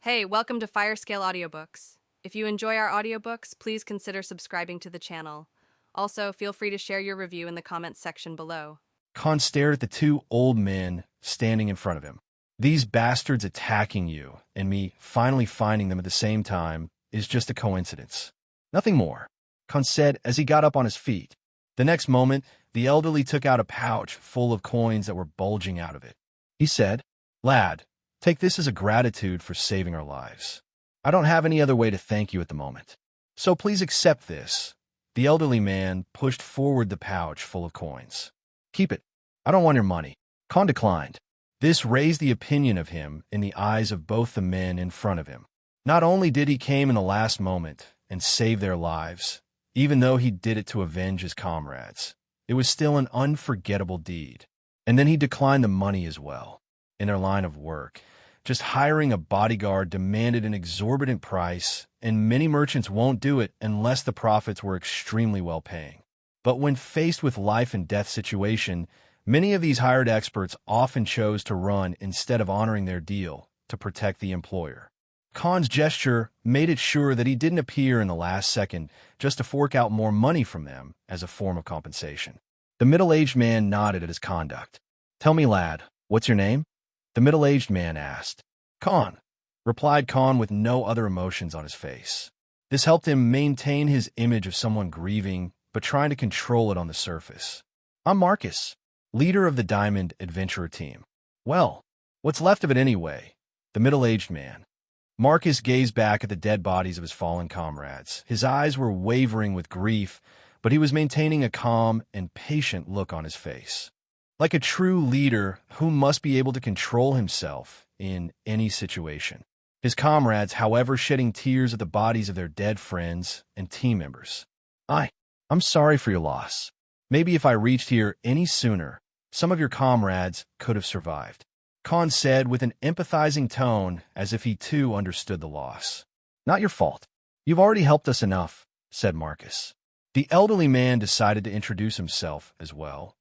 Hey, welcome to Firescale Audiobooks. If you enjoy our audiobooks, please consider subscribing to the channel. Also, feel free to share your review in the comments section below. Khan stared at the two old men standing in front of him. These bastards attacking you, and me finally finding them at the same time, is just a coincidence. Nothing more, Khan said as he got up on his feet. The next moment, the elderly took out a pouch full of coins that were bulging out of it. He said, "Lad, take this as a gratitude for saving our lives. I don't have any other way to thank you at the moment. So please accept this." The elderly man pushed forward the pouch full of coins. "Keep it. I don't want your money." Khan declined. This raised the opinion of him in the eyes of both the men in front of him. Not only did he came in the last moment and save their lives, even though he did it to avenge his comrades, it was still an unforgettable deed. And then he declined the money as well. In their line of work, just hiring a bodyguard demanded an exorbitant price, and many merchants won't do it unless the profits were extremely well-paying. But when faced with life-and-death situation, many of these hired experts often chose to run instead of honoring their deal to protect the employer. Khan's gesture made it sure that he didn't appear in the last second just to fork out more money from them as a form of compensation. The middle-aged man nodded at his conduct. "Tell me, lad, what's your name?" The middle-aged man asked. "Khan," replied Khan with no other emotions on his face. This helped him maintain his image of someone grieving, but trying to control it on the surface. "I'm Marcus, leader of the Diamond Adventurer team." "Well, what's left of it anyway?" The middle-aged man. Marcus gazed back at the dead bodies of his fallen comrades. His eyes were wavering with grief, but he was maintaining a calm and patient look on his face. Like a true leader who must be able to control himself in any situation. His comrades, however, shedding tears at the bodies of their dead friends and team members. I'm sorry for your loss. Maybe if I reached here any sooner, some of your comrades could have survived," Khan said with an empathizing tone as if he too understood the loss. "Not your fault. You've already helped us enough," said Marcus. The elderly man decided to introduce himself as well.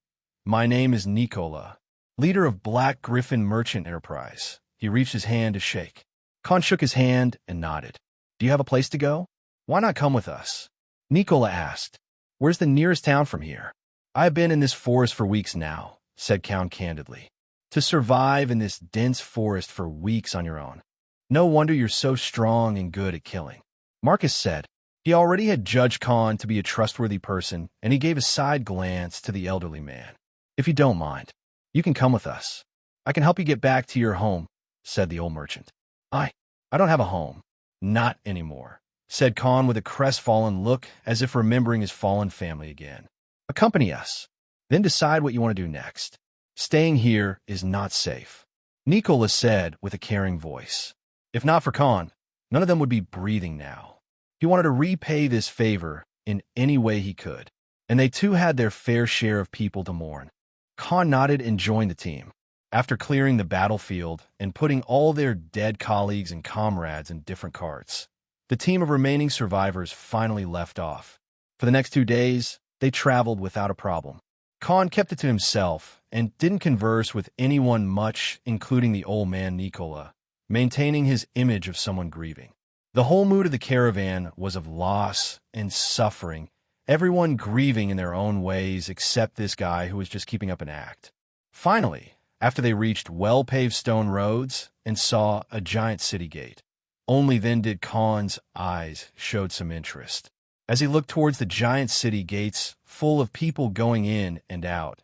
"My name is Nicola, leader of Black Griffin Merchant Enterprise." He reached his hand to shake. Khan shook his hand and nodded. "Do you have a place to go? Why not come with us?" Nicola asked. "Where's the nearest town from here?" "I've been in this forest for weeks now," said Khan candidly. "To survive in this dense forest for weeks on your own. No wonder you're so strong and good at killing," Marcus said. He already had judged Khan to be a trustworthy person, and he gave a side glance to the elderly man. "If you don't mind, you can come with us. I can help you get back to your home," said the old merchant. I don't have a home. Not anymore," said Khan with a crestfallen look as if remembering his fallen family again. "Accompany us. Then decide what you want to do next. Staying here is not safe," Nicola said with a caring voice. If not for Khan, none of them would be breathing now. He wanted to repay this favor in any way he could, and they too had their fair share of people to mourn. Khan nodded and joined the team. After clearing the battlefield and putting all their dead colleagues and comrades in different carts, the team of remaining survivors finally left off. For the next 2 days, they traveled without a problem. Khan kept it to himself and didn't converse with anyone much, including the old man Nicola, maintaining his image of someone grieving. The whole mood of the caravan was of loss and suffering, everyone grieving in their own ways except this guy who was just keeping up an act. Finally, after they reached well-paved stone roads and saw a giant city gate, only then did Khan's eyes show some interest. As he looked towards the giant city gates full of people going in and out,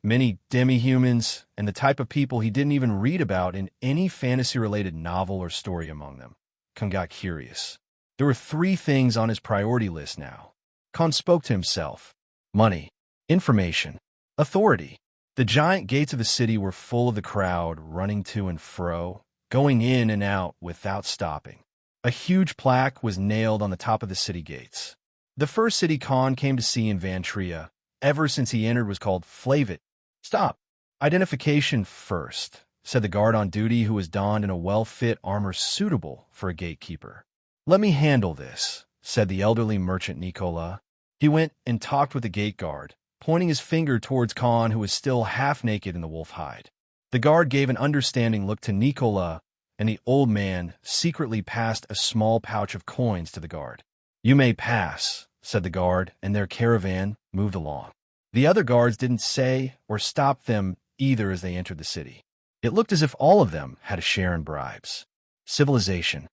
many demi-humans and the type of people he didn't even read about in any fantasy-related novel or story among them, Khan got curious. There were 3 things on his priority list now. Khan spoke to himself. Money, information, authority. The giant gates of the city were full of the crowd running to and fro, going in and out without stopping. A huge plaque was nailed on the top of the city gates. The first city Khan came to see in Vantria, ever since he entered, was called Flavit. "Stop. Identification first," said the guard on duty, who was donned in a well-fit armor suitable for a gatekeeper. "Let me handle this," said the elderly merchant Nicola. He went and talked with the gate guard, pointing his finger towards Khan, who was still half naked in the wolf hide. The guard gave an understanding look to Nicola and the old man secretly passed a small pouch of coins to the guard. "You may pass," said the guard, and their caravan moved along. The other guards didn't say or stop them either as they entered the city. It looked as if all of them had a share in bribes. Civilization.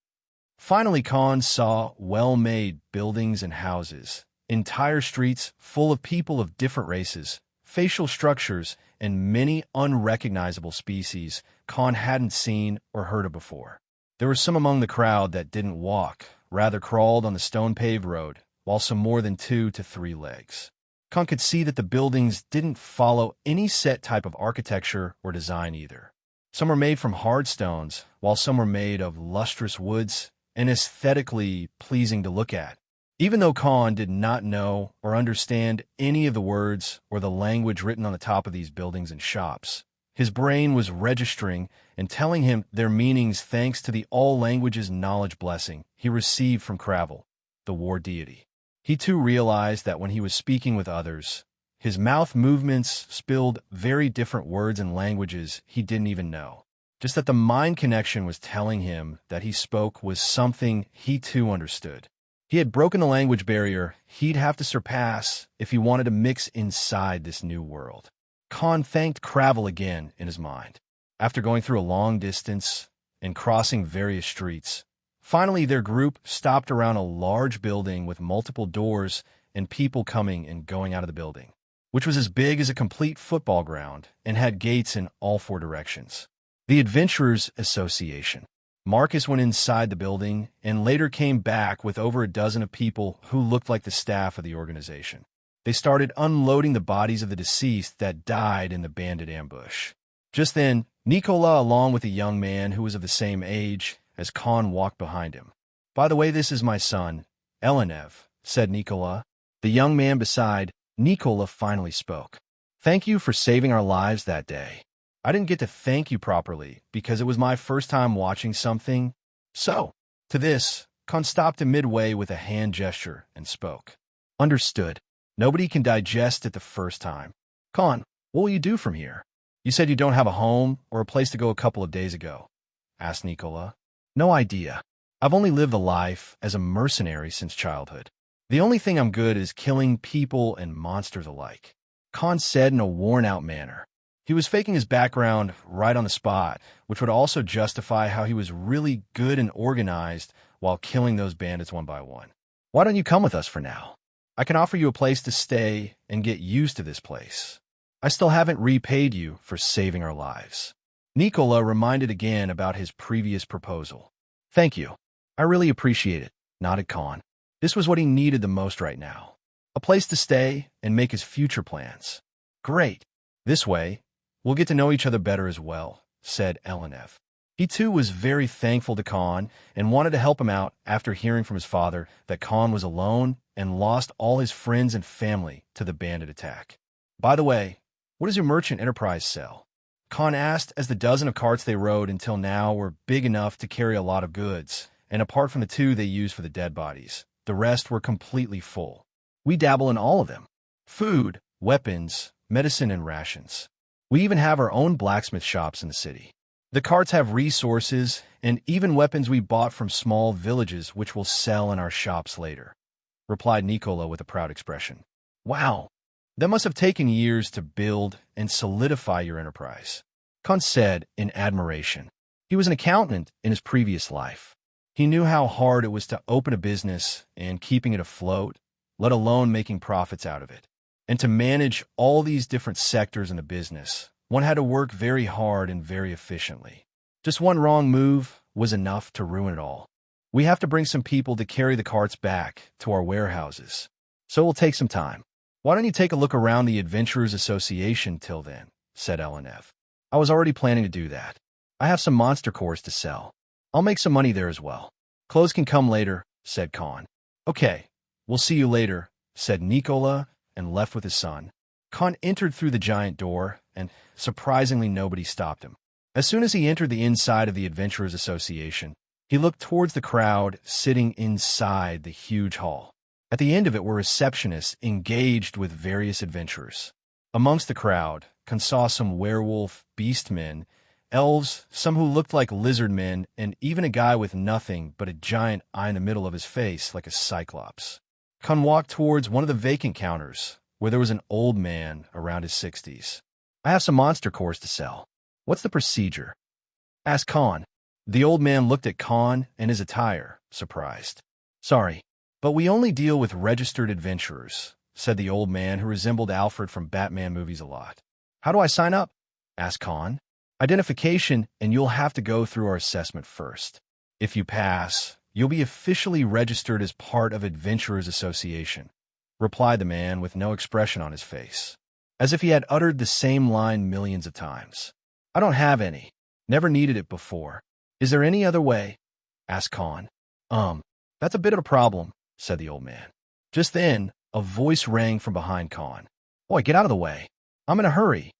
Finally, Khan saw well-made buildings and houses, entire streets full of people of different races, facial structures, and many unrecognizable species Khan hadn't seen or heard of before. There were some among the crowd that didn't walk, rather crawled on the stone-paved road, while some more than 2 to 3 legs. Khan could see that the buildings didn't follow any set type of architecture or design either. Some were made from hard stones, while some were made of lustrous woods and aesthetically pleasing to look at. Even though Khan did not know or understand any of the words or the language written on the top of these buildings and shops, his brain was registering and telling him their meanings thanks to the all languages knowledge blessing he received from Kravel, the war deity. He too realized that when he was speaking with others, his mouth movements spilled very different words and languages he didn't even know. Just that the mind connection was telling him that he spoke was something he too understood. He had broken the language barrier he'd have to surpass if he wanted to mix inside this new world. Khan thanked Kravel again in his mind. After going through a long distance and crossing various streets, finally their group stopped around a large building with multiple doors and people coming and going out of the building, which was as big as a complete football ground and had gates in all 4 directions. The Adventurers Association. Marcus went inside the building and later came back with over a dozen of people who looked like the staff of the organization. They started unloading the bodies of the deceased that died in the bandit ambush. Just then, Nikola, along with a young man who was of the same age as Khan, walked behind him. "By the way, this is my son, Elenev," said Nikola. The young man beside Nikola finally spoke. "Thank you for saving our lives that day. I didn't get to thank you properly because it was my first time watching something. So, to this, Khan stopped him midway with a hand gesture and spoke. Understood. Nobody can digest it the first time. Khan, what will you do from here? You said you don't have a home or a place to go a couple of days ago, asked Nikola. No idea. I've only lived a life as a mercenary since childhood. The only thing I'm good is killing people and monsters alike, Khan said in a worn-out manner. He was faking his background right on the spot, which would also justify how he was really good and organized while killing those bandits one by one. Why don't you come with us for now? I can offer you a place to stay and get used to this place. I still haven't repaid you for saving our lives. Nikola reminded again about his previous proposal. Thank you. I really appreciate it, nodded Khan. This was what he needed the most right now. A place to stay and make his future plans. Great. This way, we'll get to know each other better as well, said Elenev. He too was very thankful to Khan and wanted to help him out after hearing from his father that Khan was alone and lost all his friends and family to the bandit attack. By the way, what does your merchant enterprise sell? Khan asked as the dozen of carts they rode until now were big enough to carry a lot of goods, and apart from the two they used for the dead bodies, the rest were completely full. We dabble in all of them. Food, weapons, medicine, and rations. We even have our own blacksmith shops in the city. The carts have resources and even weapons we bought from small villages which we'll sell in our shops later, replied Nikola with a proud expression. Wow, that must have taken years to build and solidify your enterprise, Khan said in admiration. He was an accountant in his previous life. He knew how hard it was to open a business and keeping it afloat, let alone making profits out of it. And to manage all these different sectors in the business, one had to work very hard and very efficiently. Just one wrong move was enough to ruin it all. We have to bring some people to carry the carts back to our warehouses, so it will take some time. Why don't you take a look around the Adventurers Association till then, said Elenev. I was already planning to do that. I have some monster cores to sell. I'll make some money there as well. Clothes can come later, said Khan. Okay, we'll see you later, said Nikola, and left with his son. Khan entered through the giant door, and surprisingly nobody stopped him. As soon as he entered the inside of the Adventurers Association, he looked towards the crowd sitting inside the huge hall. At the end of it were receptionists engaged with various adventurers. Amongst the crowd, Khan saw some werewolf beastmen elves, some who looked like lizard men, and even a guy with nothing but a giant eye in the middle of his face like a cyclops. Khan walked towards one of the vacant counters, where there was an old man around his 60s. I have some monster cores to sell. What's the procedure? Asked Khan. The old man looked at Khan and his attire, surprised. Sorry, but we only deal with registered adventurers, said the old man who resembled Alfred from Batman movies a lot. How do I sign up? Asked Khan. Identification, and you'll have to go through our assessment first. If you pass, you'll be officially registered as part of Adventurers Association, replied the man with no expression on his face, as if he had uttered the same line millions of times. I don't have any. Never needed it before. Is there any other way? Asked Khan. That's a bit of a problem, said the old man. Just then, a voice rang from behind Khan. Boy, get out of the way. I'm in a hurry.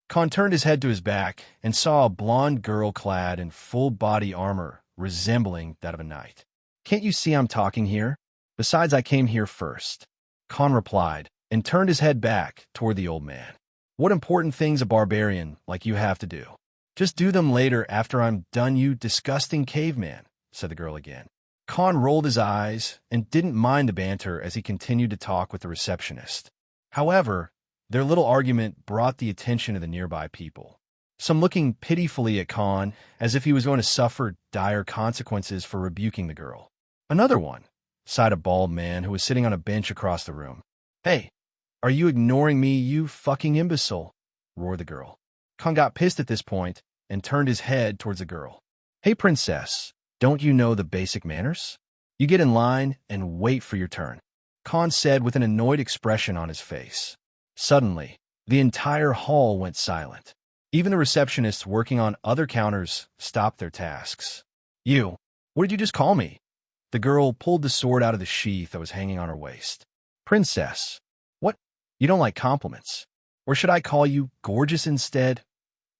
Khan turned his head to his back and saw a blonde girl clad in full-body armor resembling that of a knight. Can't you see I'm talking here? Besides, I came here first. Khan replied and turned his head back toward the old man. What important things a barbarian like you have to do? Just do them later after I'm done, you disgusting caveman, said the girl again. Khan rolled his eyes and didn't mind the banter as he continued to talk with the receptionist. However, their little argument brought the attention of the nearby people, some looking pitifully at Khan as if he was going to suffer dire consequences for rebuking the girl. Another one, sighed a bald man who was sitting on a bench across the room. Hey, are you ignoring me, you fucking imbecile? Roared the girl. Khan got pissed at this point and turned his head towards the girl. Hey, princess, don't you know the basic manners? You get in line and wait for your turn, Khan said with an annoyed expression on his face. Suddenly, the entire hall went silent. Even the receptionists working on other counters stopped their tasks. You, what did you just call me? The girl pulled the sword out of the sheath that was hanging on her waist. Princess. What? You don't like compliments. Or should I call you gorgeous instead?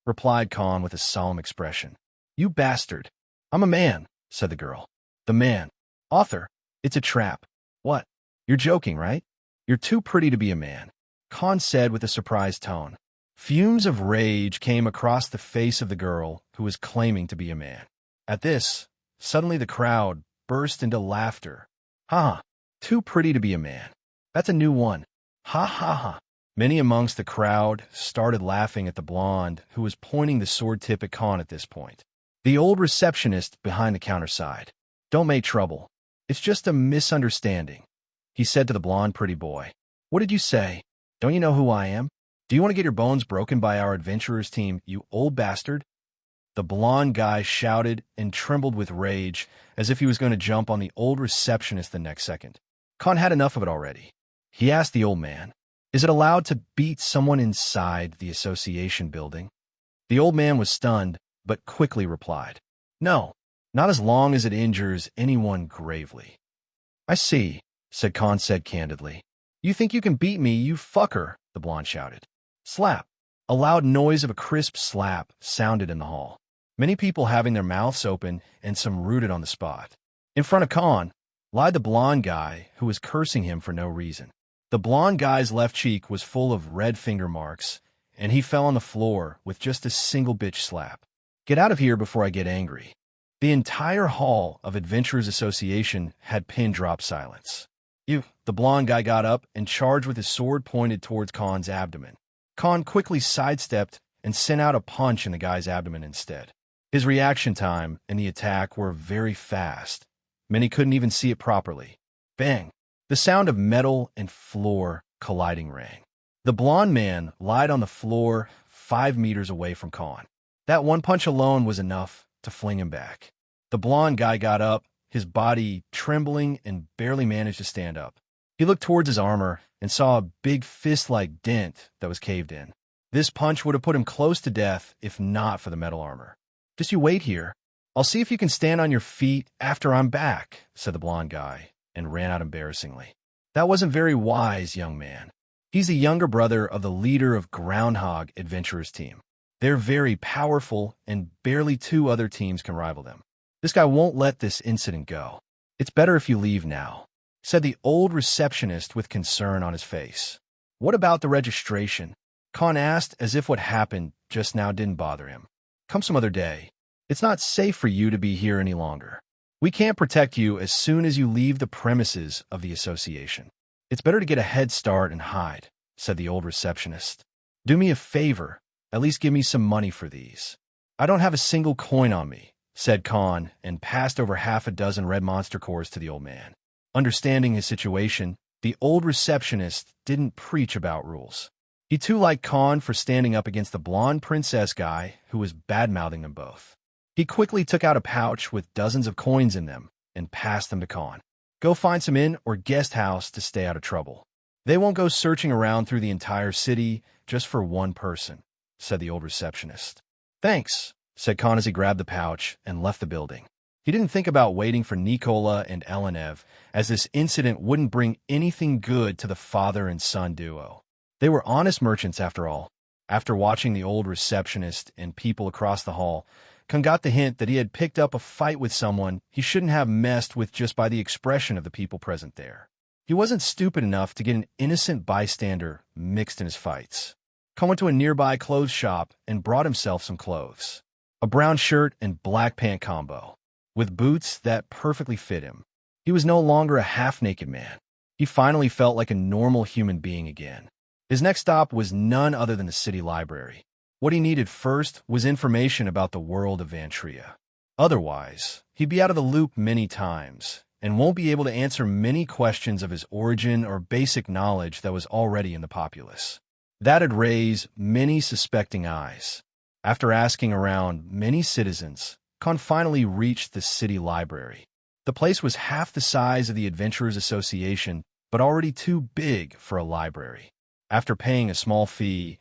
Replied Khan with a solemn expression. You bastard. I'm a man, said the girl. The man. Author. It's a trap. What? You're joking, right? You're too pretty to be a man, Khan said with a surprised tone. Fumes of rage came across the face of the girl who was claiming to be a man. At this, suddenly the crowd burst into laughter. Ha! Too pretty to be a man. That's a new one. Ha ha ha. Many amongst the crowd started laughing at the blonde who was pointing the sword tip at Khan at this point. The old receptionist behind the counter sighed. Don't make trouble. It's just a misunderstanding, he said to the blonde pretty boy. What did you say? Don't you know who I am? Do you want to get your bones broken by our adventurers team, you old bastard? The blonde guy shouted and trembled with rage as if he was going to jump on the old receptionist the next second. Khan had enough of it already. He asked the old man, Is it allowed to beat someone inside the association building? The old man was stunned, but quickly replied, No, not as long as it injures anyone gravely. I see, said Khan candidly. You think you can beat me, you fucker, the blonde shouted. Slap. A loud noise of a crisp slap sounded in the hall, many people having their mouths open and some rooted on the spot. In front of Khan lied the blonde guy who was cursing him for no reason. The blonde guy's left cheek was full of red finger marks, and he fell on the floor with just a single bitch slap. Get out of here before I get angry. The entire hall of Adventurers Association had pin-drop silence. The blonde guy got up and charged with his sword pointed towards Khan's abdomen. Khan quickly sidestepped and sent out a punch in the guy's abdomen instead. His reaction time and the attack were very fast. Many couldn't even see it properly. Bang! The sound of metal and floor colliding rang. The blonde man lied on the floor 5 meters away from Khan. That one punch alone was enough to fling him back. The blonde guy got up, his body trembling, and barely managed to stand up. He looked towards his armor and saw a big fist-like dent that was caved in. This punch would have put him close to death if not for the metal armor. Just you wait here. I'll see if you can stand on your feet after I'm back, said the blonde guy, and ran out embarrassingly. That wasn't very wise, young man. He's the younger brother of the leader of Groundhog Adventurers team. They're very powerful, and barely 2 other teams can rival them. This guy won't let this incident go. It's better if you leave now, said the old receptionist with concern on his face. What about the registration? Khan asked as if what happened just now didn't bother him. Come some other day. It's not safe for you to be here any longer. We can't protect you as soon as you leave the premises of the association. It's better to get a head start and hide, said the old receptionist. Do me a favor, at least give me some money for these. I don't have a single coin on me, said Khan, and passed over half a dozen red monster cores to the old man. Understanding his situation, the old receptionist didn't preach about rules. He too liked Khan for standing up against the blonde princess guy who was bad-mouthing them both. He quickly took out a pouch with dozens of coins in them and passed them to Khan. Go find some inn or guest house to stay out of trouble. They won't go searching around through the entire city just for one person, said the old receptionist. Thanks, said Khan as he grabbed the pouch and left the building. He didn't think about waiting for Nikola and Elenev, as this incident wouldn't bring anything good to the father and son duo. They were honest merchants after all. After watching the old receptionist and people across the hall, Khan got the hint that he had picked up a fight with someone he shouldn't have messed with just by the expression of the people present there. He wasn't stupid enough to get an innocent bystander mixed in his fights. Khan went to a nearby clothes shop and brought himself some clothes. A brown shirt and black pant combo, with boots that perfectly fit him. He was no longer a half-naked man. He finally felt like a normal human being again. His next stop was none other than the city library. What he needed first was information about the world of Vantria. Otherwise, he'd be out of the loop many times, and won't be able to answer many questions of his origin or basic knowledge that was already in the populace. That'd raise many suspecting eyes. After asking around many citizens, Khan finally reached the city library. The place was half the size of the Adventurers Association, but already too big for a library. After paying a small fee,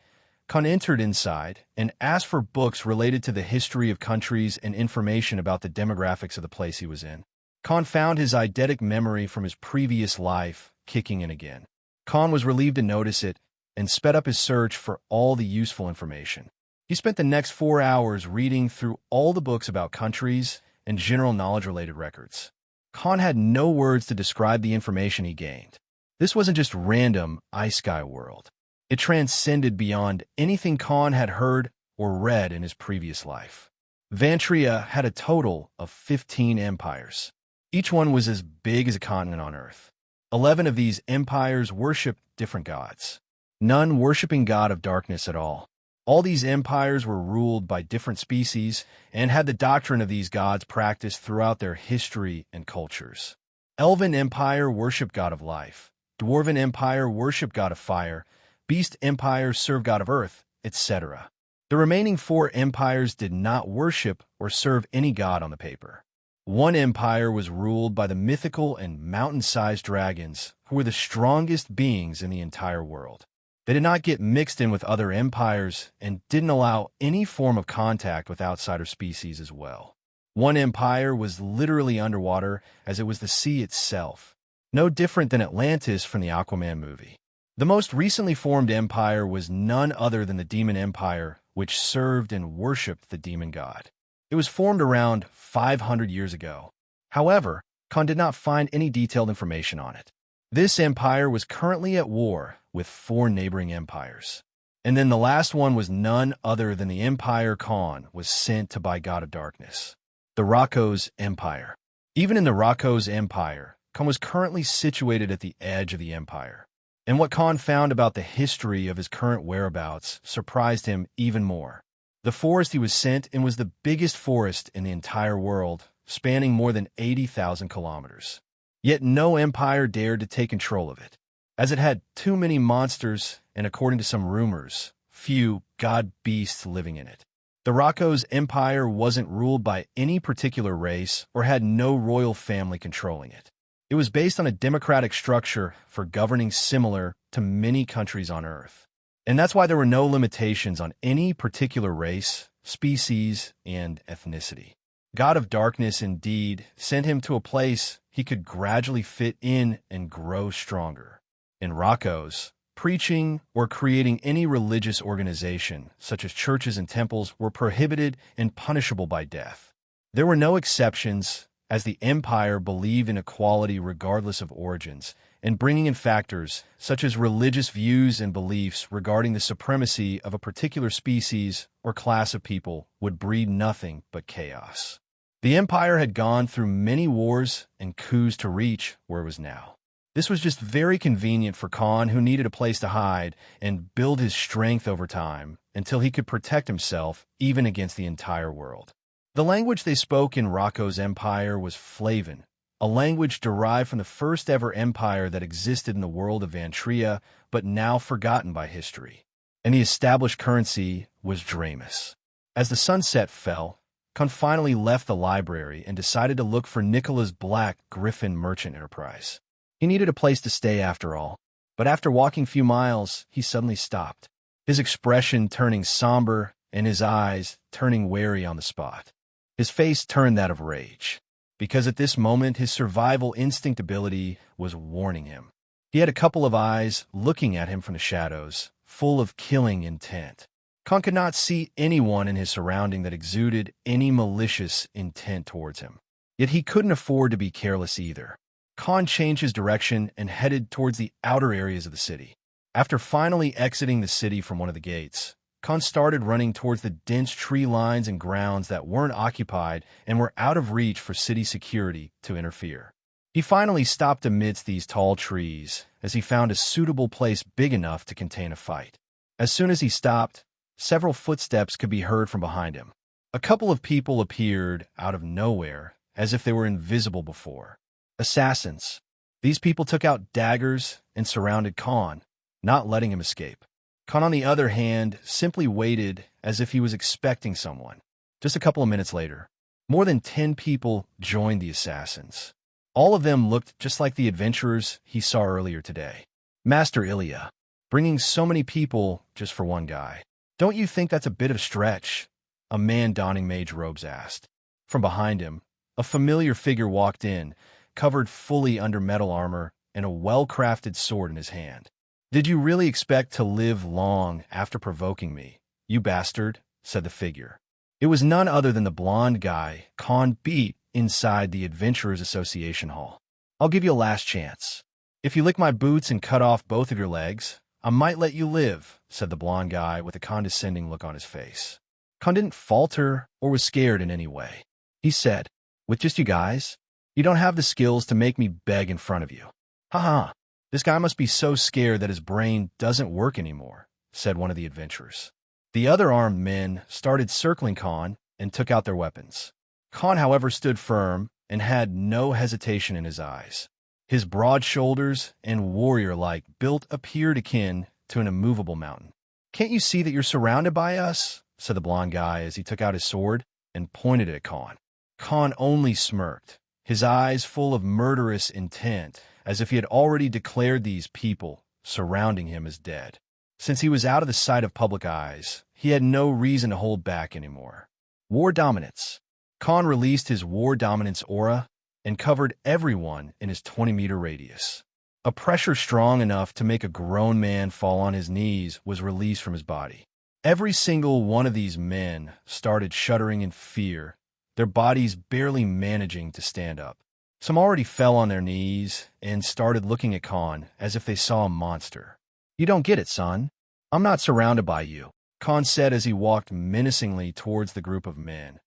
Khan entered inside and asked for books related to the history of countries and information about the demographics of the place he was in. Khan found his eidetic memory from his previous life kicking in again. Khan was relieved to notice it and sped up his search for all the useful information. He spent the next 4 hours reading through all the books about countries and general knowledge-related records. Khan had no words to describe the information he gained. This wasn't just random ice-sky world. It transcended beyond anything Khan had heard or read in his previous life. Vantria had a total of 15 empires. Each one was as big as a continent on Earth. 11 of these empires worshipped different gods, none worshipping God of darkness at all. All these empires were ruled by different species and had the doctrine of these gods practiced throughout their history and cultures. Elven Empire worshipped God of life. Dwarven Empire worshipped God of fire. Beast Empire served God of earth, etc. The remaining 4 empires did not worship or serve any god on the paper. One empire was ruled by the mythical and mountain-sized dragons, who were the strongest beings in the entire world. They did not get mixed in with other empires and didn't allow any form of contact with outsider species as well. One empire was literally underwater, as it was the sea itself, no different than Atlantis from the Aquaman movie. The most recently formed empire was none other than the Demon Empire, which served and worshipped the demon god. It was formed around 500 years ago. However, Khan did not find any detailed information on it. This empire was currently at war with 4 neighboring empires. And then the last one was none other than the empire Khan was sent to by God of Darkness, the Rakos Empire. Even in the Rakos Empire, Khan was currently situated at the edge of the empire. And what Khan found about the history of his current whereabouts surprised him even more. The forest he was sent in was the biggest forest in the entire world, spanning more than 80,000 kilometers. Yet no empire dared to take control of it, as it had too many monsters and, according to some rumors, few god-beasts living in it. The Rakos Empire wasn't ruled by any particular race or had no royal family controlling it. It was based on a democratic structure for governing similar to many countries on Earth. And that's why there were no limitations on any particular race, species, and ethnicity. God of Darkness, indeed, sent him to a place he could gradually fit in and grow stronger. In Rakos, preaching or creating any religious organization, such as churches and temples, were prohibited and punishable by death. There were no exceptions, as the empire believed in equality regardless of origins, and bringing in factors such as religious views and beliefs regarding the supremacy of a particular species or class of people would breed nothing but chaos. The empire had gone through many wars and coups to reach where it was now. This was just very convenient for Khan, who needed a place to hide and build his strength over time until he could protect himself even against the entire world. The language they spoke in Rocco's empire was Flavan, a language derived from the first ever empire that existed in the world of Vantria, but now forgotten by history. And the established currency was Dramus. As the sunset fell, Khan finally left the library and decided to look for Nicola's Black Griffin merchant enterprise. He needed a place to stay after all, but after walking a few miles, he suddenly stopped, his expression turning somber and his eyes turning wary on the spot. His face turned that of rage, because at this moment his survival instinct ability was warning him. He had a couple of eyes looking at him from the shadows, full of killing intent. Khan could not see anyone in his surrounding that exuded any malicious intent towards him. Yet he couldn't afford to be careless either. Khan changed his direction and headed towards the outer areas of the city. After finally exiting the city from one of the gates, Khan started running towards the dense tree lines and grounds that weren't occupied and were out of reach for city security to interfere. He finally stopped amidst these tall trees as he found a suitable place big enough to contain a fight. As soon as he stopped, several footsteps could be heard from behind him. A couple of people appeared out of nowhere as if they were invisible before. Assassins. These people took out daggers and surrounded Khan, not letting him escape. Khan, on the other hand, simply waited as if he was expecting someone. Just a couple of minutes later, more than 10 people joined the assassins. All of them looked just like the adventurers he saw earlier today. Master Ilya, bringing so many people just for one guy. Don't you think that's a bit of a stretch? A man donning mage robes asked. From behind him, a familiar figure walked in, covered fully under metal armor and a well-crafted sword in his hand. Did you really expect to live long after provoking me, you bastard? Said the figure. It was none other than the blonde guy Khan beat inside the Adventurers Association Hall. I'll give you a last chance. If you lick my boots and cut off both of your legs, I might let you live, said the blonde guy with a condescending look on his face. Khan didn't falter or was scared in any way. He said, with just you guys, you don't have the skills to make me beg in front of you. Ha. This guy must be so scared that his brain doesn't work anymore, said one of the adventurers. The other armed men started circling Khan and took out their weapons. Khan, however, stood firm and had no hesitation in his eyes. His broad shoulders and warrior-like build appeared akin to an immovable mountain. Can't you see that you're surrounded by us? Said the blond guy as he took out his sword and pointed it at Khan. Khan only smirked, his eyes full of murderous intent, as if he had already declared these people surrounding him as dead. Since he was out of the sight of public eyes, he had no reason to hold back anymore. War dominance. Khan released his war dominance aura and covered everyone in his 20-meter radius. A pressure strong enough to make a grown man fall on his knees was released from his body. Every single one of these men started shuddering in fear, their bodies barely managing to stand up. Some already fell on their knees and started looking at Khan as if they saw a monster. You don't get it, son. I'm not surrounded by you, Khan said as he walked menacingly towards the group of men,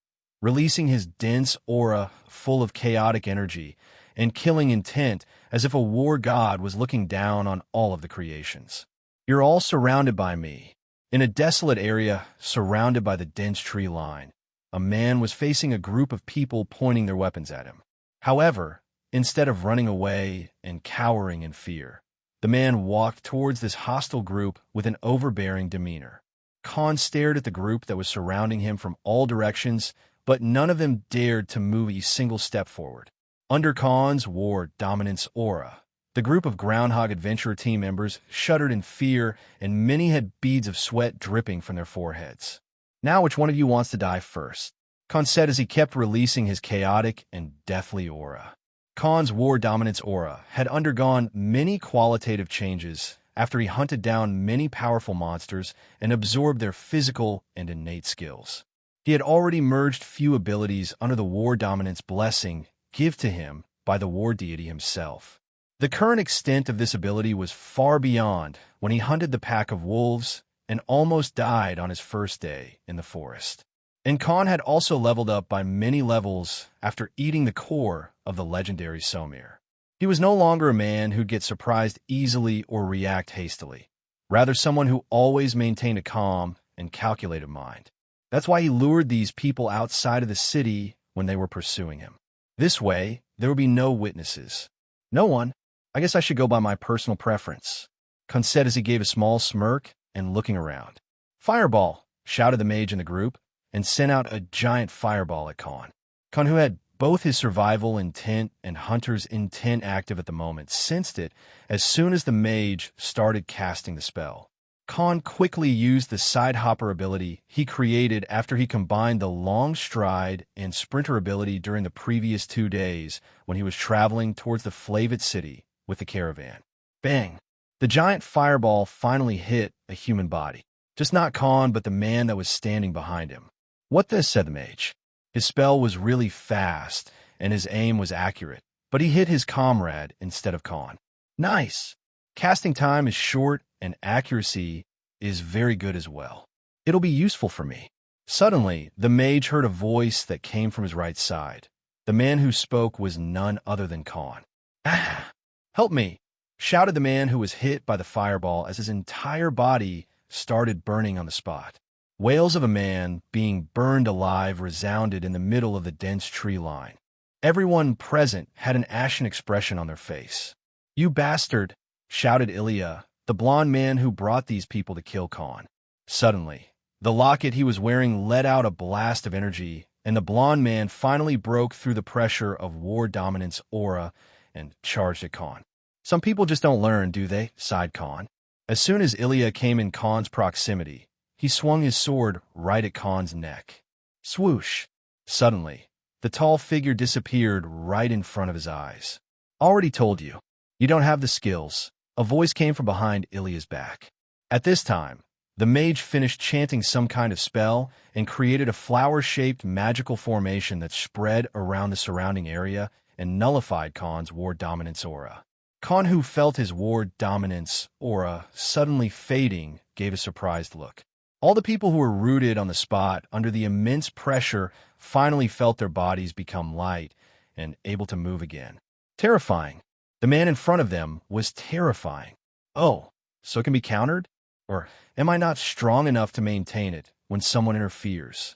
releasing his dense aura full of chaotic energy and killing intent as if a war god was looking down on all of the creations. You're all surrounded by me. In a desolate area surrounded by the dense tree line, a man was facing a group of people pointing their weapons at him. However, instead of running away and cowering in fear, the man walked towards this hostile group with an overbearing demeanor. Khan stared at the group that was surrounding him from all directions, but none of them dared to move a single step forward. Under Khan's war dominance aura, the group of Groundhog Adventurer team members shuddered in fear, and many had beads of sweat dripping from their foreheads. Now, which one of you wants to die first? Khan said as he kept releasing his chaotic and deathly aura. Khan's war dominance aura had undergone many qualitative changes after he hunted down many powerful monsters and absorbed their physical and innate skills. He had already merged few abilities under the war dominance blessing, give to him by the war deity himself. The current extent of this ability was far beyond when he hunted the pack of wolves and almost died on his first day in the forest. And Khan had also leveled up by many levels after eating the core of the legendary Somir. He was no longer a man who'd get surprised easily or react hastily, rather someone who always maintained a calm and calculated mind. That's why he lured these people outside of the city when they were pursuing him. This way, there would be no witnesses. No one. I guess I should go by my personal preference, Khan said as he gave a small smirk and looking around. Fireball, shouted the mage in the group, and sent out a giant fireball at Khan. Khan, who had both his survival intent and hunter's intent active at the moment, sensed it as soon as the mage started casting the spell. Khan quickly used the side hopper ability he created after he combined the long stride and sprinter ability during the previous 2 days when he was traveling towards the Flavit city with the caravan. Bang! The giant fireball finally hit a human body. Just not Khan, but the man that was standing behind him. What this, said the mage. His spell was really fast, and his aim was accurate, but he hit his comrade instead of Khan. Nice! Casting time is short, and accuracy is very good as well. It'll be useful for me. Suddenly, the mage heard a voice that came from his right side. The man who spoke was none other than Khan. Ah! Help me! Shouted the man who was hit by the fireball as his entire body started burning on the spot. Wails of a man being burned alive resounded in the middle of the dense tree line. Everyone present had an ashen expression on their face. You bastard! Shouted Ilya, the blond man who brought these people to kill Khan. Suddenly, the locket he was wearing let out a blast of energy, and the blond man finally broke through the pressure of War Dominance aura and charged at Khan. Some people just don't learn, do they? Sighed Khan. As soon as Ilya came in Khan's proximity, he swung his sword right at Khan's neck. Swoosh! Suddenly, the tall figure disappeared right in front of his eyes. Already told you, you don't have the skills. A voice came from behind Ilya's back. At this time, the mage finished chanting some kind of spell and created a flower-shaped magical formation that spread around the surrounding area and nullified Khan's War Dominance aura. Khan, who felt his War Dominance aura suddenly fading, gave a surprised look. All the people who were rooted on the spot under the immense pressure finally felt their bodies become light and able to move again. Terrifying. The man in front of them was terrifying. Oh, so it can be countered? Or am I not strong enough to maintain it when someone interferes?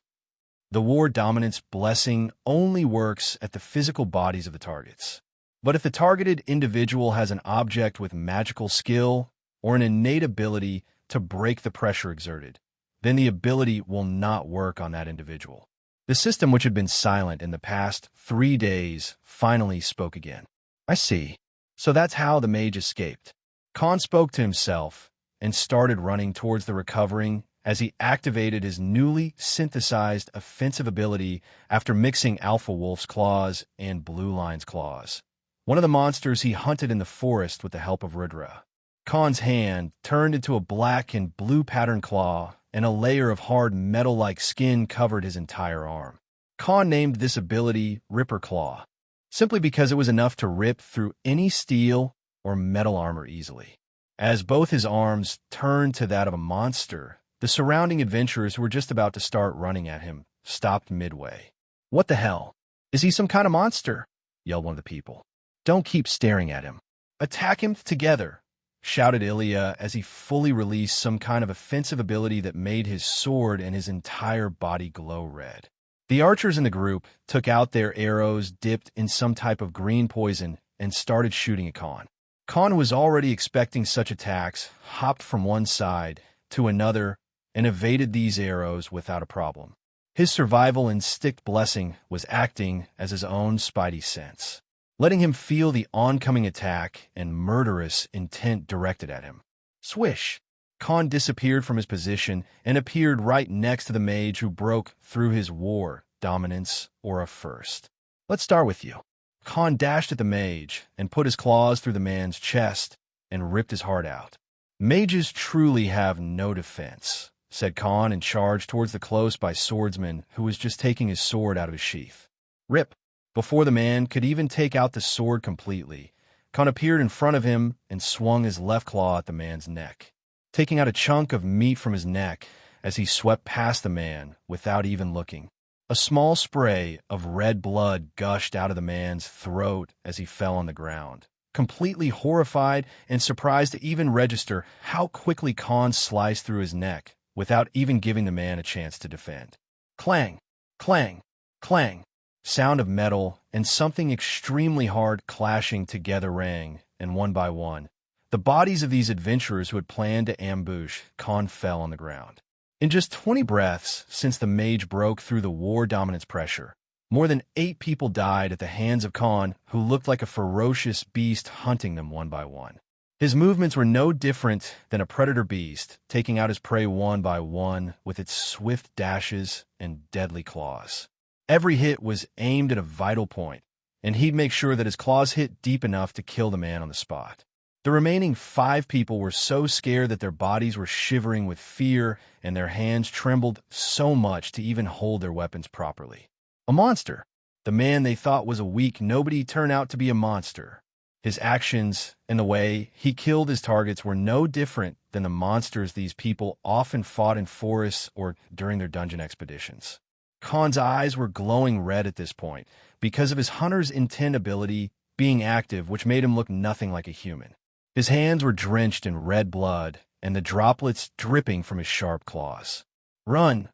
The War Dominance blessing only works at the physical bodies of the targets. But if the targeted individual has an object with magical skill or an innate ability to break the pressure exerted, then the ability will not work on that individual. The system, which had been silent in the past 3 days, finally spoke again. I see. So that's how the mage escaped. Khan spoke to himself and started running towards the recovering as he activated his newly synthesized offensive ability after mixing Alpha Wolf's claws and Blue Lion's claws, one of the monsters he hunted in the forest with the help of Rudra. Khan's hand turned into a black and blue pattern claw, and a layer of hard metal-like skin covered his entire arm. Khan named this ability Ripper Claw, simply because it was enough to rip through any steel or metal armor easily. As both his arms turned to that of a monster, the surrounding adventurers who were just about to start running at him stopped midway. What the hell? Is he some kind of monster? Yelled one of the people. Don't keep staring at him. Attack him together, shouted Ilya as he fully released some kind of offensive ability that made his sword and his entire body glow red. The archers in the group took out their arrows dipped in some type of green poison and started shooting at Khan. Khan, who was already expecting such attacks, hopped from one side to another and evaded these arrows without a problem. His survival instinct blessing was acting as his own spidey sense, letting him feel the oncoming attack and murderous intent directed at him. Swish! Khan disappeared from his position and appeared right next to the mage who broke through his War Dominance aura first. Let's start with you. Khan dashed at the mage and put his claws through the man's chest and ripped his heart out. Mages truly have no defense, said Khan and charged towards the close-by swordsman who was just taking his sword out of his sheath. Rip! Before the man could even take out the sword completely, Khan appeared in front of him and swung his left claw at the man's neck, taking out a chunk of meat from his neck as he swept past the man without even looking. A small spray of red blood gushed out of the man's throat as he fell on the ground, completely horrified and surprised to even register how quickly Khan sliced through his neck without even giving the man a chance to defend. Clang, clang, clang. Sound of metal and something extremely hard clashing together rang, and one by one, the bodies of these adventurers who had planned to ambush Khan fell on the ground. In just 20 breaths since the mage broke through the war dominance pressure, more than 8 people died at the hands of Khan, who looked like a ferocious beast hunting them one by one. His movements were no different than a predator beast, taking out his prey one by one with its swift dashes and deadly claws. Every hit was aimed at a vital point, and he'd make sure that his claws hit deep enough to kill the man on the spot. The remaining 5 people were so scared that their bodies were shivering with fear and their hands trembled so much to even hold their weapons properly. A monster. The man they thought was a weak nobody turned out to be a monster. His actions and the way he killed his targets were no different than the monsters these people often fought in forests or during their dungeon expeditions. Khan's eyes were glowing red at this point because of his hunter's intent ability being active, which made him look nothing like a human. His hands were drenched in red blood and the droplets dripping from his sharp claws. "Run!"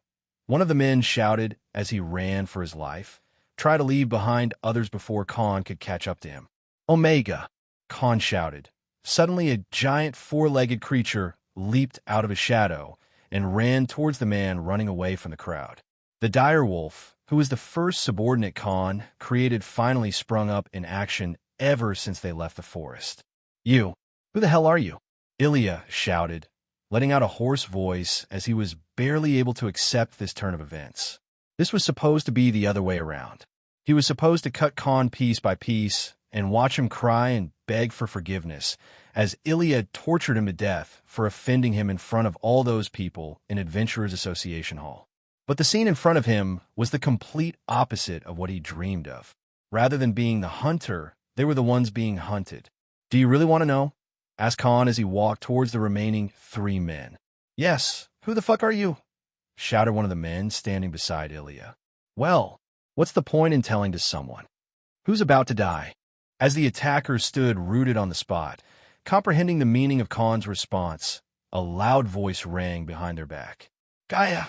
one of the men shouted as he ran for his life. Try to leave behind others before Khan could catch up to him. "Omega!" Khan shouted. Suddenly, a giant 4-legged creature leaped out of his shadow and ran towards the man running away from the crowd. The dire wolf, who was the first subordinate Khan created, finally sprung up in action ever since they left the forest. "You, who the hell are you?" Ilya shouted, letting out a hoarse voice as he was barely able to accept this turn of events. This was supposed to be the other way around. He was supposed to cut Khan piece by piece and watch him cry and beg for forgiveness as Ilya tortured him to death for offending him in front of all those people in Adventurers Association Hall. But the scene in front of him was the complete opposite of what he dreamed of. Rather than being the hunter, they were the ones being hunted. "Do you really want to know?" asked Khan as he walked towards the remaining 3 men. "Yes, who the fuck are you?" shouted one of the men standing beside Ilya. "Well, what's the point in telling to someone who's about to die?" As the attackers stood rooted on the spot, comprehending the meaning of Khan's response, a loud voice rang behind their back. "Gaia!"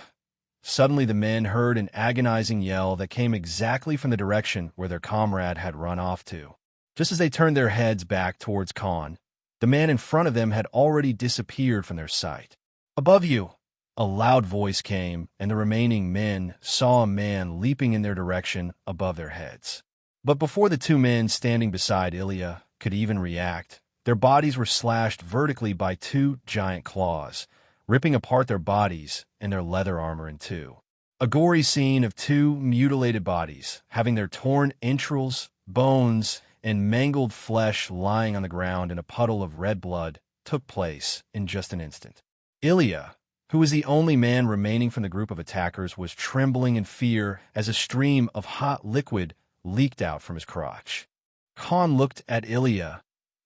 Suddenly the men heard an agonizing yell that came exactly from the direction where their comrade had run off to. Just as they turned their heads back towards Khan, the man in front of them had already disappeared from their sight. "Above you!" A loud voice came, and the remaining men saw a man leaping in their direction above their heads. But before the 2 men standing beside Ilya could even react, their bodies were slashed vertically by 2 giant claws, ripping apart their bodies and their leather armor in 2. A gory scene of 2 mutilated bodies, having their torn entrails, bones, and mangled flesh lying on the ground in a puddle of red blood, took place in just an instant. Ilya, who was the only man remaining from the group of attackers, was trembling in fear as a stream of hot liquid leaked out from his crotch. Khan looked at Ilya,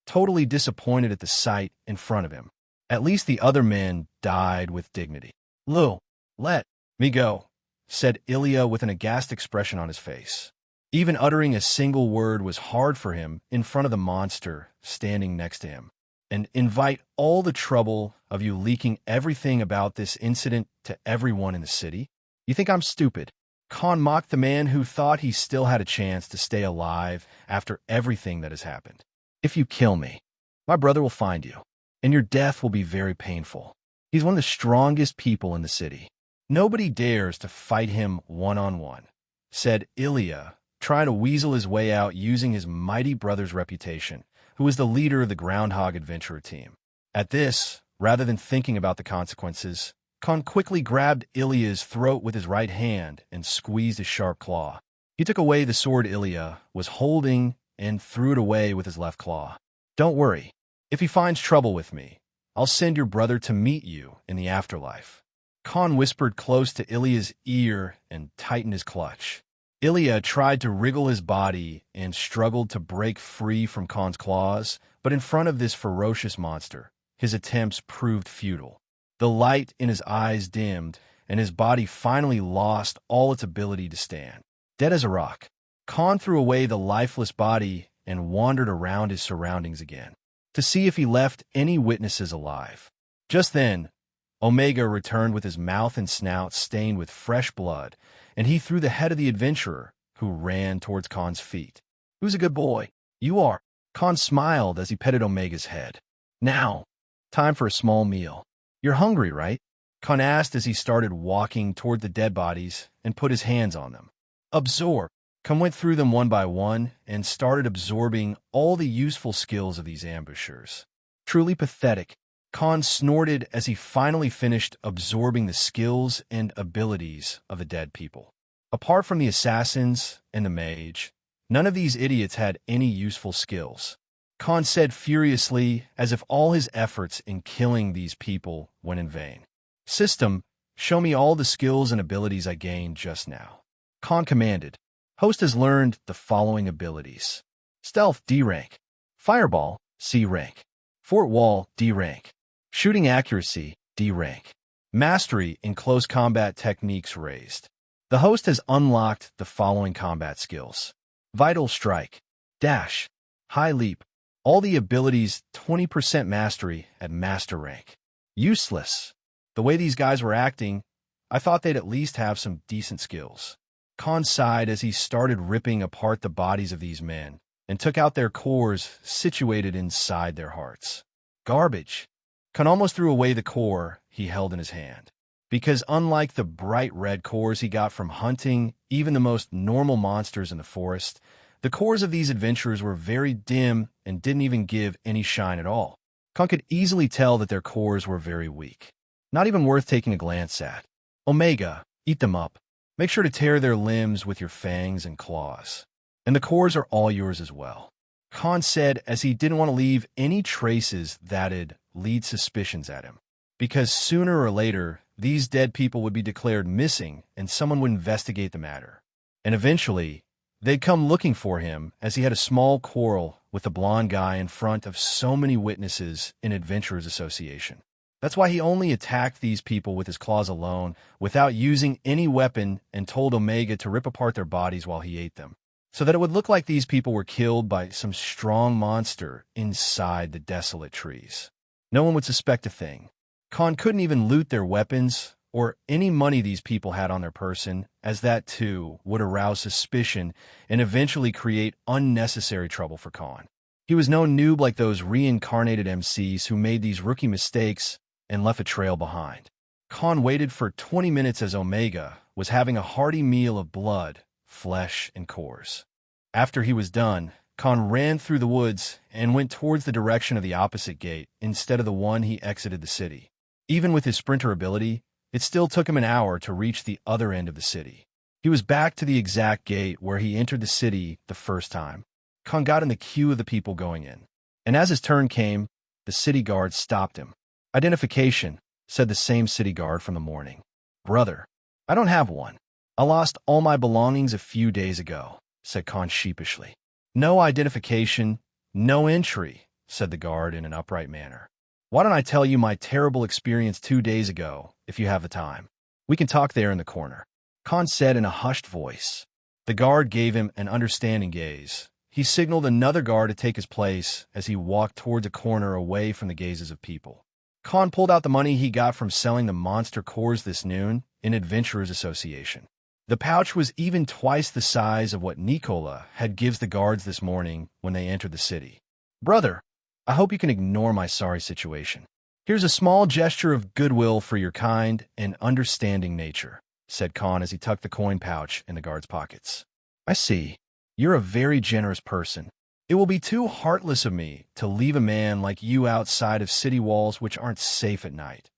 totally disappointed at the sight in front of him. At least the other men died with dignity. "Lou, let me go," said Ilya with an aghast expression on his face. Even uttering a single word was hard for him in front of the monster standing next to him. "And invite all the trouble of you leaking everything about this incident to everyone in the city? You think I'm stupid?" Khan mocked the man who thought he still had a chance to stay alive after everything that has happened. "If you kill me, my brother will find you, and your death will be very painful. He's one of the strongest people in the city. Nobody dares to fight him one-on-one," said Ilya, trying to weasel his way out using his mighty brother's reputation, who was the leader of the Groundhog Adventurer team. At this, rather than thinking about the consequences, Khan quickly grabbed Ilya's throat with his right hand and squeezed his sharp claw. He took away the sword Ilya was holding and threw it away with his left claw. "Don't worry. If he finds trouble with me, I'll send your brother to meet you in the afterlife." Khan whispered close to Ilya's ear and tightened his clutch. Ilya tried to wriggle his body and struggled to break free from Khan's claws, but in front of this ferocious monster, his attempts proved futile. The light in his eyes dimmed, and his body finally lost all its ability to stand. Dead as a rock, Khan threw away the lifeless body and wandered around his surroundings again, to see if he left any witnesses alive. Just then, Omega returned with his mouth and snout stained with fresh blood, and he threw the head of the adventurer, who ran towards Khan's feet. "Who's a good boy? You are." Khan smiled as he petted Omega's head. "Now, time for a small meal. You're hungry, right?" Khan asked as he started walking toward the dead bodies and put his hands on them. "Absorb." Khan went through them one by one and started absorbing all the useful skills of these ambushers. Truly pathetic. Khan snorted as he finally finished absorbing the skills and abilities of the dead people. Apart from the assassins and the mage, none of these idiots had any useful skills. Khan said furiously, as if all his efforts in killing these people went in vain. "System, show me all the skills and abilities I gained just now." Khan commanded. Host has learned the following abilities: Stealth D rank, Fireball C rank, Fort Wall D rank, Shooting Accuracy D rank, Mastery in Close Combat Techniques raised. The host has unlocked the following combat skills: Vital Strike, Dash, High Leap, all the abilities 20% mastery at Master rank. Useless. The way these guys were acting, I thought they'd at least have some decent skills. Khan sighed as he started ripping apart the bodies of these men and took out their cores situated inside their hearts. Garbage. Khan almost threw away the core he held in his hand, because unlike the bright red cores he got from hunting even the most normal monsters in the forest, the cores of these adventurers were very dim and didn't even give any shine at all. Khan could easily tell that their cores were very weak, not even worth taking a glance at. "Omega, eat them up. Make sure to tear their limbs with your fangs and claws. And the cores are all yours as well," Khan said, as he didn't want to leave any traces that'd lead suspicions at him, because sooner or later, these dead people would be declared missing and someone would investigate the matter. And eventually, they'd come looking for him, as he had a small quarrel with the blonde guy in front of so many witnesses in Adventurers Association. That's why he only attacked these people with his claws alone, without using any weapon, and told Omega to rip apart their bodies while he ate them, so that it would look like these people were killed by some strong monster inside the desolate trees. No one would suspect a thing. Khan couldn't even loot their weapons or any money these people had on their person, as that too would arouse suspicion and eventually create unnecessary trouble for Khan. He was no noob like those reincarnated MCs who made these rookie mistakes and left a trail behind. Khan waited for 20 minutes as Omega was having a hearty meal of blood, flesh, and cores. After he was done, Khan ran through the woods and went towards the direction of the opposite gate instead of the one he exited the city. Even with his sprinter ability, it still took him an hour to reach the other end of the city. He was back to the exact gate where he entered the city the first time. Khan got in the queue of the people going in, and as his turn came, the city guard stopped him. "Identification," said the same city guard from the morning. "Brother, I don't have one. I lost all my belongings a few days ago," said Khan sheepishly. "No identification, no entry," said the guard in an upright manner. "Why don't I tell you my terrible experience 2 days ago, if you have the time? We can talk there in the corner," Khan said in a hushed voice. The guard gave him an understanding gaze. He signaled another guard to take his place as he walked towards a corner away from the gazes of people. Khan pulled out the money he got from selling the monster cores this noon in Adventurers Association. The pouch was even twice the size of what Nikola had gives the guards this morning when they entered the city. "Brother, I hope you can ignore my sorry situation. Here's a small gesture of goodwill for your kind and understanding nature," said Khan as he tucked the coin pouch in the guard's pockets. "I see. You're a very generous person. It will be too heartless of me to leave a man like you outside of city walls which aren't safe at night,"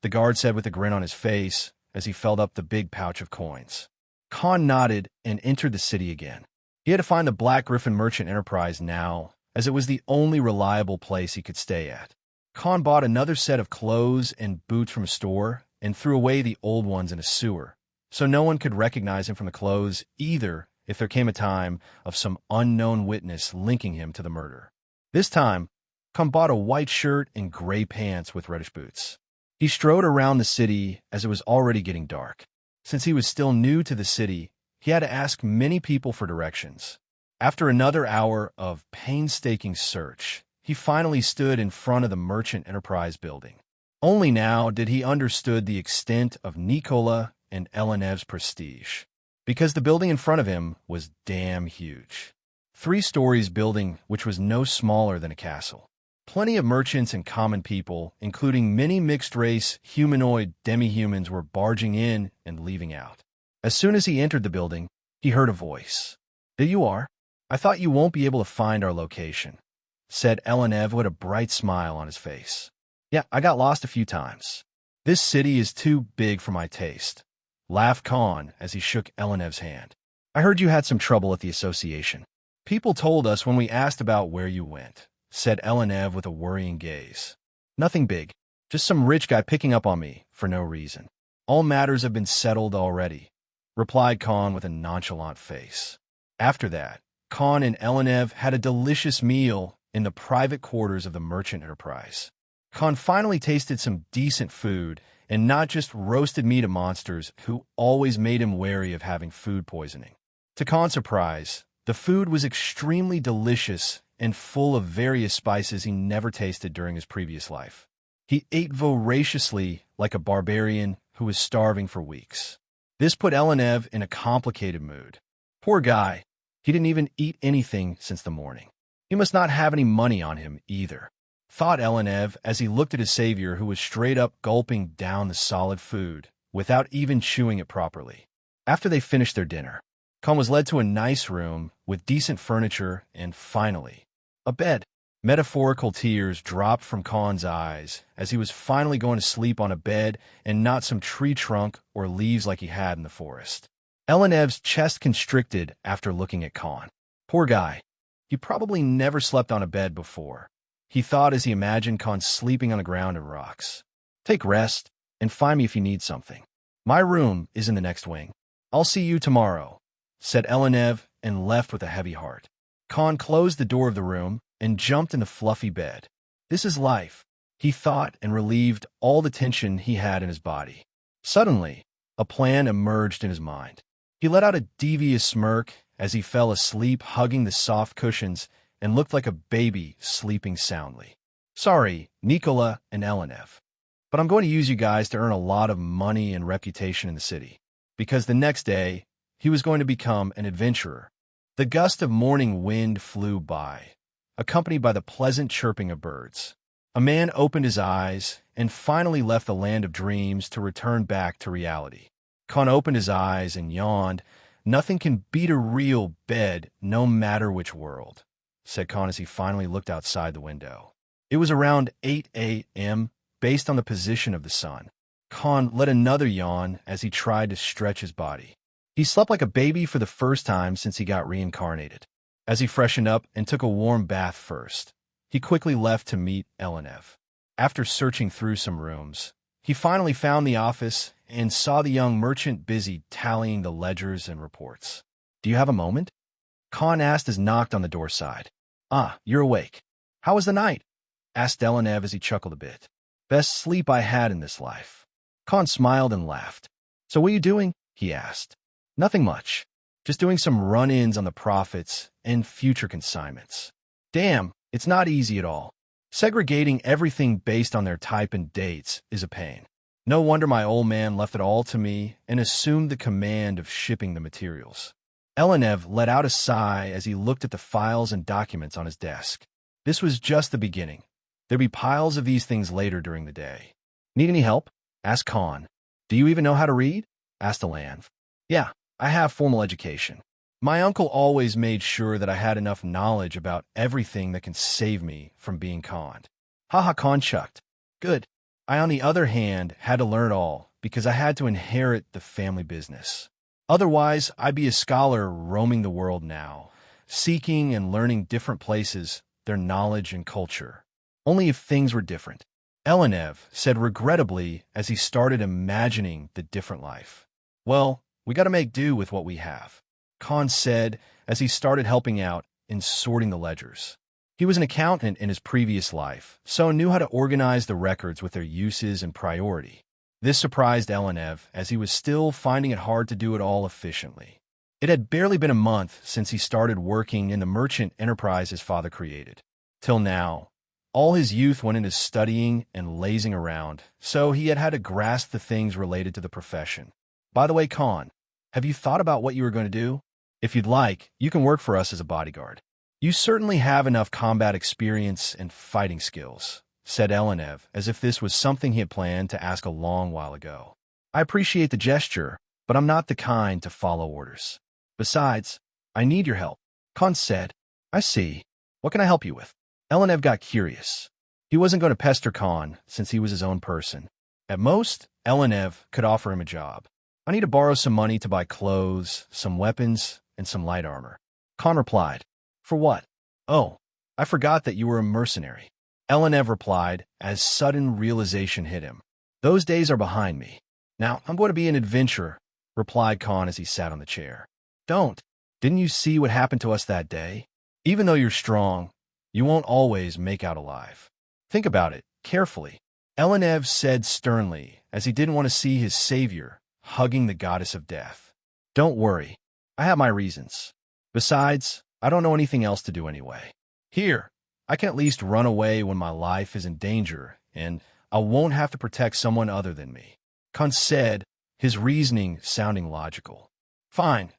the guard said with a grin on his face as he filled up the big pouch of coins. Khan nodded and entered the city again. He had to find the Black Griffin Merchant Enterprise now, as it was the only reliable place he could stay at. Khan bought another set of clothes and boots from a store and threw away the old ones in a sewer, so no one could recognize him from the clothes either if there came a time of some unknown witness linking him to the murder. This time, Khan bought a white shirt and gray pants with reddish boots. He strode around the city as it was already getting dark. Since he was still new to the city, he had to ask many people for directions. After another hour of painstaking search, he finally stood in front of the Merchant Enterprise building. Only now did he understood the extent of Nikola and Elenev's prestige, because the building in front of him was damn huge. 3 stories building which was no smaller than a castle. Plenty of merchants and common people, including many mixed-race humanoid demi-humans, were barging in and leaving out. As soon as he entered the building, he heard a voice. "There you are. I thought you won't be able to find our location," said Elenev with a bright smile on his face. "Yeah, I got lost a few times. This city is too big for my taste," laughed Khan as he shook Elenev's hand. "I heard you had some trouble at the association. People told us when we asked about where you went," said Elenev with a worrying gaze. "Nothing big, just some rich guy picking up on me for no reason. All matters have been settled already," replied Khan with a nonchalant face. After that, Khan and Elenev had a delicious meal in the private quarters of the Merchant Enterprise. Khan finally tasted some decent food, and not just roasted meat of monsters who always made him wary of having food poisoning. To Khan's surprise, the food was extremely delicious and full of various spices he never tasted during his previous life. He ate voraciously like a barbarian who was starving for weeks. This put Elenev in a complicated mood. Poor guy, he didn't even eat anything since the morning. He must not have any money on him either, thought Elenev as he looked at his savior who was straight up gulping down the solid food without even chewing it properly. After they finished their dinner, Khan was led to a nice room with decent furniture and, finally, a bed. Metaphorical tears dropped from Khan's eyes as he was finally going to sleep on a bed and not some tree trunk or leaves like he had in the forest. Elenev's chest constricted after looking at Khan. Poor guy. He probably never slept on a bed before, he thought as he imagined Khan sleeping on the ground and rocks. "Take rest and find me if you need something. My room is in the next wing. I'll see you tomorrow," said Elenev and left with a heavy heart. Khan closed the door of the room and jumped in the fluffy bed. This is life, he thought, and relieved all the tension he had in his body. Suddenly, a plan emerged in his mind. He let out a devious smirk as he fell asleep hugging the soft cushions and looked like a baby sleeping soundly. "Sorry, Nikola and Elenev, but I'm going to use you guys to earn a lot of money and reputation in the city," because the next day, he was going to become an adventurer. The gust of morning wind flew by, accompanied by the pleasant chirping of birds. A man opened his eyes and finally left the land of dreams to return back to reality. Khan opened his eyes and yawned. "Nothing can beat a real bed, no matter which world," said Khan as he finally looked outside the window. It was around 8 a.m., based on the position of the sun. Khan let another yawn as he tried to stretch his body. He slept like a baby for the first time since he got reincarnated. As he freshened up and took a warm bath first, he quickly left to meet Elenev. After searching through some rooms, he finally found the office and saw the young merchant busy tallying the ledgers and reports. "Do you have a moment?" Khan asked as knocked on the door side. "Ah, you're awake. How was the night?" asked Elenev as he chuckled a bit. "Best sleep I had in this life." Khan smiled and laughed. "So what are you doing?" he asked. "Nothing much. Just doing some run-ins on the profits and future consignments." "Damn, it's not easy at all. Segregating everything based on their type and dates is a pain. No wonder my old man left it all to me and assumed the command of shipping the materials." Elenev let out a sigh as he looked at the files and documents on his desk. This was just the beginning. There'd be piles of these things later during the day. "Need any help?" asked Khan. "Do you even know how to read?" asked Elenev. "Yeah, I have formal education. My uncle always made sure that I had enough knowledge about everything that can save me from being conned." Haha, Khan chucked. "Good. I, on the other hand, had to learn it all because I had to inherit the family business. Otherwise, I'd be a scholar roaming the world now, seeking and learning different places, their knowledge and culture. Only if things were different," Elenev said regrettably as he started imagining the different life. Well, we got to make do with what we have, Khan said as he started helping out in sorting the ledgers. He was an accountant in his previous life, so knew how to organize the records with their uses and priority. This surprised Elenev as he was still finding it hard to do it all efficiently. It had barely been a month since he started working in the merchant enterprise his father created. Till now, all his youth went into studying and lazing around, so he had had to grasp the things related to the profession. By the way, Khan, have you thought about what you were going to do? If you'd like, you can work for us as a bodyguard. You certainly have enough combat experience and fighting skills, said Elenev, as if this was something he had planned to ask a long while ago. I appreciate the gesture, but I'm not the kind to follow orders. Besides, I need your help, Khan said. I see. What can I help you with? Elenev got curious. He wasn't going to pester Khan since he was his own person. At most, Elenev could offer him a job. I need to borrow some money to buy clothes, some weapons, and some light armor. Khan replied. For what? Oh, I forgot that you were a mercenary. Elenev replied as sudden realization hit him. Those days are behind me. Now, I'm going to be an adventurer, replied Khan as he sat on the chair. Don't. Didn't you see what happened to us that day? Even though you're strong, you won't always make out alive. Think about it, carefully. Elenev said sternly, as he didn't want to see his savior hugging the goddess of death. Don't worry. I have my reasons. Besides, I don't know anything else to do anyway. Here, I can at least run away when my life is in danger, and I won't have to protect someone other than me. Khan said, his reasoning sounding logical. Fine,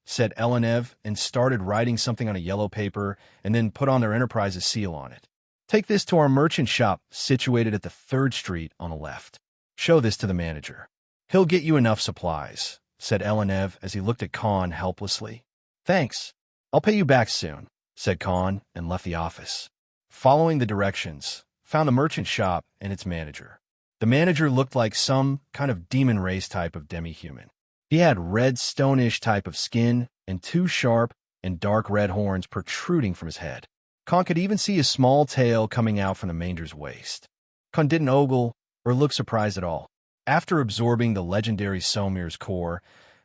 said Elenev, and started writing something on a yellow paper and then put on their enterprise's seal on it. Take this to our merchant shop situated at the 3rd Street on the left. Show this to the manager. He'll get you enough supplies, said Elenev as he looked at Khan helplessly. Thanks. I'll pay you back soon, said Khan and left the office. Following the directions, found the merchant shop and its manager. The manager looked like some kind of demon race type of demi-human. He had red stone-ish type of skin and 2 sharp and dark red horns protruding from his head. Khan could even see a small tail coming out from the manger's waist. Khan didn't ogle or look surprised at all. After absorbing the legendary Somir's core,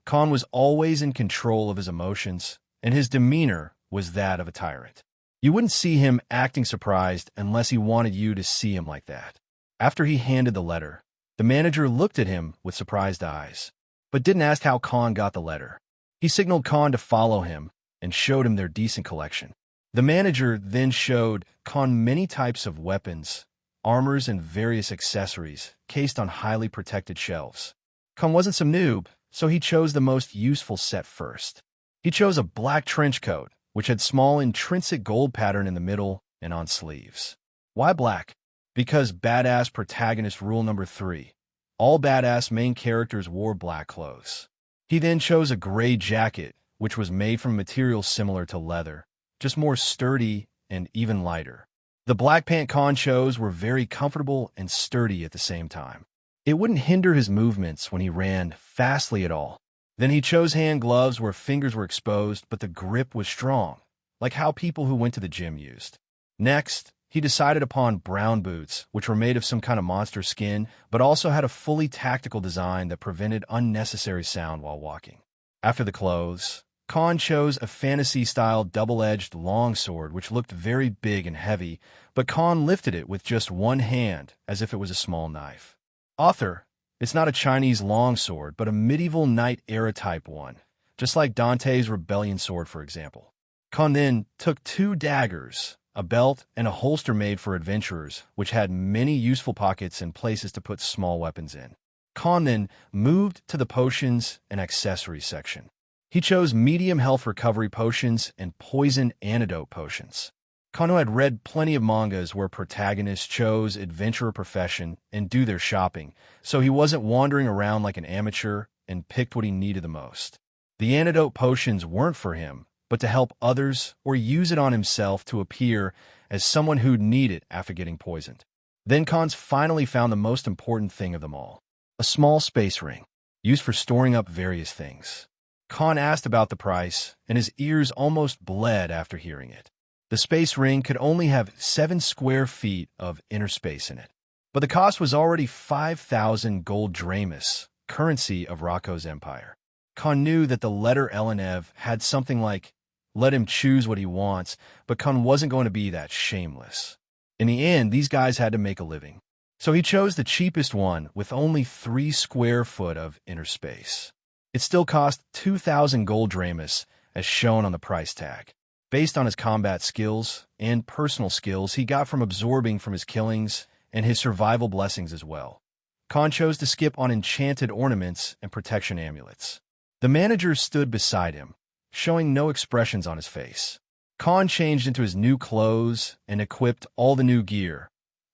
Khan was always in control of his emotions, and his demeanor was that of a tyrant. You wouldn't see him acting surprised unless he wanted you to see him like that. After he handed the letter, the manager looked at him with surprised eyes, but didn't ask how Khan got the letter. He signaled Khan to follow him and showed him their decent collection. The manager then showed Khan many types of weapons, armors, and various accessories cased on highly protected shelves. Khan wasn't some noob, so he chose the most useful set first. He chose a black trench coat, which had small intrinsic gold pattern in the middle and on sleeves. Why black? Because badass protagonist rule number 3. All badass main characters wore black clothes. He then chose a gray jacket, which was made from materials similar to leather, just more sturdy and even lighter. The black pant Khan chose were very comfortable and sturdy at the same time. It wouldn't hinder his movements when he ran fastly at all. Then he chose hand gloves where fingers were exposed, but the grip was strong, like how people who went to the gym used. Next, he decided upon brown boots, which were made of some kind of monster skin, but also had a fully tactical design that prevented unnecessary sound while walking. After the clothes, Khan chose a fantasy-style double-edged longsword, which looked very big and heavy, but Khan lifted it with just one hand, as if it was a small knife. Author, it's not a Chinese longsword, but a medieval knight-era type one, just like Dante's Rebellion sword, for example. Khan then took 2 daggers, a belt, and a holster made for adventurers, which had many useful pockets and places to put small weapons in. Khan then moved to the potions and accessories section. He chose medium health recovery potions and poison antidote potions. Kano had read plenty of mangas where protagonists chose adventurer profession and do their shopping, so he wasn't wandering around like an amateur and picked what he needed the most. The antidote potions weren't for him, but to help others or use it on himself to appear as someone who'd need it after getting poisoned. Then Khan's finally found the most important thing of them all, a small space ring, used for storing up various things. Khan asked about the price, and his ears almost bled after hearing it. The space ring could only have 7 square feet of inner space in it, but the cost was already 5,000 gold dramas, currency of Rocco's empire. Khan knew that the letter Elenev had something like, let him choose what he wants, but Khan wasn't going to be that shameless. In the end, these guys had to make a living. So he chose the cheapest one with only 3 square foot of inner space. It still cost 2,000 gold dramas, as shown on the price tag. Based on his combat skills and personal skills he got from absorbing from his killings and his survival blessings as well. Khan chose to skip on enchanted ornaments and protection amulets. The manager stood beside him, showing no expressions on his face. Khan changed into his new clothes and equipped all the new gear,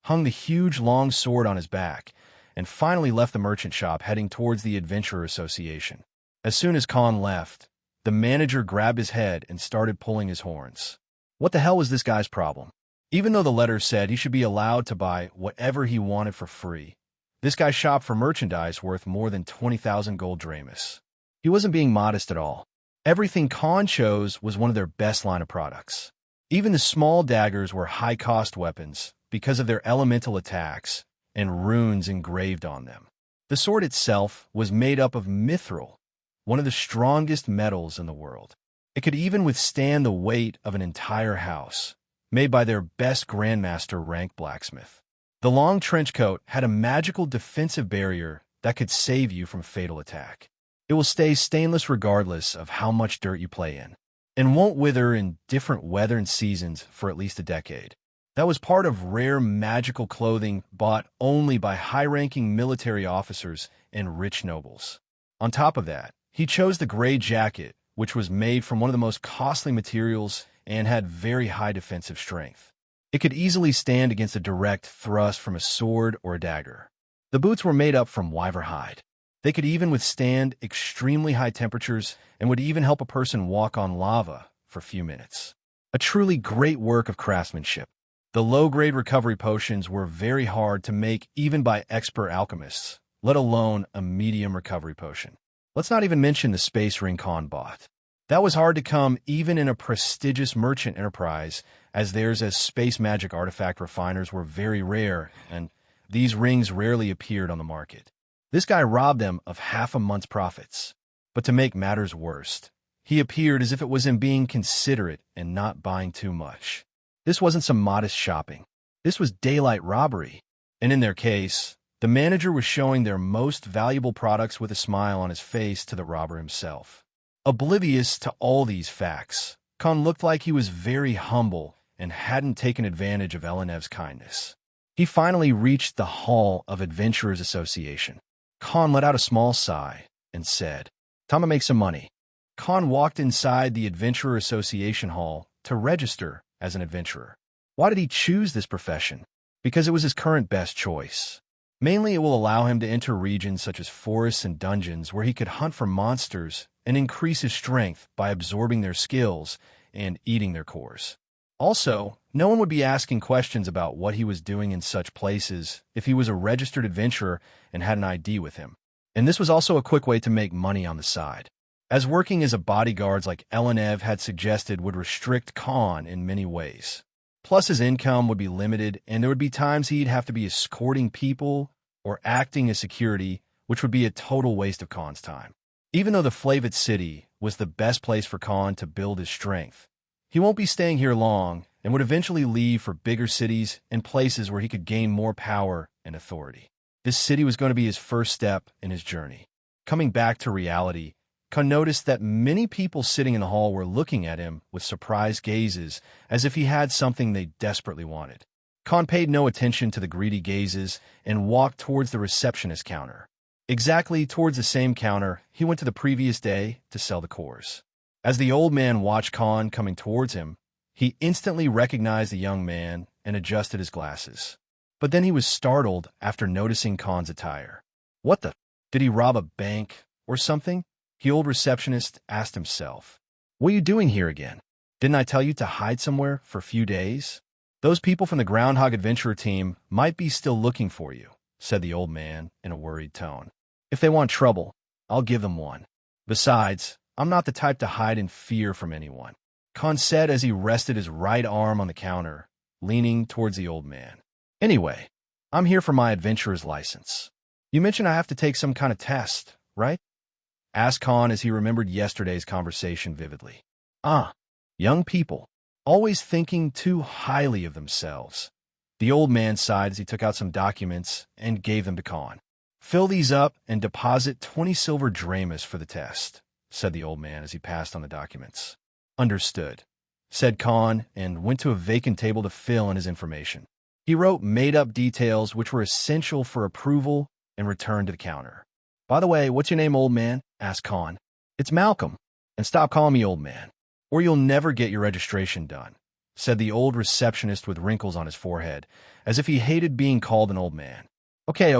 hung the huge long sword on his back, and finally left the merchant shop heading towards the Adventurer Association. As soon as Khan left, the manager grabbed his head and started pulling his horns. What the hell was this guy's problem? Even though the letter said he should be allowed to buy whatever he wanted for free, this guy shopped for merchandise worth more than 20,000 gold dramas. He wasn't being modest at all. Everything Khan chose was one of their best line of products. Even the small daggers were high-cost weapons because of their elemental attacks and runes engraved on them. The sword itself was made up of mithril, one of the strongest metals in the world. It could even withstand the weight of an entire house, made by their best Grandmaster rank blacksmith. The long trench coat had a magical defensive barrier that could save you from a fatal attack. It will stay stainless regardless of how much dirt you play in, and won't wither in different weather and seasons for at least a decade. That was part of rare magical clothing bought only by high-ranking military officers and rich nobles. On top of that, he chose the gray jacket, which was made from one of the most costly materials and had very high defensive strength. It could easily stand against a direct thrust from a sword or a dagger. The boots were made up from wyvern hide. They could even withstand extremely high temperatures and would even help a person walk on lava for a few minutes. A truly great work of craftsmanship. The low-grade recovery potions were very hard to make even by expert alchemists, let alone a medium recovery potion. Let's not even mention the space ring Khan bought. That was hard to come even in a prestigious merchant enterprise, as theirs as space magic artifact refiners were very rare, and these rings rarely appeared on the market. This guy robbed them of half a month's profits. But to make matters worse, he appeared as if it was him being considerate and not buying too much. This wasn't some modest shopping. This was daylight robbery. And in their case, the manager was showing their most valuable products with a smile on his face to the robber himself. Oblivious to all these facts, Khan looked like he was very humble and hadn't taken advantage of Elenev's kindness. He finally reached the Hall of Adventurers Association. Khan let out a small sigh and said, "Time to make some money." Khan walked inside the Adventurer Association Hall to register as an adventurer. Why did he choose this profession? Because it was his current best choice. Mainly, it will allow him to enter regions such as forests and dungeons where he could hunt for monsters and increase his strength by absorbing their skills and eating their cores. Also, no one would be asking questions about what he was doing in such places if he was a registered adventurer and had an ID with him. And this was also a quick way to make money on the side, as working as a bodyguard like Elenev had suggested would restrict Khan in many ways. Plus, his income would be limited, and there would be times he'd have to be escorting people or acting as security, which would be a total waste of Khan's time. Even though the Flavit City was the best place for Khan to build his strength, he won't be staying here long and would eventually leave for bigger cities and places where he could gain more power and authority. This city was going to be his first step in his journey. Coming back to reality, Khan noticed that many people sitting in the hall were looking at him with surprised gazes as if he had something they desperately wanted. Khan paid no attention to the greedy gazes and walked towards the receptionist counter. Exactly towards the same counter he went to the previous day to sell the cores. As the old man watched Khan coming towards him, he instantly recognized the young man and adjusted his glasses. But then he was startled after noticing Khan's attire. What the? Did he rob a bank or something? The old receptionist asked himself. What are you doing here again? Didn't I tell you to hide somewhere for a few days? Those people from the Groundhog Adventurer team might be still looking for you, said the old man in a worried tone. If they want trouble, I'll give them one. Besides, I'm not the type to hide in fear from anyone, Khan said as he rested his right arm on the counter, leaning towards the old man. Anyway, I'm here for my adventurer's license. You mentioned I have to take some kind of test, right? asked Khan as he remembered yesterday's conversation vividly. Ah, young people, always thinking too highly of themselves. The old man sighed as he took out some documents and gave them to Khan. Fill these up and deposit 20 silver dramas for the test, said the old man as he passed on the documents. Understood, said Khan, and went to a vacant table to fill in his information. He wrote made-up details which were essential for approval and returned to the counter. By the way, what's your name, old man? Asked Khan. It's Malcolm, and stop calling me old man, or you'll never get your registration done, said the old receptionist with wrinkles on his forehead, as if he hated being called an old man. Okay,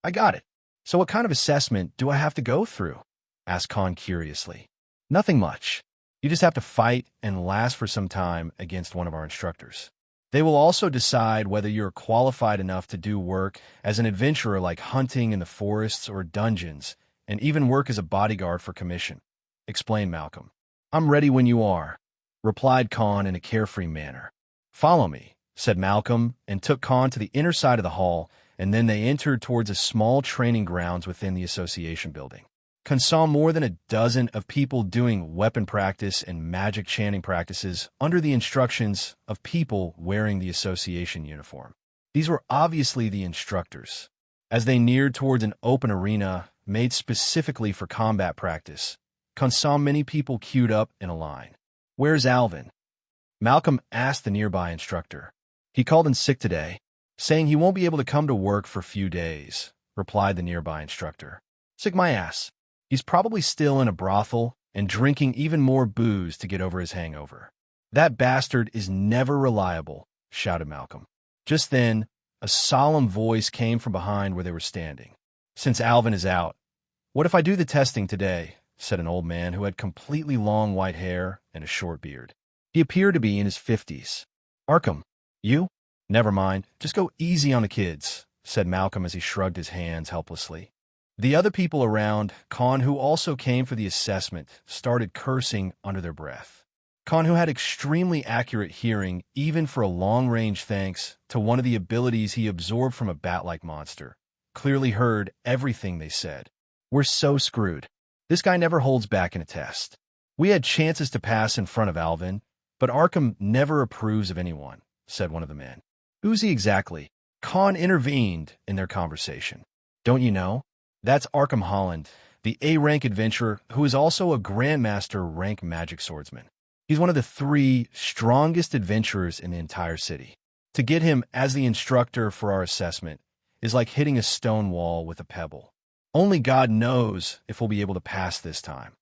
I got it. So what kind of assessment do I have to go through? Asked Khan curiously. Nothing much. You just have to fight and last for some time against one of our instructors. They will also decide whether you're qualified enough to do work as an adventurer like hunting in the forests or dungeons, and even work as a bodyguard for commission, explained Malcolm. I'm ready when you are, replied Khan in a carefree manner. Follow me, said Malcolm, and took Khan to the inner side of the hall, and then they entered towards a small training grounds within the association building. Khan saw more than a dozen of people doing weapon practice and magic chanting practices under the instructions of people wearing the association uniform. These were obviously the instructors. As they neared towards an open arena made specifically for combat practice, Khan saw many people queued up in a line. Where's Alvin? Malcolm asked the nearby instructor. He called in sick today, saying he won't be able to come to work for a few days, replied the nearby instructor. Sick my ass. He's probably still in a brothel and drinking even more booze to get over his hangover. That bastard is never reliable, shouted Malcolm. Just then, a solemn voice came from behind where they were standing. Since Alvin is out, what if I do the testing today? Said an old man who had completely long white hair and a short beard. He appeared to be in his 50s. Arkham, you? Never mind, just go easy on the kids, said Malcolm as he shrugged his hands helplessly. The other people around, Khan, who also came for the assessment, started cursing under their breath. Khan, who had extremely accurate hearing even for a long-range thanks to one of the abilities he absorbed from a bat-like monster, clearly heard everything they said. We're so screwed. This guy never holds back in a test. We had chances to pass in front of Alvin, but Arkham never approves of anyone, said one of the men. Who's he exactly? Khan intervened in their conversation. Don't you know? That's Arkham Holland, the A-rank adventurer who is also a Grandmaster rank magic swordsman. He's one of the 3 strongest adventurers in the entire city. To get him as the instructor for our assessment is like hitting a stone wall with a pebble. Only God knows if we'll be able to pass this time,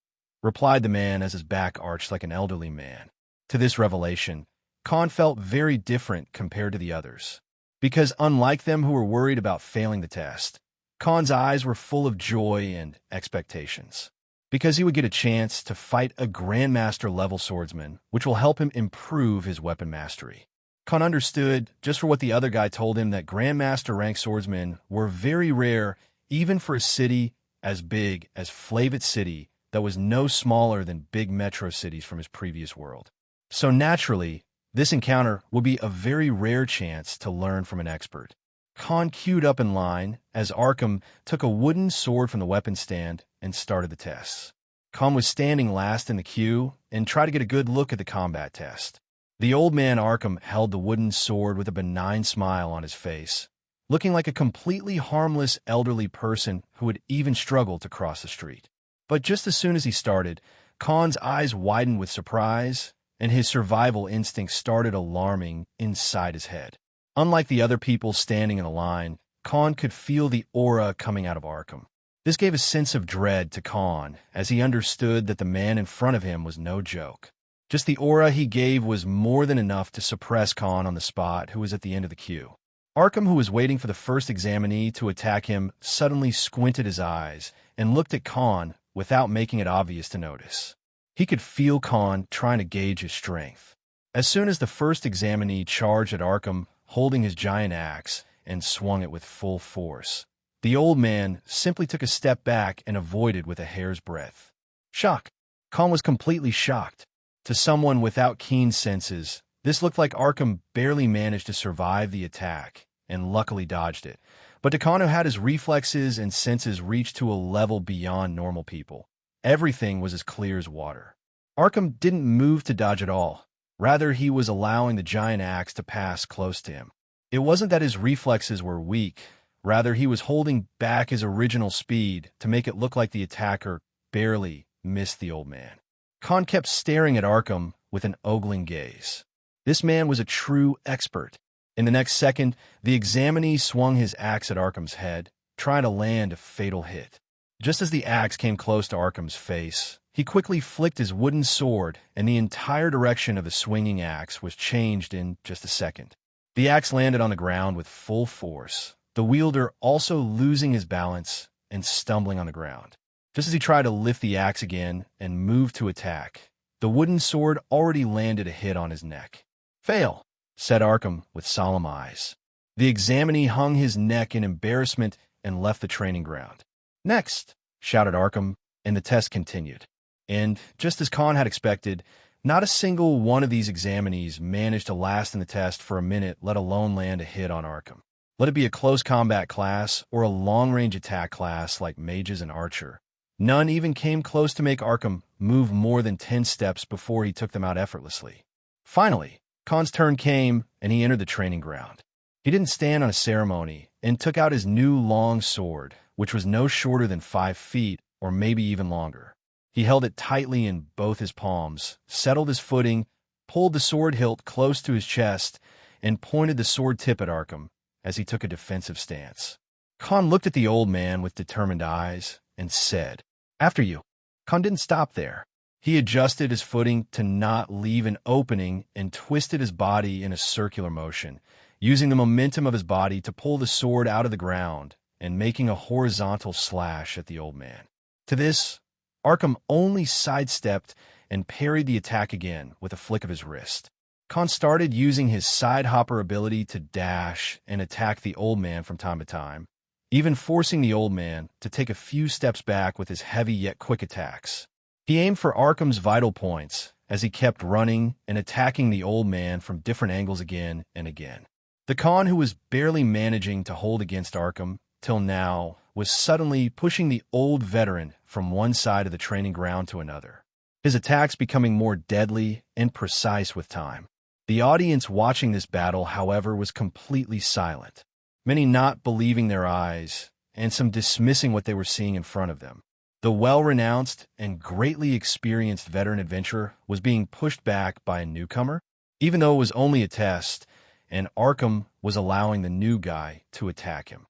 replied the man as his back arched like an elderly man. To this revelation, Khan felt very different compared to the others, because unlike them who were worried about failing the test, Khan's eyes were full of joy and expectations, because he would get a chance to fight a Grandmaster-level swordsman, which will help him improve his weapon mastery. Khan understood, just for what the other guy told him, that Grandmaster-rank swordsmen were very rare even for a city as big as Flavit City that was no smaller than big metro cities from his previous world. So naturally, this encounter would be a very rare chance to learn from an expert. Khan queued up in line as Arkham took a wooden sword from the weapon stand and started the tests. Khan was standing last in the queue and tried to get a good look at the combat test. The old man Arkham held the wooden sword with a benign smile on his face, looking like a completely harmless elderly person who would even struggle to cross the street. But just as soon as he started, Khan's eyes widened with surprise, and his survival instinct started alarming inside his head. Unlike the other people standing in a line, Khan could feel the aura coming out of Arkham. This gave a sense of dread to Khan as he understood that the man in front of him was no joke. Just the aura he gave was more than enough to suppress Khan on the spot, who was at the end of the queue. Arkham, who was waiting for the first examinee to attack him, suddenly squinted his eyes and looked at Khan without making it obvious to notice. He could feel Khan trying to gauge his strength. As soon as the first examinee charged at Arkham, holding his giant axe, and swung it with full force, the old man simply took a step back and avoided with a hair's breadth. Shock. Khan was completely shocked. To someone without keen senses, this looked like Arkham barely managed to survive the attack, and luckily dodged it, But Takano had his reflexes and senses reached to a level beyond normal people. Everything was as clear as water. Arkham didn't move to dodge at all. Rather, he was allowing the giant axe to pass close to him. It wasn't that his reflexes were weak. Rather, he was holding back his original speed to make it look like the attacker barely missed the old man. Khan kept staring at Arkham with an ogling gaze. This man was a true expert. In the next second, the examinee swung his axe at Arkham's head, trying to land a fatal hit. Just as the axe came close to Arkham's face, he quickly flicked his wooden sword, and the entire direction of the swinging axe was changed in just a second. The axe landed on the ground with full force, the wielder also losing his balance and stumbling on the ground. Just as he tried to lift the axe again and move to attack, the wooden sword already landed a hit on his neck. "Fail," said Arkham with solemn eyes. The examinee hung his neck in embarrassment and left the training ground. "Next," shouted Arkham, and the test continued. And, just as Khan had expected, not a single one of these examinees managed to last in the test for a minute, let alone land a hit on Arkham. Let it be a close combat class or a long-range attack class like mages and archer. None even came close to make Arkham move more than 10 steps before he took them out effortlessly. Finally, Khan's turn came, and he entered the training ground. He didn't stand on a ceremony and took out his new long sword, which was no shorter than 5 feet or maybe even longer. He held it tightly in both his palms, settled his footing, pulled the sword hilt close to his chest, and pointed the sword tip at Arkham as he took a defensive stance. Khan looked at the old man with determined eyes and said, "After you." Khan didn't stop there. He adjusted his footing to not leave an opening and twisted his body in a circular motion, using the momentum of his body to pull the sword out of the ground and making a horizontal slash at the old man. To this, Arkham only sidestepped and parried the attack again with a flick of his wrist. Khan started using his side hopper ability to dash and attack the old man from time to time, even forcing the old man to take a few steps back with his heavy yet quick attacks. He aimed for Arkham's vital points as he kept running and attacking the old man from different angles again and again. The Khan, who was barely managing to hold against Arkham till now, was suddenly pushing the old veteran from one side of the training ground to another, his attacks becoming more deadly and precise with time. The audience watching this battle, however, was completely silent, many not believing their eyes and some dismissing what they were seeing in front of them. The well-renounced and greatly experienced veteran adventurer was being pushed back by a newcomer, even though it was only a test, and Arkham was allowing the new guy to attack him.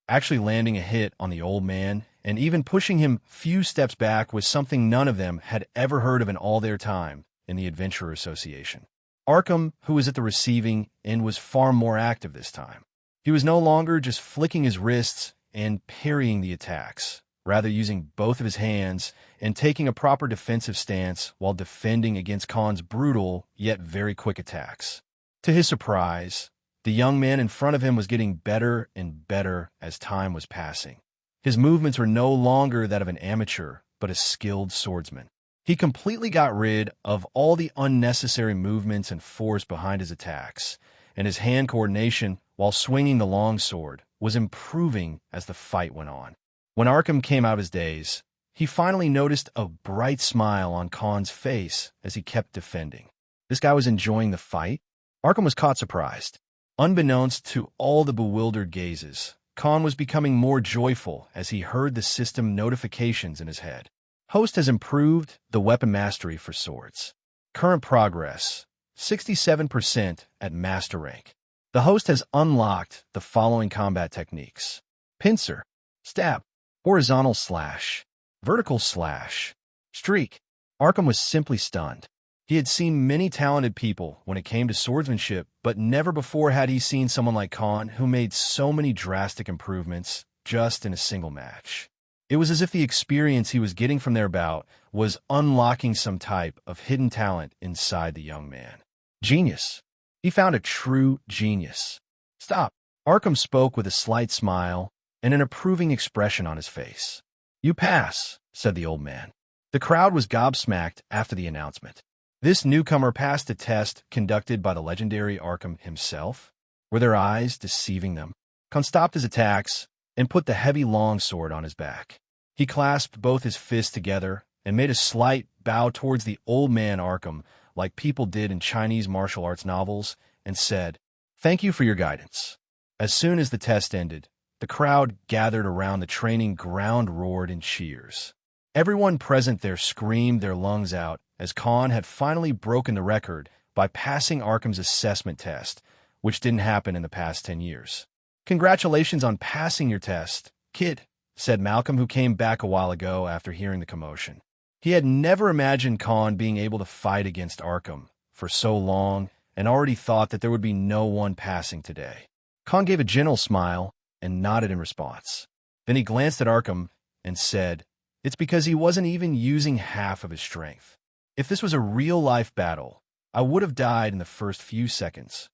Actually landing a hit on the old man and even pushing him few steps back was something none of them had ever heard of in all their time in the Adventurer Association. Arkham, who was at the receiving end, was far more active this time. He was no longer just flicking his wrists and parrying the attacks, rather using both of his hands and taking a proper defensive stance while defending against Khan's brutal yet very quick attacks. To his surprise, the young man in front of him was getting better and better as time was passing. His movements were no longer that of an amateur, but a skilled swordsman. He completely got rid of all the unnecessary movements and force behind his attacks, and his hand coordination, while swinging the long sword, was improving as the fight went on. When Arkham came out of his daze, he finally noticed a bright smile on Khan's face as he kept defending. This guy was enjoying the fight? Arkham was caught surprised. Unbeknownst to all the bewildered gazes, Khan was becoming more joyful as he heard the system notifications in his head. Host has improved the weapon mastery for swords. Current progress, 67% at master rank. The host has unlocked the following combat techniques: pincer, stab, horizontal slash, vertical slash, streak. Arkham was simply stunned. He had seen many talented people when it came to swordsmanship, but never before had he seen someone like Khan who made so many drastic improvements just in a single match. It was as if the experience he was getting from their bout was unlocking some type of hidden talent inside the young man. Genius. He found a true genius. Stop. Arkham spoke with a slight smile and an approving expression on his face. "You pass," said the old man. The crowd was gobsmacked after the announcement. This newcomer passed a test conducted by the legendary Arkham himself. Were their eyes deceiving them? Khan stopped his attacks and put the heavy longsword on his back. He clasped both his fists together and made a slight bow towards the old man Arkham, like people did in Chinese martial arts novels, and said, "Thank you for your guidance." As soon as the test ended, the crowd gathered around the training ground roared in cheers. Everyone present there screamed their lungs out as Khan had finally broken the record by passing Arkham's assessment test, which didn't happen in the past 10 years. "Congratulations on passing your test, kid," said Malcolm, who came back a while ago after hearing the commotion. He had never imagined Khan being able to fight against Arkham for so long and already thought that there would be no one passing today. Khan gave a gentle smile and nodded in response. Then he glanced at Arkham and said, "It's because he wasn't even using half of his strength. If this was a real-life battle, I would have died in the first few seconds."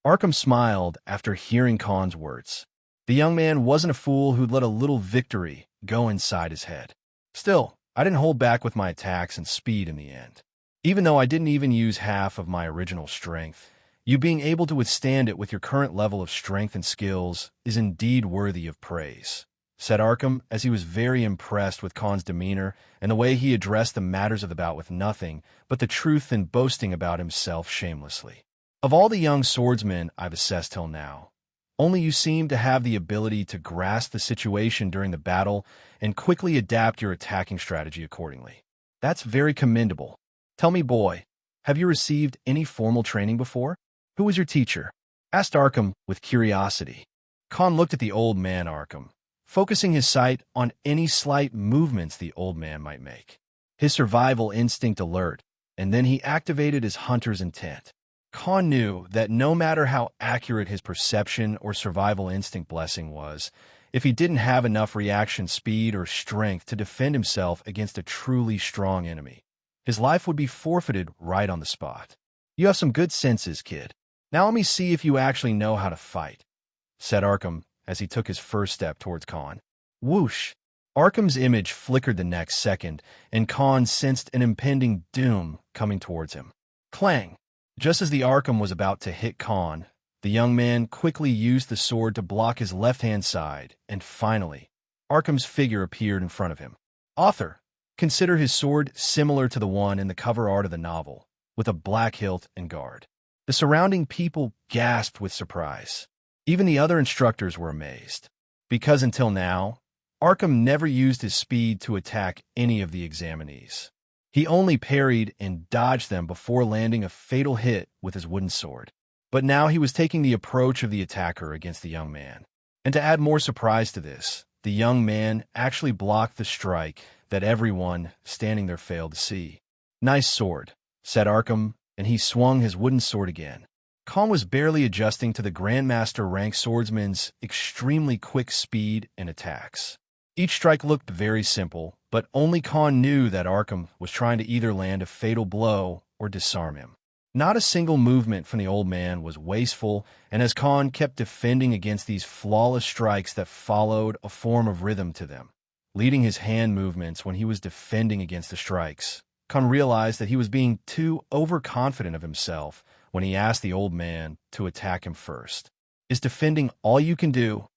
Arkham smiled after hearing Khan's words. The young man wasn't a fool who'd let a little victory go inside his head. "Still, I didn't hold back with my attacks and speed in the end. Even though I didn't even use half of my original strength, you being able to withstand it with your current level of strength and skills is indeed worthy of praise," said Arkham, as he was very impressed with Khan's demeanor and the way he addressed the matters of the bout with nothing but the truth and boasting about himself shamelessly. "Of all the young swordsmen I've assessed till now, only you seem to have the ability to grasp the situation during the battle and quickly adapt your attacking strategy accordingly. That's very commendable. Tell me, boy, have you received any formal training before? Who was your teacher?" asked Arkham with curiosity. Khan looked at the old man Arkham, focusing his sight on any slight movements the old man might make. His survival instinct alert, and then he activated his hunter's intent. Khan knew that no matter how accurate his perception or survival instinct blessing was, if he didn't have enough reaction speed or strength to defend himself against a truly strong enemy, his life would be forfeited right on the spot. "You have some good senses, kid. Now let me see if you actually know how to fight," said Arkham as he took his first step towards Khan. Whoosh! Arkham's image flickered the next second, and Khan sensed an impending doom coming towards him. Clang! Just as the Arkham was about to hit Khan, the young man quickly used the sword to block his left-hand side, and finally, Arkham's figure appeared in front of him. Author, consider his sword similar to the one in the cover art of the novel, with a black hilt and guard. The surrounding people gasped with surprise. Even the other instructors were amazed, because until now, Arkham never used his speed to attack any of the examinees. He only parried and dodged them before landing a fatal hit with his wooden sword. But now he was taking the approach of the attacker against the young man. And to add more surprise to this, the young man actually blocked the strike that everyone standing there failed to see. "Nice sword," said Arkham, and he swung his wooden sword again. Khan was barely adjusting to the Grandmaster rank swordsman's extremely quick speed and attacks. Each strike looked very simple, but only Khan knew that Arkham was trying to either land a fatal blow or disarm him. Not a single movement from the old man was wasteful, and as Khan kept defending against these flawless strikes that followed a form of rhythm to them, leading his hand movements when he was defending against the strikes, Khan realized that he was being too overconfident of himself when he asked the old man to attack him first. "Is defending all you can do?"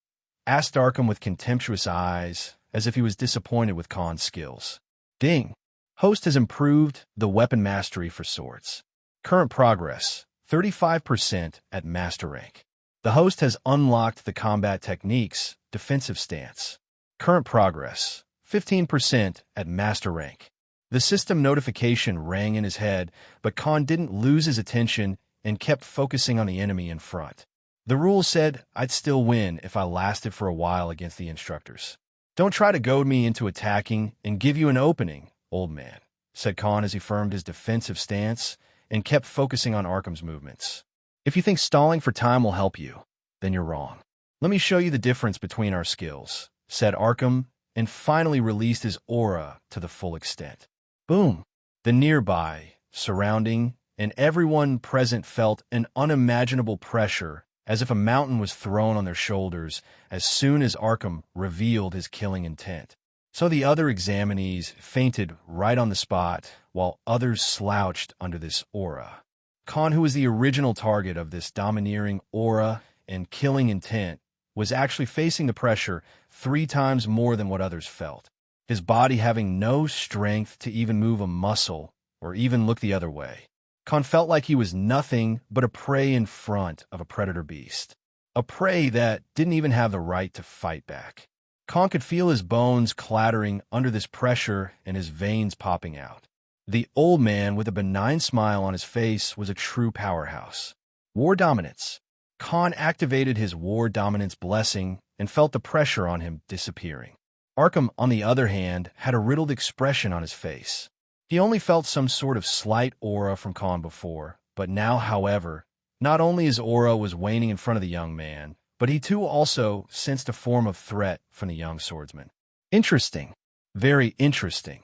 asked Arkham with contemptuous eyes, as if he was disappointed with Khan's skills. Ding! Host has improved the weapon mastery for swords. Current progress, 35% at master rank. The host has unlocked the combat techniques, defensive stance. Current progress, 15% at master rank. The system notification rang in his head, but Khan didn't lose his attention and kept focusing on the enemy in front. The rules said I'd still win if I lasted for a while against the instructors. "Don't try to goad me into attacking and give you an opening, old man," said Khan as he firmed his defensive stance and kept focusing on Arkham's movements. "If you think stalling for time will help you, then you're wrong. Let me show you the difference between our skills," said Arkham, and finally released his aura to the full extent. Boom! The nearby, surrounding, and everyone present felt an unimaginable pressure, as if a mountain was thrown on their shoulders as soon as Arkham revealed his killing intent. So the other examinees fainted right on the spot, while others slouched under this aura. Khan, who was the original target of this domineering aura and killing intent, was actually facing the pressure 3 times more than what others felt, his body having no strength to even move a muscle or even look the other way. Khan felt like he was nothing but a prey in front of a predator beast, a prey that didn't even have the right to fight back. Khan could feel his bones clattering under this pressure and his veins popping out. The old man, with a benign smile on his face, was a true powerhouse. War dominance. Khan activated his war dominance blessing and felt the pressure on him disappearing. Arkham, on the other hand, had a riddled expression on his face. He only felt some sort of slight aura from Khan before, but now, however, not only his aura was waning in front of the young man, but he too also sensed a form of threat from the young swordsman. Interesting. Very interesting,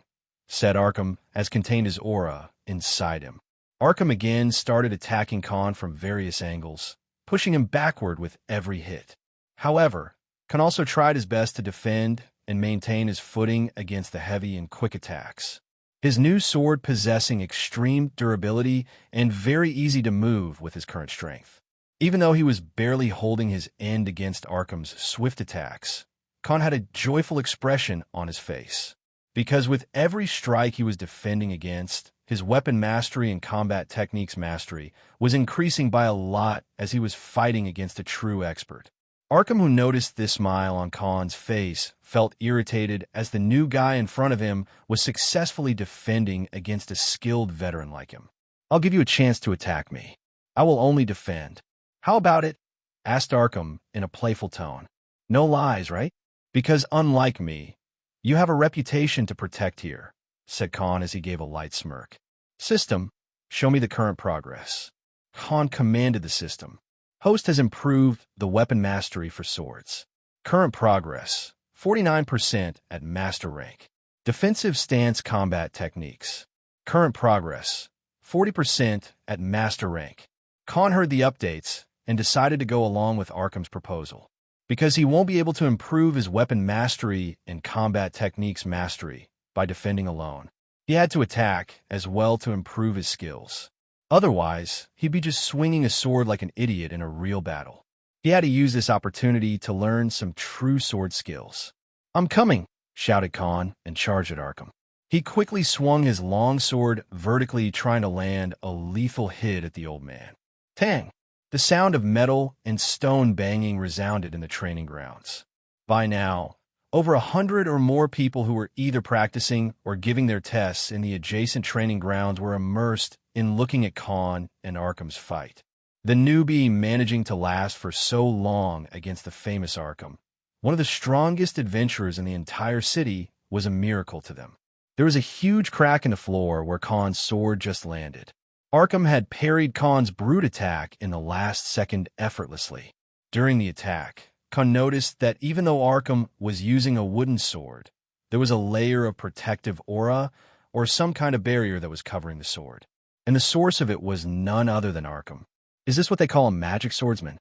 said Arkham as contained his aura inside him. Arkham again started attacking Khan from various angles, pushing him backward with every hit. However, Khan also tried his best to defend and maintain his footing against the heavy and quick attacks. His new sword possessing extreme durability and very easy to move with his current strength. Even though he was barely holding his end against Arkham's swift attacks, Khan had a joyful expression on his face. Because with every strike he was defending against, his weapon mastery and combat techniques mastery was increasing by a lot as he was fighting against a true expert. Arkham, who noticed this smile on Khan's face, felt irritated as the new guy in front of him was successfully defending against a skilled veteran like him. "I'll give you a chance to attack me. I will only defend. How about it?" asked Arkham in a playful tone. "No lies, right? Because unlike me, you have a reputation to protect here," said Khan as he gave a light smirk. "System, show me the current progress." Khan commanded the system. Host has improved the weapon mastery for swords. Current progress, 49% at master rank. Defensive stance combat techniques. Current progress, 40% at master rank. Khan heard the updates and decided to go along with Arkham's proposal. Because he won't be able to improve his weapon mastery and combat techniques mastery by defending alone. He had to attack as well to improve his skills. Otherwise, he'd be just swinging a sword like an idiot in a real battle. He had to use this opportunity to learn some true sword skills. "I'm coming," shouted Khan and charged at Arkham. He quickly swung his long sword vertically, trying to land a lethal hit at the old man. Tang! The sound of metal and stone banging resounded in the training grounds. By now, over 100 or more people who were either practicing or giving their tests in the adjacent training grounds were immersed in looking at Khan and Arkham's fight. The newbie managing to last for so long against the famous Arkham, one of the strongest adventurers in the entire city, was a miracle to them. There was a huge crack in the floor where Khan's sword just landed. Arkham had parried Khan's brute attack in the last second effortlessly. During the attack, Khan noticed that even though Arkham was using a wooden sword, there was a layer of protective aura or some kind of barrier that was covering the sword. And the source of it was none other than Arkham. Is this what they call a magic swordsman?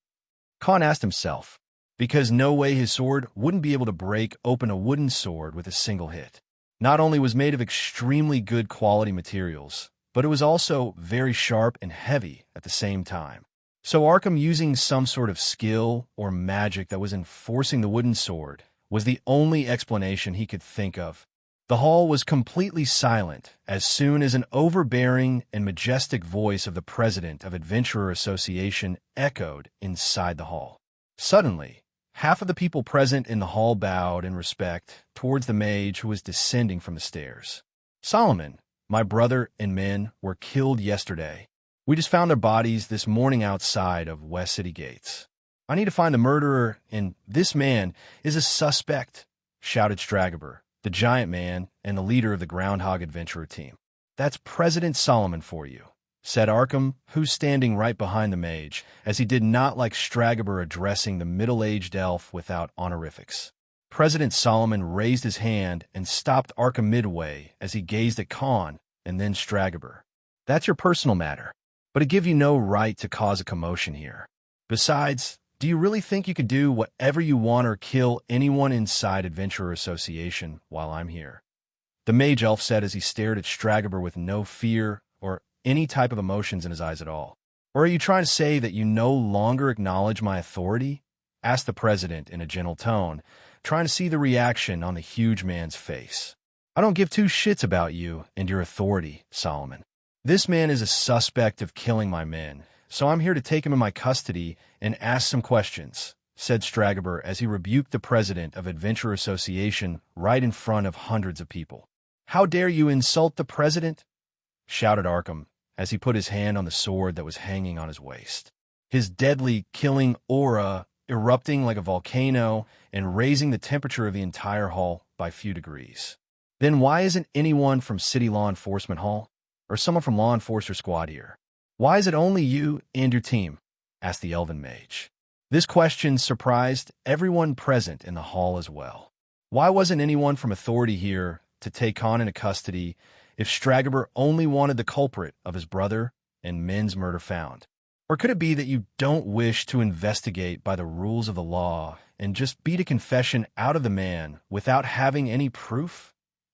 Khan asked himself, because no way his sword wouldn't be able to break open a wooden sword with a single hit. Not only was made of extremely good quality materials, but it was also very sharp and heavy at the same time. So Arkham, using some sort of skill or magic that was enforcing the wooden sword, was the only explanation he could think of. The hall was completely silent as soon as an overbearing and majestic voice of the president of Adventurer Association echoed inside the hall. Suddenly, half of the people present in the hall bowed in respect towards the mage who was descending from the stairs. "Solomon, my brother and men were killed yesterday. We just found their bodies this morning outside of West City gates. I need to find the murderer, and this man is a suspect," shouted Stragaber, the giant man and the leader of the Groundhog Adventurer team. "That's President Solomon for you," said Arkham, who's standing right behind the mage, as he did not like Stragaber addressing the middle-aged elf without honorifics. President Solomon raised his hand and stopped Arkham midway as he gazed at Khan and then Stragaber. "That's your personal matter, but it give you no right to cause a commotion here. Besides, do you really think you could do whatever you want or kill anyone inside Adventurer Association while I'm here?" The mage elf said as he stared at Stragaber with no fear or any type of emotions in his eyes at all. "Or are you trying to say that you no longer acknowledge my authority?" asked the president in a gentle tone, trying to see the reaction on the huge man's face. I don't give two shits about you and your authority, Solomon. This man is a suspect of killing my men, so I'm here to take him in my custody and ask some questions, said Stragaber as he rebuked the president of Adventure Association right in front of hundreds of people. How dare you insult the president? Shouted Arkham as he put his hand on the sword that was hanging on his waist. His deadly, killing aura erupting like a volcano and raising the temperature of the entire hall by a few degrees. Then why isn't anyone from City Law Enforcement Hall or someone from Law Enforcer Squad here? Why is it only you and your team? Asked the Elven Mage. This question surprised everyone present in the hall as well. Why wasn't anyone from authority here to take Khan into custody if Stragaber only wanted the culprit of his brother and men's murder found? Or could it be that you don't wish to investigate by the rules of the law and just beat a confession out of the man without having any proof?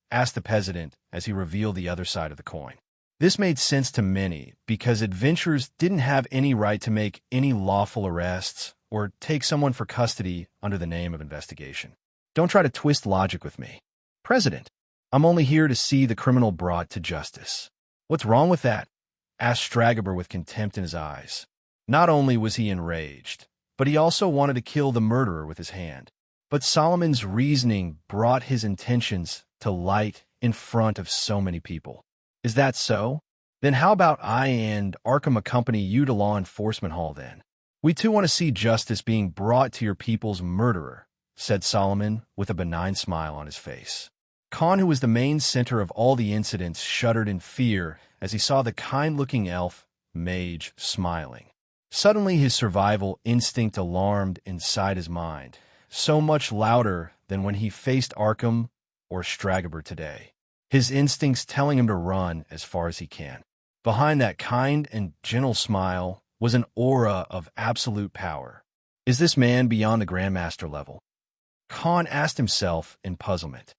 Asked the president as he revealed the other side of the coin. This made sense to many because adventurers didn't have any right to make any lawful arrests or take someone for custody under the name of investigation. Don't try to twist logic with me. President, I'm only here to see the criminal brought to justice. What's wrong with that? Asked Stragaber with contempt in his eyes. Not only was he enraged, but he also wanted to kill the murderer with his hand. But Solomon's reasoning brought his intentions to light in front of so many people. Is that so? Then how about I and Arkham accompany you to Law Enforcement Hall then? We too want to see justice being brought to your people's murderer, said Solomon with a benign smile on his face. Khan, who was the main center of all the incidents, shuddered in fear as he saw the kind-looking elf mage smiling. Suddenly his survival instinct alarmed inside his mind, so much louder than when he faced Arkham or Stragaber today. His instincts telling him to run as far as he can. Behind that kind and gentle smile was an aura of absolute power. Is this man beyond the Grandmaster level? Khan asked himself in puzzlement.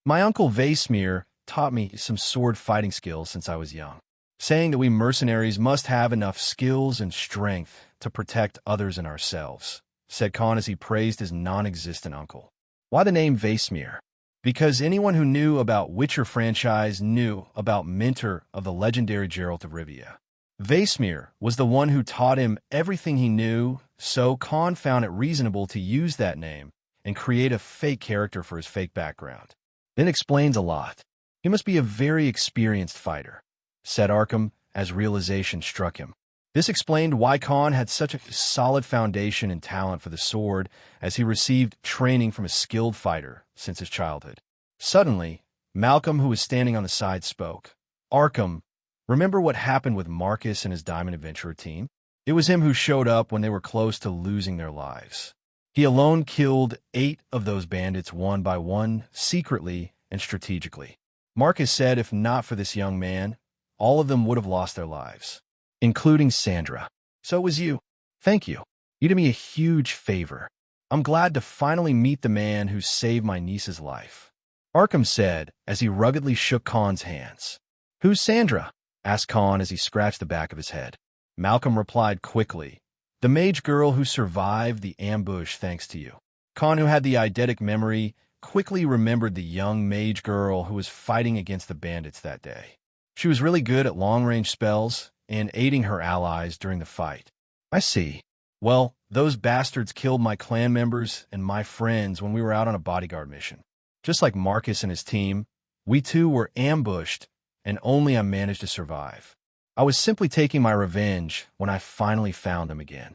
My uncle Vaesmir taught me some sword fighting skills since I was young, saying that we mercenaries must have enough skills and strength to protect others and ourselves, said Khan as he praised his non-existent uncle. Why the name Vaesmir? Because anyone who knew about Witcher franchise knew about Mentor of the legendary Geralt of Rivia. Vaesmir was the one who taught him everything he knew, so Khan found it reasonable to use that name and create a fake character for his fake background. That explains a lot. He must be a very experienced fighter, said Arkham as realization struck him. This explained why Khan had such a solid foundation and talent for the sword, as he received training from a skilled fighter since his childhood. Suddenly, Malcolm, who was standing on the side, spoke. Arkham, remember what happened with Marcus and his Diamond Adventurer team? It was him who showed up when they were close to losing their lives. He alone killed 8 of those bandits one by one, secretly and strategically. Marcus said if not for this young man, all of them would have lost their lives, including Sandra. So it was you. Thank you. You did me a huge favor. I'm glad to finally meet the man who saved my niece's life, Arkham said as he ruggedly shook Khan's hands. Who's Sandra? Asked Khan as he scratched the back of his head. Malcolm replied quickly. The mage girl who survived the ambush thanks to you. Khan, who had the eidetic memory, quickly remembered the young mage girl who was fighting against the bandits that day. She was really good at long-range spells and aiding her allies during the fight. I see. Well, those bastards killed my clan members and my friends when we were out on a bodyguard mission. Just like Marcus and his team, we too were ambushed, and only I managed to survive. I was simply taking my revenge when I finally found them again,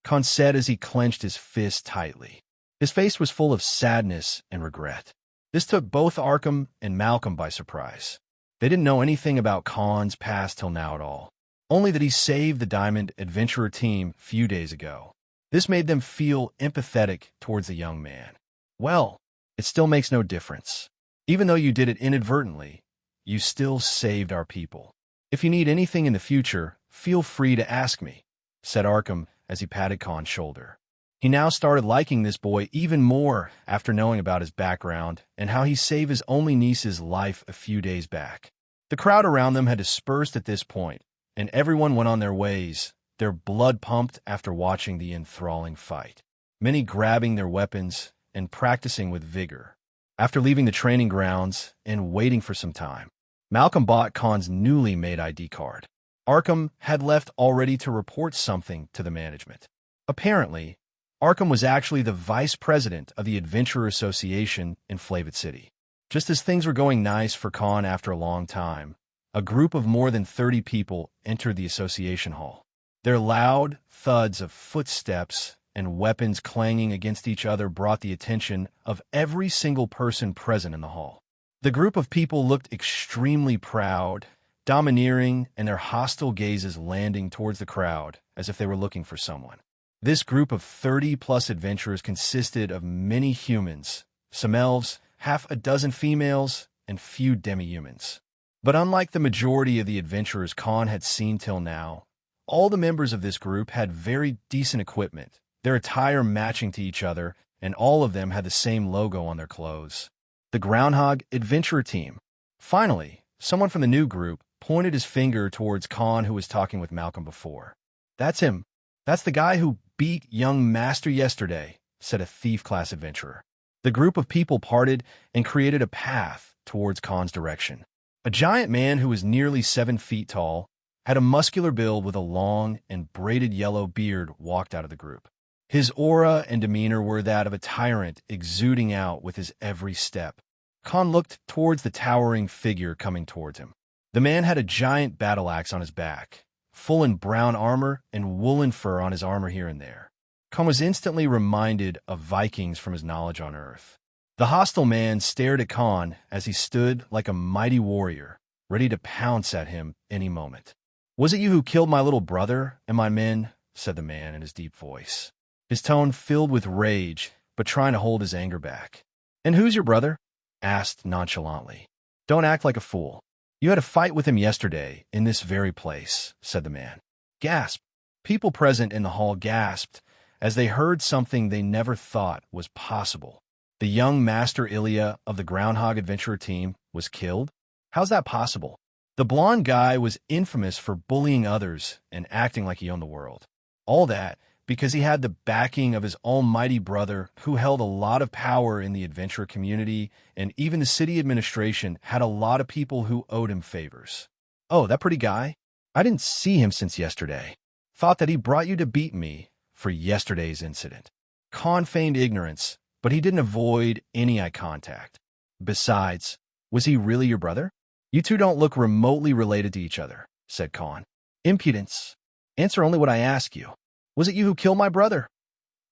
Khan said as he clenched his fist tightly. His face was full of sadness and regret. This took both Arkham and Malcolm by surprise. They didn't know anything about Khan's past till now at all, only that he saved the Diamond Adventurer team a few days ago. This made them feel empathetic towards the young man. Well, it still makes no difference. Even though you did it inadvertently, you still saved our people. If you need anything in the future, feel free to ask me, said Arkham as he patted Khan's shoulder. He now started liking this boy even more after knowing about his background and how he saved his only niece's life a few days back. The crowd around them had dispersed at this point, and everyone went on their ways, their blood pumped after watching the enthralling fight. many grabbing their weapons and practicing with vigor. After leaving the training grounds and waiting for some time, Malcolm bought Khan's newly made ID card. Arkham had left already to report something to the management. Apparently, Arkham was actually the vice president of the Adventurer Association in Flavit City. Just as things were going nice for Khan after a long time, a group of more than 30 people entered the association hall. Their loud thuds of footsteps and weapons clanging against each other brought the attention of every single person present in the hall. The group of people looked extremely proud, domineering, and their hostile gazes landing towards the crowd as if they were looking for someone. This group of 30-plus adventurers consisted of many humans, some elves, half a dozen females, and few demi-humans. But unlike the majority of the adventurers Khan had seen till now, all the members of this group had very decent equipment, their attire matching to each other, and all of them had the same logo on their clothes. The Groundhog Adventurer Team. Finally, someone from the new group pointed his finger towards Khan, who was talking with Malcolm before. "That's him. That's the guy who beat young Master yesterday," said a thief-class adventurer. The group of people parted and created a path towards Khan's direction. A giant man who was nearly 7 feet tall, had a muscular build with a long and braided yellow beard walked out of the group. His aura and demeanor were that of a tyrant exuding out with his every step. Khan looked towards the towering figure coming towards him. The man had a giant battle axe on his back, full in brown armor and woolen fur on his armor here and there. Khan was instantly reminded of Vikings from his knowledge on Earth. The hostile man stared at Khan as he stood like a mighty warrior, ready to pounce at him any moment. "Was it you who killed my little brother and my men?" said the man in his deep voice, his tone filled with rage, but trying to hold his anger back. "And who's your brother?" asked nonchalantly. "Don't act like a fool. You had a fight with him yesterday in this very place," said the man. Gasp! People present in the hall gasped as they heard something they never thought was possible. The young Master Ilya of the Groundhog Adventurer Team was killed? How's that possible? The blonde guy was infamous for bullying others and acting like he owned the world. All that because he had the backing of his almighty brother, who held a lot of power in the adventurer community, and even the city administration had a lot of people who owed him favors. "Oh, that pretty guy? I didn't see him since yesterday. Thought that he brought you to beat me for yesterday's incident." Khan feigned ignorance, but he didn't avoid any eye contact. "Besides, was he really your brother? You two don't look remotely related to each other," said Khan. "Impudence. Answer only what I ask you. Was it you who killed my brother?"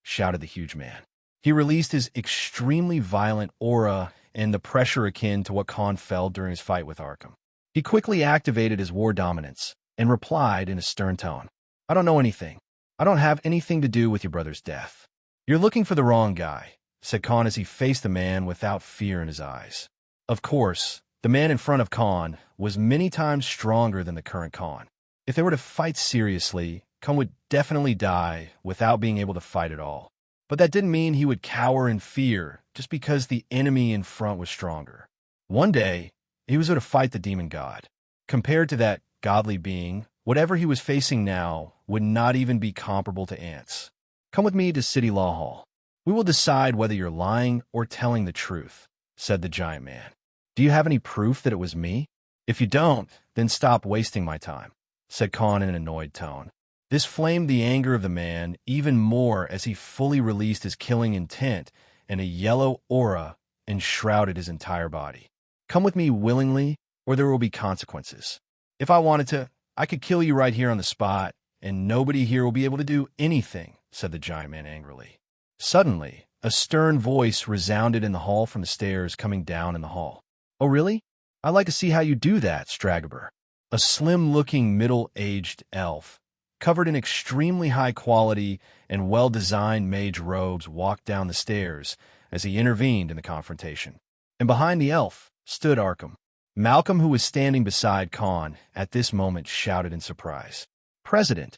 shouted the huge man. He released his extremely violent aura and the pressure akin to what Khan felt during his fight with Arkham. He quickly activated his war dominance and replied in a stern tone, "I don't know anything. I don't have anything to do with your brother's death." "You're looking for the wrong guy," said Khan as he faced the man without fear in his eyes. Of course, the man in front of Khan was many times stronger than the current Khan. If they were to fight seriously, Khan would definitely die without being able to fight at all. But that didn't mean he would cower in fear just because the enemy in front was stronger. One day, he was going to fight the demon god. Compared to that godly being, whatever he was facing now would not even be comparable to ants. "Come with me to City Law Hall. We will decide whether you're lying or telling the truth," said the giant man. "Do you have any proof that it was me? If you don't, then stop wasting my time," said Khan in an annoyed tone. This flamed the anger of the man even more as he fully released his killing intent, and a yellow aura enshrouded his entire body. "Come with me willingly, or there will be consequences. If I wanted to, I could kill you right here on the spot, and nobody here will be able to do anything," said the giant man angrily. Suddenly, a stern voice resounded in the hall from the stairs coming down in the hall. "Oh, really? I'd like to see how you do that, Stragaber." A slim-looking middle-aged elf, covered in extremely high-quality and well-designed mage robes, walked down the stairs as he intervened in the confrontation. And behind the elf stood Arkham. Malcolm, who was standing beside Khan at this moment, shouted in surprise, "President,"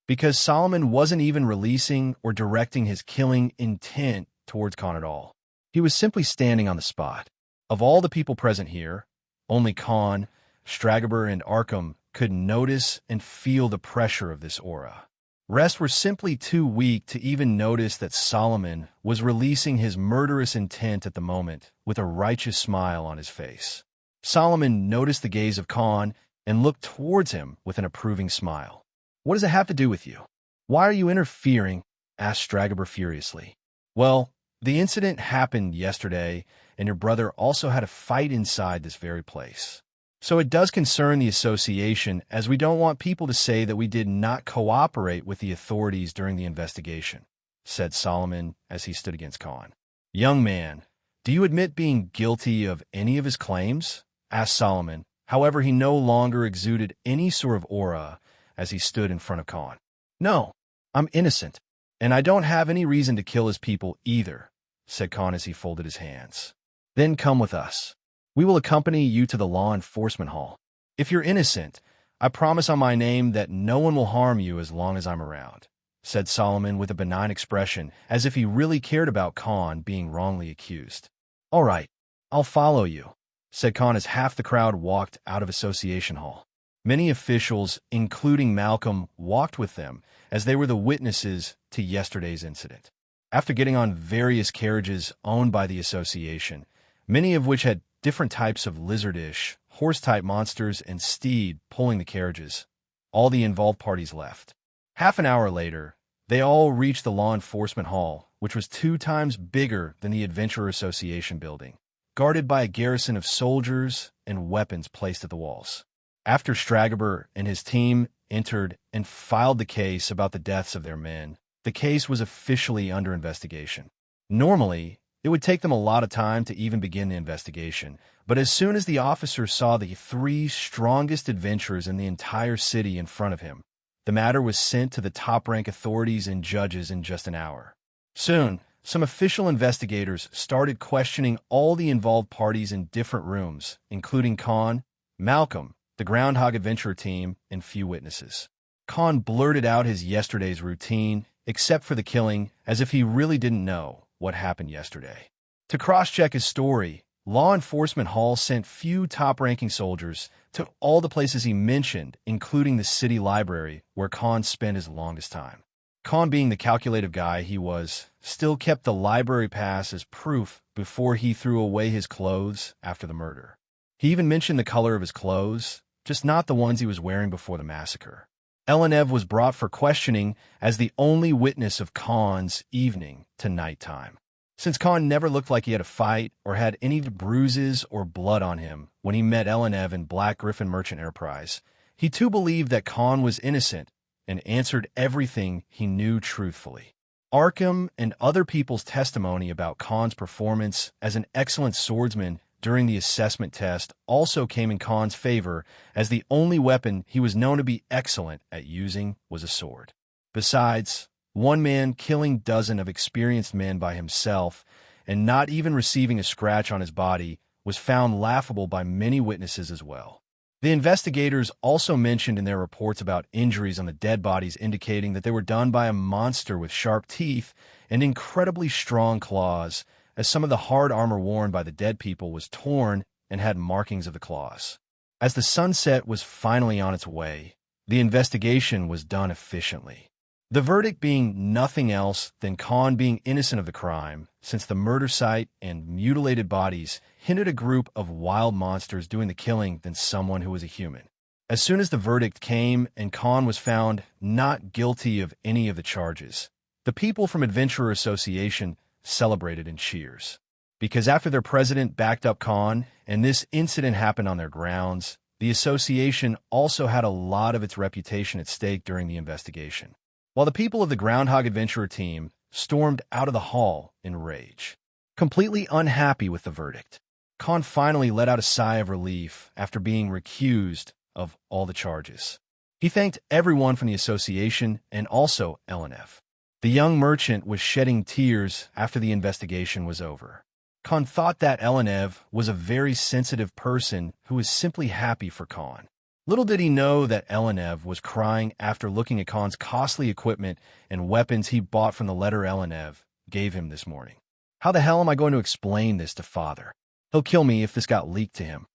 because Solomon wasn't even releasing or directing his killing intent towards Khan at all. He was simply standing on the spot. Of all the people present here, only Khan, Stragaber, and Arkham could notice and feel the pressure of this aura. Rest were simply too weak to even notice that Solomon was releasing his murderous intent at the moment with a righteous smile on his face. Solomon noticed the gaze of Khan and looked towards him with an approving smile. "What does it have to do with you? Why are you interfering?" asked Stragaber furiously. "Well, the incident happened yesterday, and your brother also had a fight inside this very place. So it does concern the association, as we don't want people to say that we did not cooperate with the authorities during the investigation," said Solomon as he stood against Khan. "Young man, do you admit being guilty of any of his claims?" asked Solomon. However, he no longer exuded any sort of aura as he stood in front of Khan. "No, I'm innocent, and I don't have any reason to kill his people either," said Khan as he folded his hands. "Then come with us. We will accompany you to the law enforcement hall. If you're innocent, I promise on my name that no one will harm you as long as I'm around," said Solomon with a benign expression, as if he really cared about Khan being wrongly accused. "All right, I'll follow you," said Khan as half the crowd walked out of Association Hall. Many officials, including Malcolm, walked with them as they were the witnesses to yesterday's incident. After getting on various carriages owned by the association, many of which had different types of lizardish, horse-type monsters, and steed pulling the carriages, all the involved parties left. Half an hour later, they all reached the law enforcement hall, which was 2 times bigger than the Adventurer Association building, guarded by a garrison of soldiers and weapons placed at the walls. After Stragaber and his team entered and filed the case about the deaths of their men, the case was officially under investigation. Normally, it would take them a lot of time to even begin the investigation, but as soon as the officer saw the 3 strongest adventurers in the entire city in front of him, the matter was sent to the top-rank authorities and judges in just an hour. Soon, some official investigators started questioning all the involved parties in different rooms, including Khan, Malcolm, the Groundhog Adventure team, and few witnesses. Khan blurted out his yesterday's routine, except for the killing, as if he really didn't know what happened yesterday. To cross-check his story, Law Enforcement Hall sent few top-ranking soldiers to all the places he mentioned, including the city library, where Khan spent his longest time. Khan, being the calculative guy he was, still kept the library pass as proof before he threw away his clothes after the murder. He even mentioned the color of his clothes, just not the ones he was wearing before the massacre. Elenev was brought for questioning as the only witness of Khan's evening to nighttime. Since Khan never looked like he had a fight or had any bruises or blood on him when he met Elenev in Black Griffin Merchant Enterprise, he too believed that Khan was innocent and answered everything he knew truthfully. Arkham and other people's testimony about Khan's performance as an excellent swordsman during the assessment test also came in Khan's favor, as the only weapon he was known to be excellent at using was a sword. Besides, one man killing dozens of experienced men by himself and not even receiving a scratch on his body was found laughable by many witnesses as well. The investigators also mentioned in their reports about injuries on the dead bodies, indicating that they were done by a monster with sharp teeth and incredibly strong claws, as some of the hard armor worn by the dead people was torn and had markings of the claws. As the sunset was finally on its way, the investigation was done efficiently. The verdict being nothing else than Khan being innocent of the crime, since the murder site and mutilated bodies hinted a group of wild monsters doing the killing than someone who was a human. As soon as the verdict came and Khan was found not guilty of any of the charges, the people from Adventurer Association celebrated in cheers. Because after their president backed up Khan and this incident happened on their grounds, the association also had a lot of its reputation at stake during the investigation. While the people of the Groundhog Adventurer team stormed out of the hall in rage, completely unhappy with the verdict, Khan finally let out a sigh of relief after being recused of all the charges. He thanked everyone from the association and also Elenev. The young merchant was shedding tears after the investigation was over. Khan thought that Elenev was a very sensitive person who was simply happy for Khan. Little did he know that Elenev was crying after looking at Khan's costly equipment and weapons he bought from the letter Elenev gave him this morning. "How the hell am I going to explain this to Father? He'll kill me if this got leaked to him,"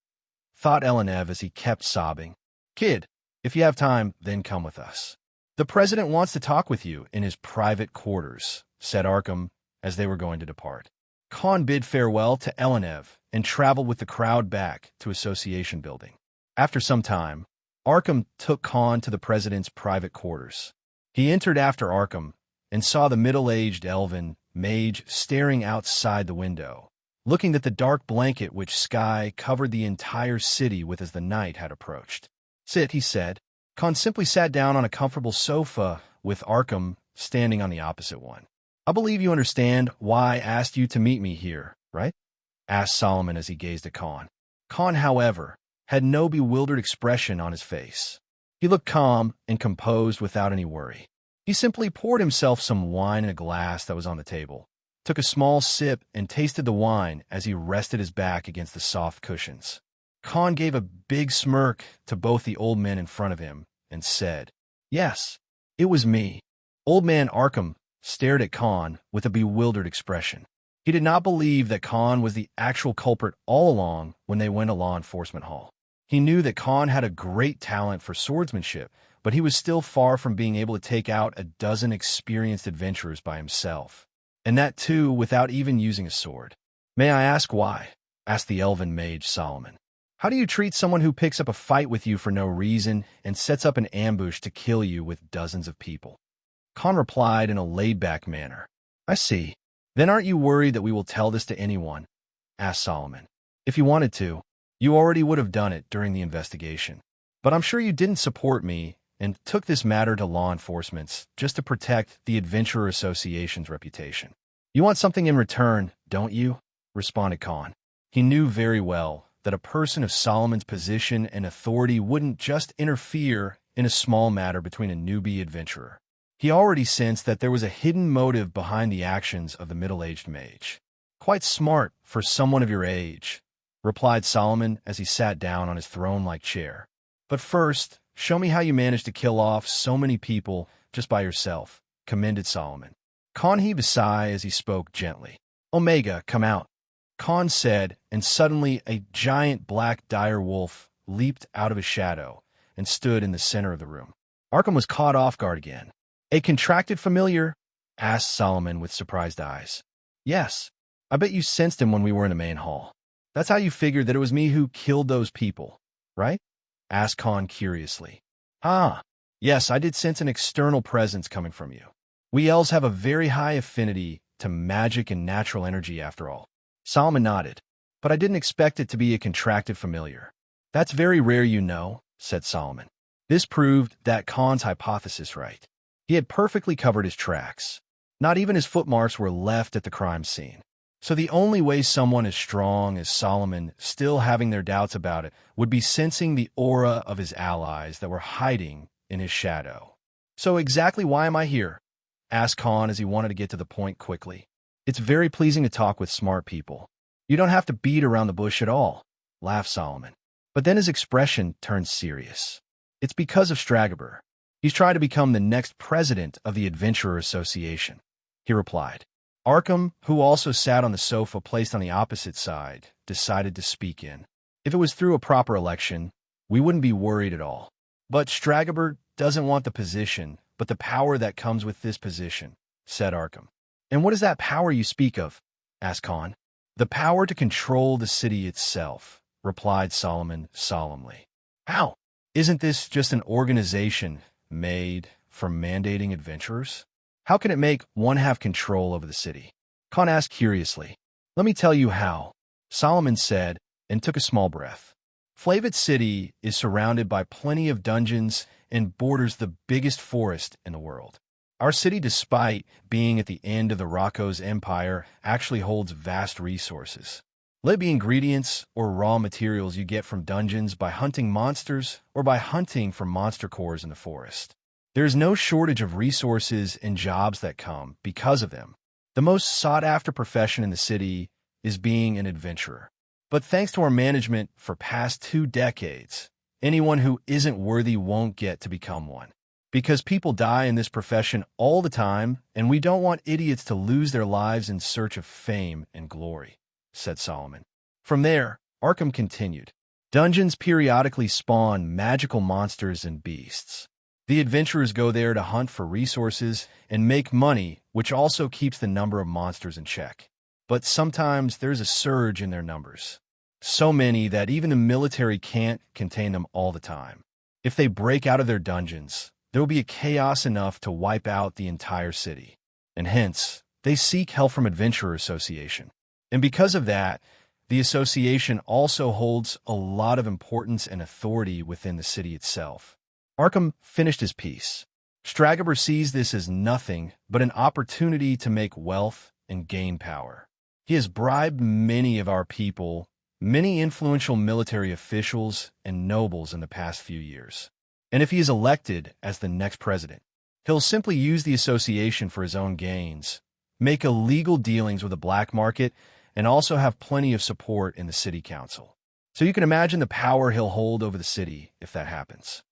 thought Elenev as he kept sobbing. "Kid, if you have time, then come with us." "The president wants to talk with you in his private quarters," said Arkham as they were going to depart. Khan bid farewell to Elenev and traveled with the crowd back to Association Building. After some time, Arkham took Khan to the president's private quarters. He entered after Arkham and saw the middle-aged elven mage staring outside the window, looking at the dark blanket which sky covered the entire city with as the night had approached. "Sit," he said. Khan simply sat down on a comfortable sofa with Arkham standing on the opposite one. "I believe you understand why I asked you to meet me here, right?" asked Solomon as he gazed at Khan. Khan, however, had no bewildered expression on his face. He looked calm and composed without any worry. He simply poured himself some wine in a glass that was on the table, took a small sip, and tasted the wine as he rested his back against the soft cushions. Khan gave a big smirk to both the old men in front of him and said, "Yes, it was me." Old man Arkham stared at Khan with a bewildered expression. He did not believe that Khan was the actual culprit all along when they went to law enforcement hall. He knew that Khan had a great talent for swordsmanship, but he was still far from being able to take out a dozen experienced adventurers by himself, and that too without even using a sword. "May I ask why?" asked the elven mage Solomon. "How do you treat someone who picks up a fight with you for no reason and sets up an ambush to kill you with dozens of people?" Khan replied in a laid-back manner. "I see. Then aren't you worried that we will tell this to anyone?" asked Solomon. "If you wanted to, you already would have done it during the investigation. But I'm sure you didn't support me and took this matter to law enforcement just to protect the Adventurer Association's reputation. You want something in return, don't you?" responded Khan. He knew very well that a person of Solomon's position and authority wouldn't just interfere in a small matter between a newbie adventurer. He already sensed that there was a hidden motive behind the actions of the middle-aged mage. "Quite smart for someone of your age," replied Solomon as he sat down on his throne-like chair. "But first, show me how you managed to kill off so many people just by yourself," commended Solomon. Khan heaved a sigh as he spoke gently. "Omega, come out," Khan said, and suddenly a giant black dire wolf leaped out of his shadow and stood in the center of the room. Arkham was caught off guard again. "A contracted familiar?" asked Solomon with surprised eyes. "Yes. I bet you sensed him when we were in the main hall. That's how you figured that it was me who killed those people, right?" asked Khan curiously. "Ah, yes, I did sense an external presence coming from you. We elves have a very high affinity to magic and natural energy after all." Solomon nodded. "But I didn't expect it to be a contracted familiar." "That's very rare, you know," said Solomon. This proved that Khan's hypothesis right. He had perfectly covered his tracks. Not even his footmarks were left at the crime scene. So the only way someone as strong as Solomon, still having their doubts about it, would be sensing the aura of his allies that were hiding in his shadow. "So exactly why am I here?" asked Khan as he wanted to get to the point quickly. "It's very pleasing to talk with smart people. You don't have to beat around the bush at all," laughed Solomon. But then his expression turned serious. "It's because of Stragaber. He's trying to become the next president of the Adventurer Association," he replied. Arkham, who also sat on the sofa placed on the opposite side, decided to speak in. "If it was through a proper election, we wouldn't be worried at all. But Stragaber doesn't want the position, but the power that comes with this position," said Arkham. "And what is that power you speak of?" asked Khan. "The power to control the city itself," replied Solomon solemnly. "How? Isn't this just an organization made for mandating adventurers? How can it make one have control over the city?" Khan asked curiously. "Let me tell you how," Solomon said, and took a small breath. Flavit City is surrounded by plenty of dungeons and borders the biggest forest in the world. Our city, despite being at the end of the Rocco's empire, actually holds vast resources. Let it be ingredients or raw materials you get from dungeons by hunting monsters or by hunting for monster cores in the forest. There is no shortage of resources and jobs that come because of them. The most sought-after profession in the city is being an adventurer. But thanks to our management for past 2 decades, anyone who isn't worthy won't get to become one. Because people die in this profession all the time, and we don't want idiots to lose their lives in search of fame and glory," said Solomon. From there, Arkham continued. "Dungeons periodically spawn magical monsters and beasts. The adventurers go there to hunt for resources and make money, which also keeps the number of monsters in check. But sometimes there's a surge in their numbers. So many that even the military can't contain them all the time. If they break out of their dungeons, there will be a chaos enough to wipe out the entire city. And hence, they seek help from Adventurer Association. And because of that, the association also holds a lot of importance and authority within the city itself. Arkham finished his piece. Stragaber sees this as nothing but an opportunity to make wealth and gain power. He has bribed many of our people, many influential military officials and nobles in the past few years. And if he is elected as the next president, he'll simply use the association for his own gains, make illegal dealings with the black market, and also have plenty of support in the city council. So you can imagine the power he'll hold over the city if that happens.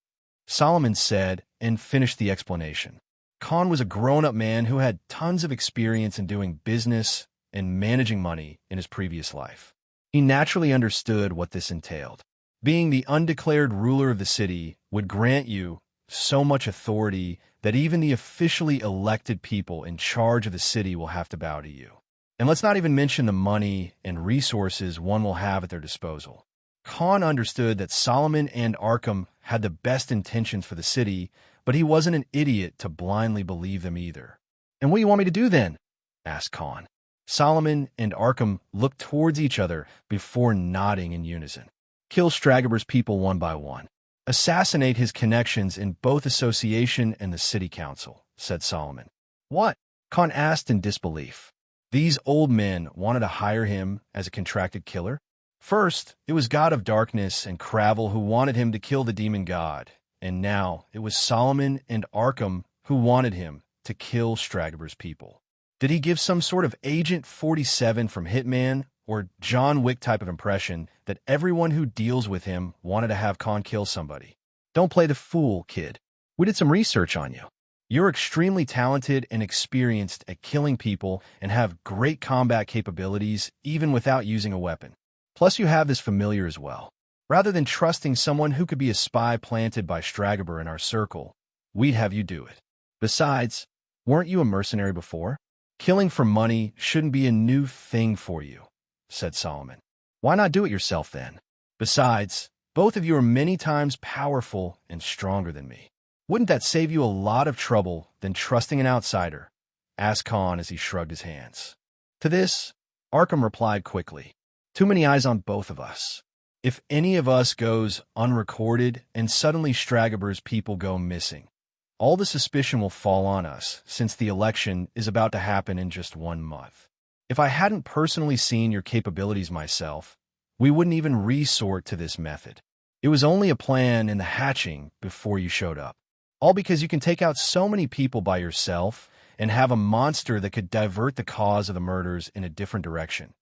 Solomon said and finished the explanation. Khan was a grown-up man who had tons of experience in doing business and managing money in his previous life. He naturally understood what this entailed. Being the undeclared ruler of the city would grant you so much authority that even the officially elected people in charge of the city will have to bow to you. And let's not even mention the money and resources one will have at their disposal. Khan understood that Solomon and Arkham had the best intentions for the city, but he wasn't an idiot to blindly believe them either. "And what do you want me to do then?" asked Khan. Solomon and Arkham looked towards each other before nodding in unison. "Kill Stragaber's people one by one. Assassinate his connections in both association and the city council," said Solomon. "What?" Khan asked in disbelief. These old men wanted to hire him as a contracted killer. First, it was God of Darkness and Cravel who wanted him to kill the demon god, and now it was Solomon and Arkham who wanted him to kill Stragaber's people. Did he give some sort of Agent 47 from Hitman or John Wick type of impression that everyone who deals with him wanted to have Khan kill somebody? Don't play the fool, kid. We did some research on you. You're extremely talented and experienced at killing people and have great combat capabilities even without using a weapon. Plus, you have this familiar as well. Rather than trusting someone who could be a spy planted by Stragaber in our circle, we'd have you do it. Besides, weren't you a mercenary before? Killing for money shouldn't be a new thing for you, said Solomon. Why not do it yourself then? Besides, both of you are many times powerful and stronger than me. Wouldn't that save you a lot of trouble than trusting an outsider? Asked Khan as he shrugged his hands. To this, Arkham replied quickly. Too many eyes on both of us. If any of us goes unrecorded and suddenly Stragaber's people go missing, all the suspicion will fall on us since the election is about to happen in just 1 month. If I hadn't personally seen your capabilities myself, we wouldn't even resort to this method. It was only a plan in the hatching before you showed up. All because you can take out so many people by yourself and have a monster that could divert the cause of the murders in a different direction,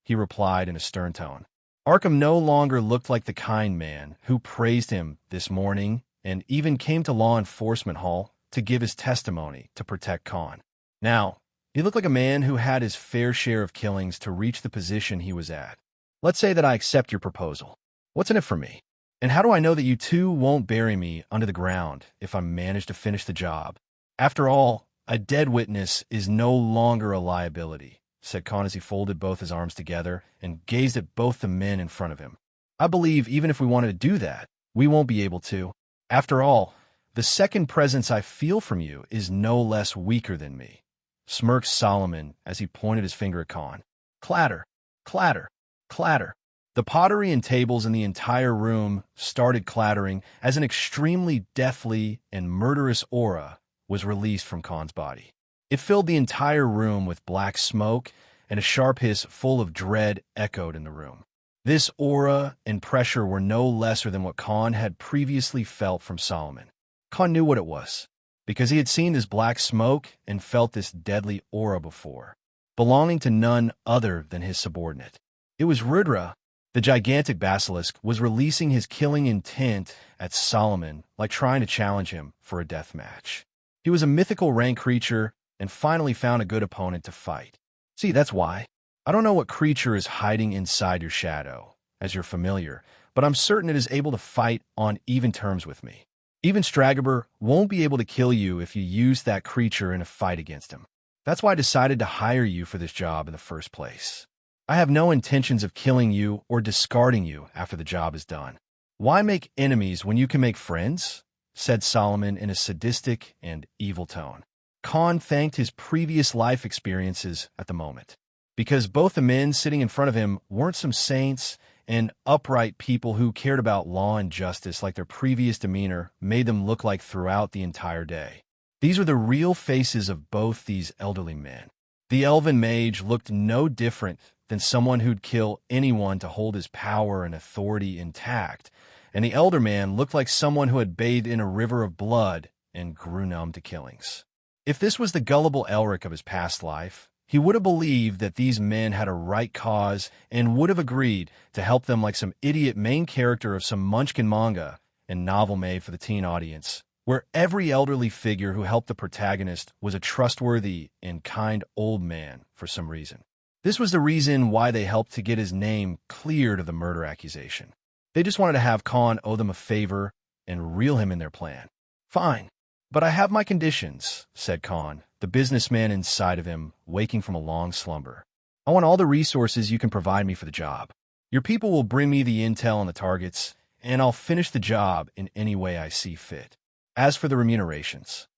he replied in a stern tone. Arkham no longer looked like the kind man who praised him this morning and even came to law enforcement hall to give his testimony to protect Khan. Now, he looked like a man who had his fair share of killings to reach the position he was at. Let's say that I accept your proposal. What's in it for me? And how do I know that you two won't bury me under the ground if I manage to finish the job? After all, a dead witness is no longer a liability, said Khan as he folded both his arms together and gazed at both the men in front of him. I believe even if we wanted to do that, we won't be able to. After all, the second presence I feel from you is no less weaker than me, smirked Solomon as he pointed his finger at Khan. Clatter, clatter, clatter. The pottery and tables in the entire room started clattering as an extremely deathly and murderous aura was released from Khan's body. It filled the entire room with black smoke, and a sharp hiss full of dread echoed in the room. This aura and pressure were no lesser than what Khan had previously felt from Solomon. Khan knew what it was, because he had seen this black smoke and felt this deadly aura before, belonging to none other than his subordinate. It was Rudra. The gigantic basilisk was releasing his killing intent at Solomon, like trying to challenge him for a death match. He was a mythical rank creature and finally found a good opponent to fight. See, that's why. I don't know what creature is hiding inside your shadow, as your familiar, but I'm certain it is able to fight on even terms with me. Even Stragaber won't be able to kill you if you use that creature in a fight against him. That's why I decided to hire you for this job in the first place. I have no intentions of killing you or discarding you after the job is done. Why make enemies when you can make friends? Said Solomon in a sadistic and evil tone. Khan thanked his previous life experiences at the moment, because both the men sitting in front of him weren't some saints and upright people who cared about law and justice like their previous demeanor made them look like throughout the entire day. These were the real faces of both these elderly men. The elven mage looked no different than someone who'd kill anyone to hold his power and authority intact, and the elder man looked like someone who had bathed in a river of blood and grew numb to killings. If this was the gullible Elric of his past life, he would have believed that these men had a right cause and would have agreed to help them like some idiot main character of some Munchkin manga and novel made for the teen audience, where every elderly figure who helped the protagonist was a trustworthy and kind old man for some reason. This was the reason why they helped to get his name cleared of the murder accusation. They just wanted to have Khan owe them a favor and reel him in their plan. Fine, but I have my conditions, said Khan, the businessman inside of him waking from a long slumber. I want all the resources you can provide me for the job. Your people will bring me the intel on the targets, and I'll finish the job in any way I see fit. As for the remunerations,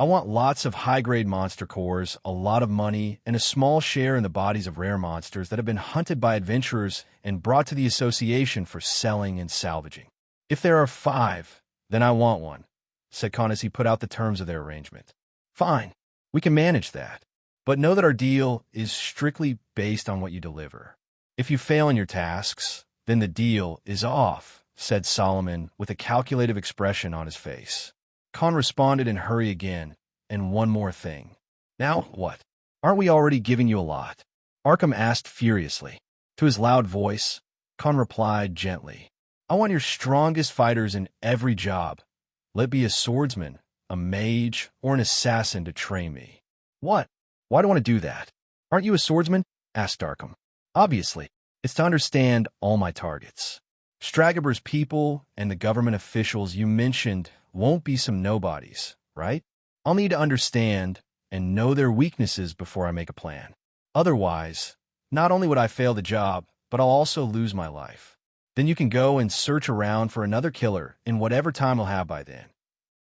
I want lots of high-grade monster cores, a lot of money, and a small share in the bodies of rare monsters that have been hunted by adventurers and brought to the association for selling and salvaging. If there are 5, then I want one, said Khan as he put out the terms of their arrangement. Fine, we can manage that, but know that our deal is strictly based on what you deliver. If you fail in your tasks, then the deal is off, said Solomon with a calculative expression on his face. Khan responded in hurry again, and one more thing. Now what? Aren't we already giving you a lot? Arkham asked furiously. To his loud voice, Khan replied gently. I want your strongest fighters in every job. Let it be a swordsman, a mage, or an assassin to train me. What? Why do I want to do that? Aren't you a swordsman? Asked Arkham. Obviously, it's to understand all my targets. Stragaber's people and the government officials you mentioned won't be some nobodies, right? I'll need to understand and know their weaknesses before I make a plan. Otherwise, not only would I fail the job, but I'll also lose my life. Then you can go and search around for another killer in whatever time I'll have by then.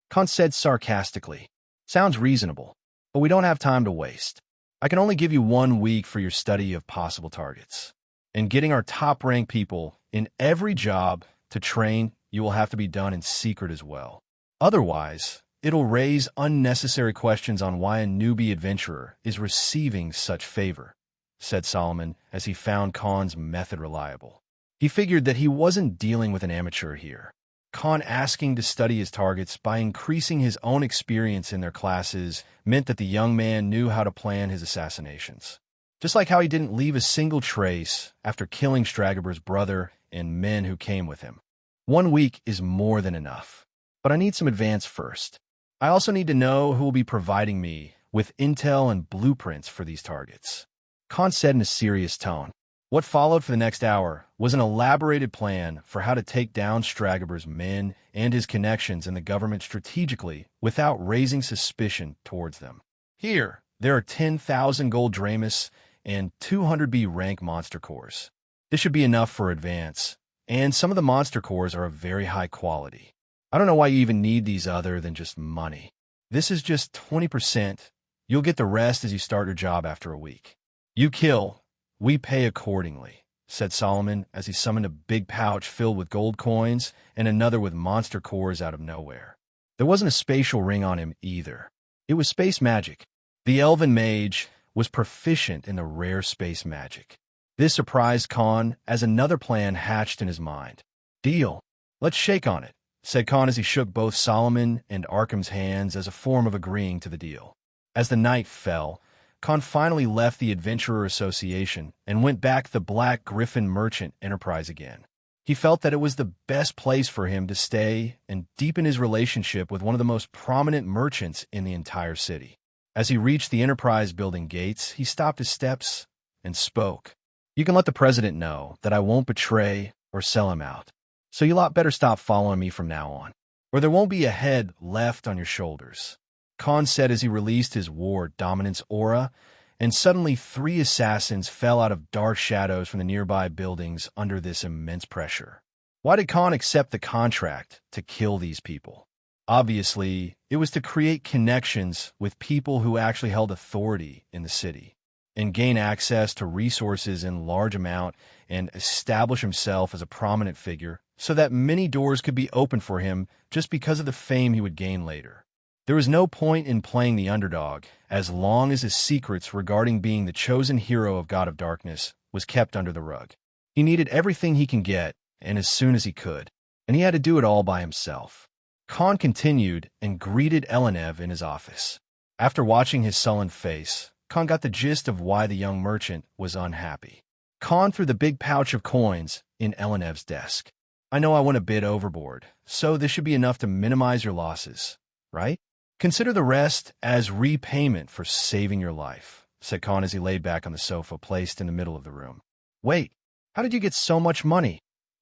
Khan said sarcastically. Sounds reasonable, but we don't have time to waste. I can only give you 1 week for your study of possible targets. And getting our top-ranked people in every job to train, you will have to be done in secret as well. Otherwise, it'll raise unnecessary questions on why a newbie adventurer is receiving such favor, said Solomon as he found Khan's method reliable. He figured that he wasn't dealing with an amateur here. Khan asking to study his targets by increasing his own experience in their classes meant that the young man knew how to plan his assassinations. Just like how he didn't leave a single trace after killing Stragaber's brother and men who came with him. 1 week is more than enough. But I need some advance first. I also need to know who will be providing me with intel and blueprints for these targets. Khan said in a serious tone. What followed for the next hour was an elaborated plan for how to take down Stragaber's men and his connections in the government strategically without raising suspicion towards them. Here, there are 10,000 gold dramus and 200 B rank monster cores. This should be enough for advance, and some of the monster cores are of very high quality. I don't know why you even need these other than just money. This is just 20%. You'll get the rest as you start your job after a week. You kill, we pay accordingly, said Solomon as he summoned a big pouch filled with gold coins and another with monster cores out of nowhere. There wasn't a spatial ring on him either. It was space magic. The elven mage was proficient in the rare space magic. This surprised Khan as another plan hatched in his mind. Deal. Let's shake on it, said Khan as he shook both Solomon and Arkham's hands as a form of agreeing to the deal. As the night fell, Khan finally left the Adventurer Association and went back to the Black Griffin Merchant Enterprise again. He felt that it was the best place for him to stay and deepen his relationship with one of the most prominent merchants in the entire city. As he reached the Enterprise building gates, he stopped his steps and spoke. You can let the president know that I won't betray or sell him out. So you lot better stop following me from now on. or there won't be a head left on your shoulders, Khan said as he released his war dominance aura, and suddenly 3 assassins fell out of dark shadows from the nearby buildings under this immense pressure. Why did Khan accept the contract to kill these people? Obviously, it was to create connections with people who actually held authority in the city and gain access to resources in large amount and establish himself as a prominent figure so that many doors could be opened for him just because of the fame he would gain later. There was no point in playing the underdog as long as his secrets regarding being the chosen hero of God of Darkness was kept under the rug. He needed everything he can get, and as soon as he could, and he had to do it all by himself. Khan continued and greeted Elenev in his office. After watching his sullen face, Khan got the gist of why the young merchant was unhappy. Khan threw the big pouch of coins in Elenev's desk. I know I went a bit overboard, so this should be enough to minimize your losses, right? Consider the rest as repayment for saving your life, said Khan as he laid back on the sofa placed in the middle of the room. Wait, how did you get so much money?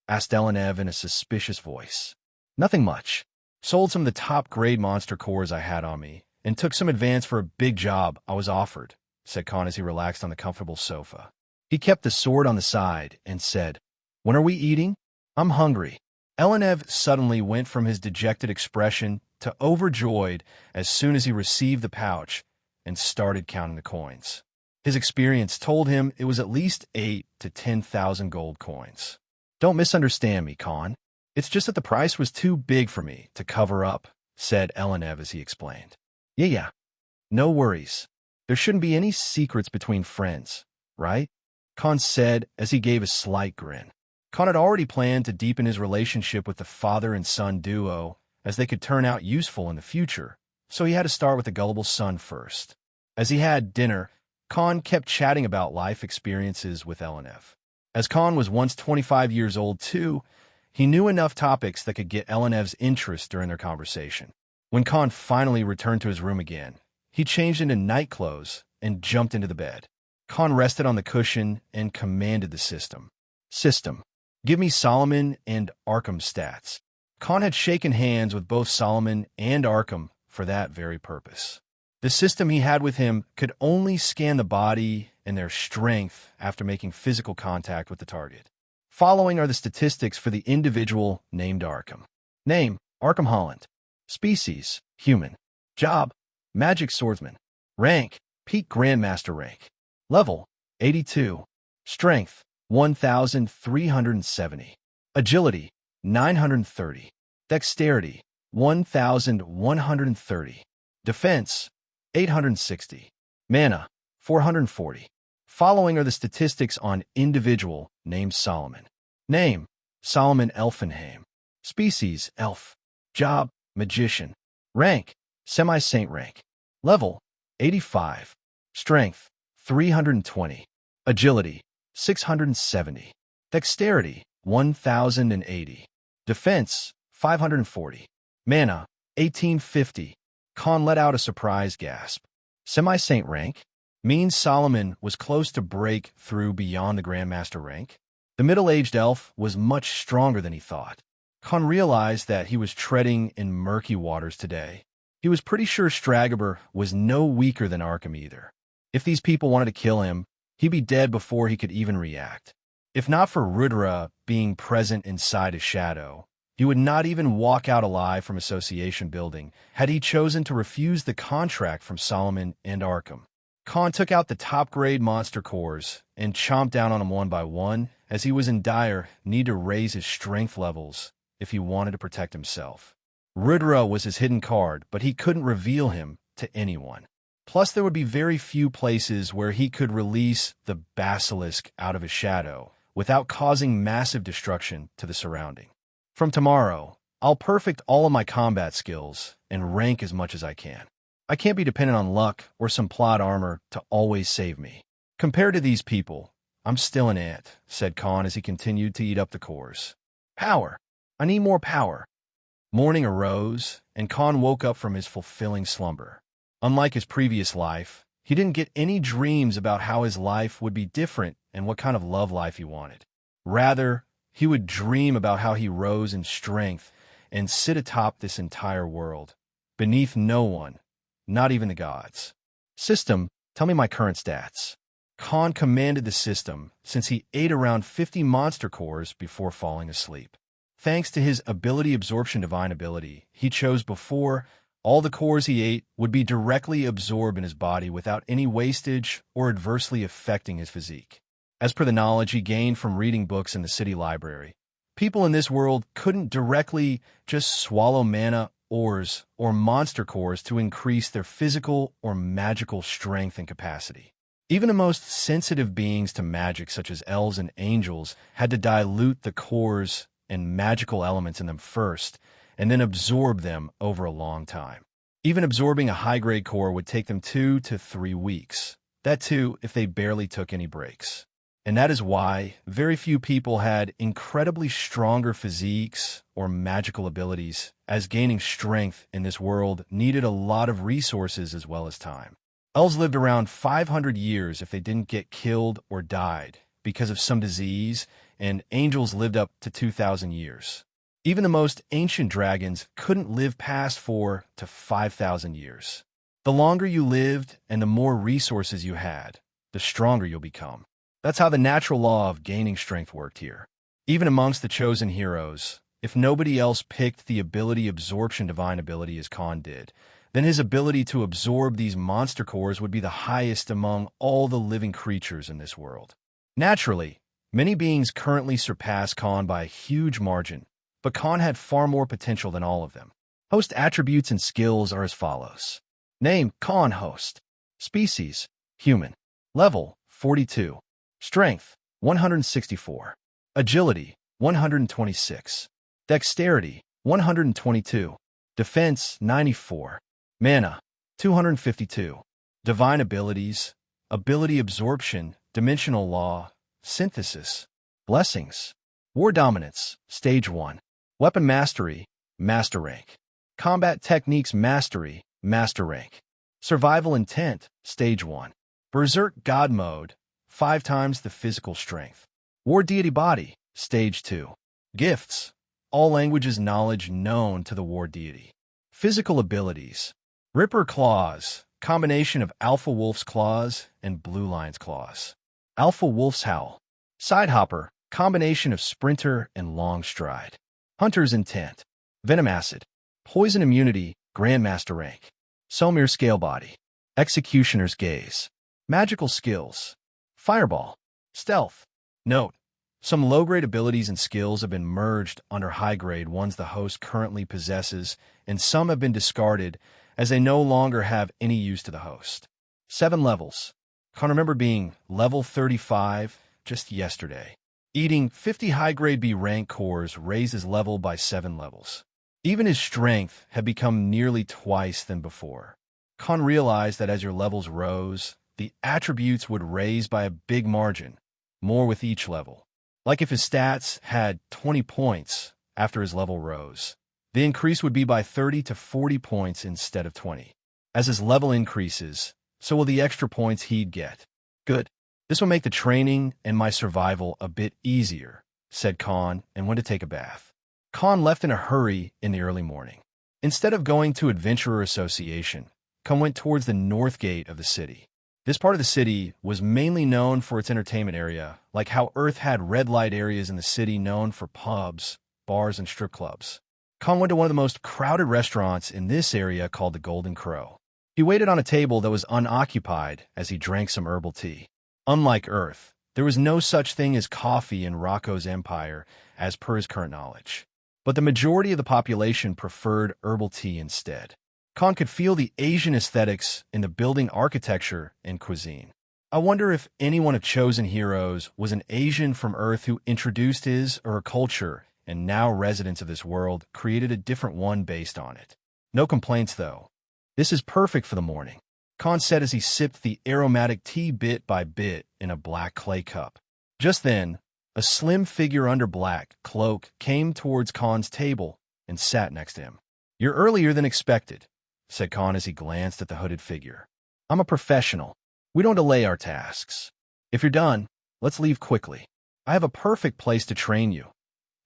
Asked Elenev in a suspicious voice. Nothing much. Sold some of the top-grade monster cores I had on me, and took some advance for a big job I was offered, said Khan as he relaxed on the comfortable sofa. He kept the sword on the side and said, When are we eating? I'm hungry. Elenev suddenly went from his dejected expression to overjoyed as soon as he received the pouch and started counting the coins. His experience told him it was at least 8 to 10,000 gold coins. Don't misunderstand me, Khan. It's just that the price was too big for me to cover up, said Elenev as he explained. Yeah. No worries. There shouldn't be any secrets between friends, right? Khan said as he gave a slight grin. Khan had already planned to deepen his relationship with the father and son duo as they could turn out useful in the future, so he had to start with the gullible son first. As he had dinner, Khan kept chatting about life experiences with Elenev. As Khan was once 25 years old too, he knew enough topics that could get Elenev's interest during their conversation. When Khan finally returned to his room again, he changed into night clothes and jumped into the bed. Khan rested on the cushion and commanded the system. System, give me Solomon and Arkham stats. Khan had shaken hands with both Solomon and Arkham for that very purpose. The system he had with him could only scan the body and their strength after making physical contact with the target. Following are the statistics for the individual named Arkham. Name, Arkham Holland. Species, human. Job, magic swordsman. Rank, peak grandmaster rank. Level, 82. Strength, 1,370. Agility, 930. Dexterity, 1,130. Defense, 860. Mana, 440. Following are the statistics on individual named Solomon. Name, Solomon Elfenheim. Species, elf. Job, magician. Rank, semi-saint rank. Level, 85. Strength, 320. Agility, 670. Dexterity, 1,080. Defense, 540. Mana, 1850. Khan let out a surprise gasp. Semi-saint rank? Means Solomon was close to break through beyond the Grandmaster rank. The middle-aged elf was much stronger than he thought. Khan realized that he was treading in murky waters today. He was pretty sure Stragaber was no weaker than Arkham either. If these people wanted to kill him, he'd be dead before he could even react. If not for Rudra being present inside his shadow, he would not even walk out alive from Association Building had he chosen to refuse the contract from Solomon and Arkham. Khan took out the top-grade monster cores and chomped down on them one by one as he was in dire need to raise his strength levels if he wanted to protect himself. Rudra was his hidden card, but he couldn't reveal him to anyone. Plus, there would be very few places where he could release the basilisk out of his shadow without causing massive destruction to the surrounding. From tomorrow, I'll perfect all of my combat skills and rank as much as I can. I can't be dependent on luck or some plot armor to always save me. Compared to these people, I'm still an ant, said Khan as he continued to eat up the cores. Power. I need more power. Morning arose, and Khan woke up from his fulfilling slumber. Unlike his previous life, he didn't get any dreams about how his life would be different and what kind of love life he wanted. Rather, he would dream about how he rose in strength and sit atop this entire world, beneath no one, not even the gods. System, tell me my current stats. Khan commanded the system since he ate around 50 monster cores before falling asleep. Thanks to his ability absorption divine ability he chose before, all the cores he ate would be directly absorbed in his body without any wastage or adversely affecting his physique. As per the knowledge he gained from reading books in the city library, people in this world couldn't directly just swallow mana, ores, or monster cores to increase their physical or magical strength and capacity. Even the most sensitive beings to magic, such as elves and angels, had to dilute the cores and magical elements in them first, and then absorb them over a long time. Even absorbing a high-grade core would take them 2 to 3 weeks. That too, if they barely took any breaks. And that is why very few people had incredibly stronger physiques or magical abilities, as gaining strength in this world needed a lot of resources as well as time. Elves lived around 500 years if they didn't get killed or died because of some disease, and angels lived up to 2,000 years. Even the most ancient dragons couldn't live past 4 to 5,000 years. The longer you lived and the more resources you had, the stronger you'll become. That's how the natural law of gaining strength worked here. Even amongst the chosen heroes, if nobody else picked the ability absorption divine ability as Khan did, then his ability to absorb these monster cores would be the highest among all the living creatures in this world. Naturally, many beings currently surpass Khan by a huge margin, but Khan had far more potential than all of them. Host attributes and skills are as follows. Name, Khan host. Species, human. Level, 42. Strength, 164. Agility, 126. Dexterity, 122. Defense, 94. Mana, 252. Divine abilities, ability absorption, dimensional law, synthesis, blessings. War dominance, stage 1. Weapon mastery, master rank. Combat techniques mastery, master rank. Survival intent, stage 1. Berserk god mode, 5 times the physical strength. War deity body, stage 2. Gifts, all languages knowledge known to the war deity. Physical abilities, Ripper claws, combination of Alpha Wolf's claws and Blue Lion's claws. Alpha Wolf's howl. Sidehopper, combination of sprinter and long stride. Hunter's intent. Venom acid. Poison immunity, Grandmaster rank. Selmir scale body. Executioner's gaze. Magical skills. Fireball. Stealth. Note, some low-grade abilities and skills have been merged under high-grade ones the host currently possesses, and some have been discarded as they no longer have any use to the host. 7 levels. Can't remember being level 35 just yesterday. Eating 50 high-grade B rank cores raised his level by 7 levels. Even his strength had become nearly twice than before. Khan realized that as your levels rose, the attributes would raise by a big margin, more with each level. Like if his stats had 20 points after his level rose, the increase would be by 30 to 40 points instead of 20. As his level increases, so will the extra points he'd get. Good. This will make the training and my survival a bit easier, said Khan, and went to take a bath. Khan left in a hurry in the early morning. Instead of going to Adventurer Association, Khan went towards the north gate of the city. This part of the city was mainly known for its entertainment area, like how Earth had red light areas in the city known for pubs, bars, and strip clubs. Khan went to one of the most crowded restaurants in this area called the Golden Crow. He waited on a table that was unoccupied as he drank some herbal tea. Unlike Earth, there was no such thing as coffee in Rocco's empire as per his current knowledge. But the majority of the population preferred herbal tea instead. Khan could feel the Asian aesthetics in the building architecture and cuisine. I wonder if any one of Chosen Heroes was an Asian from Earth who introduced his or her culture, and now residents of this world created a different one based on it. No complaints, though. This is perfect for the morning, Khan said as he sipped the aromatic tea bit by bit in a black clay cup. Just then, a slim figure under black cloak came towards Khan's table and sat next to him. "You're earlier than expected," said Khan as he glanced at the hooded figure. "I'm a professional. We don't delay our tasks. If you're done, let's leave quickly. I have a perfect place to train you,"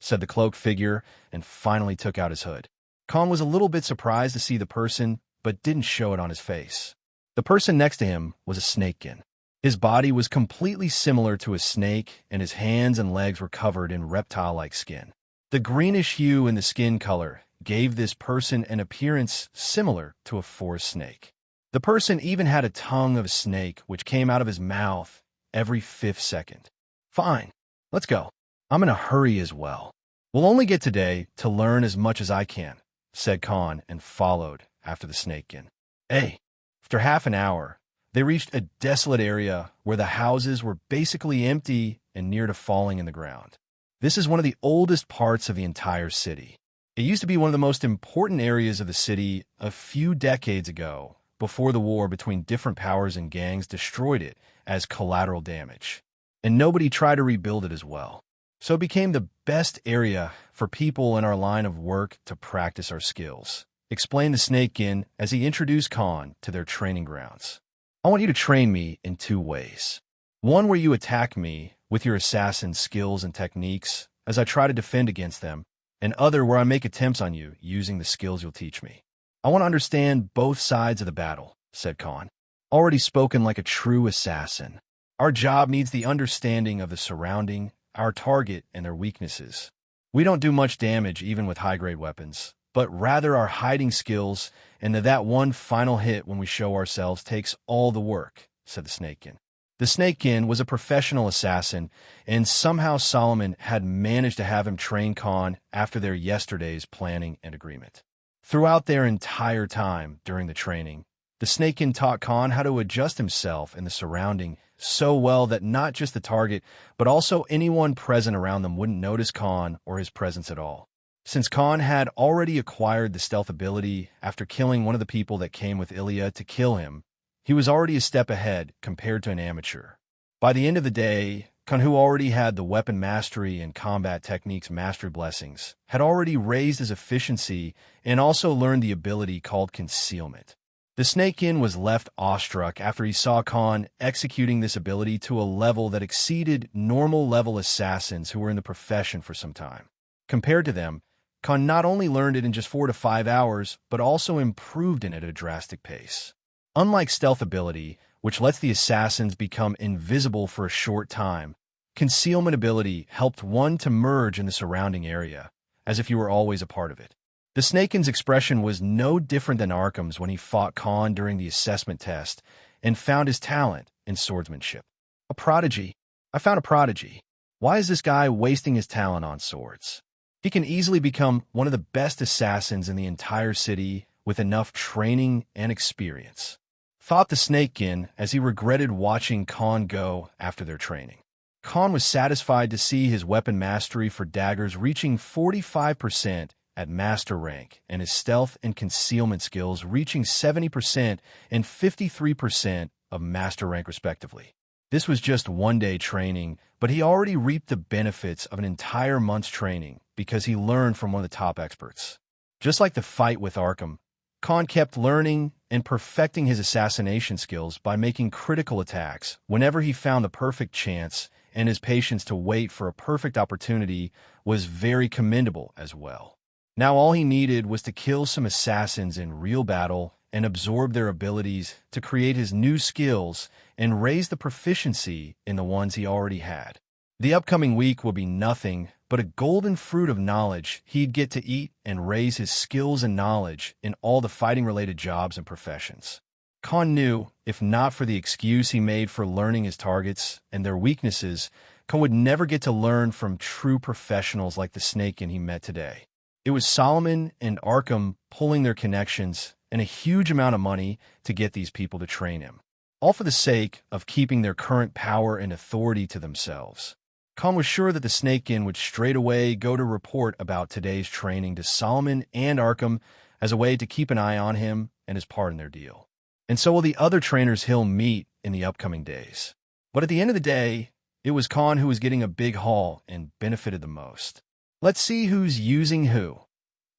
said the cloaked figure, and finally took out his hood. Khan was a little bit surprised to see the person, but didn't show it on his face. The person next to him was a snakekin. His body was completely similar to a snake, and his hands and legs were covered in reptile-like skin. The greenish hue in the skin color gave this person an appearance similar to a forest snake. The person even had a tongue of a snake which came out of his mouth every 5th second. Fine, let's go. I'm in a hurry as well. We'll only get today to learn as much as I can, said Khan, and followed after the snakekin. After half an hour, they reached a desolate area where the houses were basically empty and near to falling in the ground. This is one of the oldest parts of the entire city. It used to be one of the most important areas of the city a few decades ago, before the war between different powers and gangs destroyed it as collateral damage. And nobody tried to rebuild it as well. So it became the best area for people in our line of work to practice our skills, explained the snakekin as he introduced Khan to their training grounds. I want you to train me in 2 ways. One where you attack me with your assassin skills and techniques as I try to defend against them, and other where I make attempts on you using the skills you'll teach me. I want to understand both sides of the battle, said Khan. Already spoken like a true assassin. Our job needs the understanding of the surrounding, our target, and their weaknesses. We don't do much damage even with high-grade weapons, but rather our hiding skills and that one final hit when we show ourselves takes all the work, said the snakekin. The snakekin was a professional assassin, and somehow Solomon had managed to have him train Khan after their yesterday's planning and agreement. Throughout their entire time during the training, the snakekin taught Khan how to adjust himself in the surrounding so well that not just the target, but also anyone present around them wouldn't notice Khan or his presence at all. Since Khan had already acquired the stealth ability after killing one of the people that came with Ilya to kill him, he was already a step ahead compared to an amateur. By the end of the day, Khan, who already had the weapon mastery and combat techniques mastery blessings, had already raised his efficiency and also learned the ability called concealment. The snakekin was left awestruck after he saw Khan executing this ability to a level that exceeded normal-level assassins who were in the profession for some time. Compared to them, Khan not only learned it in just 4 to 5 hours, but also improved in it at a drastic pace. Unlike stealth ability, which lets the assassins become invisible for a short time, concealment ability helped one to merge in the surrounding area, as if you were always a part of it. The snakekin's expression was no different than Arkham's when he fought Khan during the assessment test and found his talent in swordsmanship. A prodigy. I found a prodigy. Why is this guy wasting his talent on swords? He can easily become one of the best assassins in the entire city with enough training and experience, thought the snakekin as he regretted watching Khan go after their training. Khan was satisfied to see his weapon mastery for daggers reaching 45% at master rank and his stealth and concealment skills reaching 70% and 53% of master rank respectively. This was just 1-day training, but he already reaped the benefits of an entire month's training because he learned from one of the top experts. Just like the fight with Arkham, Khan kept learning and perfecting his assassination skills by making critical attacks whenever he found the perfect chance, and his patience to wait for a perfect opportunity was very commendable as well. Now all he needed was to kill some assassins in real battle and absorb their abilities to create his new skills and raise the proficiency in the ones he already had. The upcoming week will be nothing but a golden fruit of knowledge he'd get to eat and raise his skills and knowledge in all the fighting-related jobs and professions. Khan knew, if not for the excuse he made for learning his targets and their weaknesses, Khan would never get to learn from true professionals like the snakekin he met today. It was Solomon and Arkham pulling their connections and a huge amount of money to get these people to train him, all for the sake of keeping their current power and authority to themselves. Khan was sure that the snakekin would straight away go to report about today's training to Solomon and Arkham as a way to keep an eye on him and his part in their deal. And so will the other trainers he'll meet in the upcoming days. But at the end of the day, it was Khan who was getting a big haul and benefited the most. Let's see who's using who,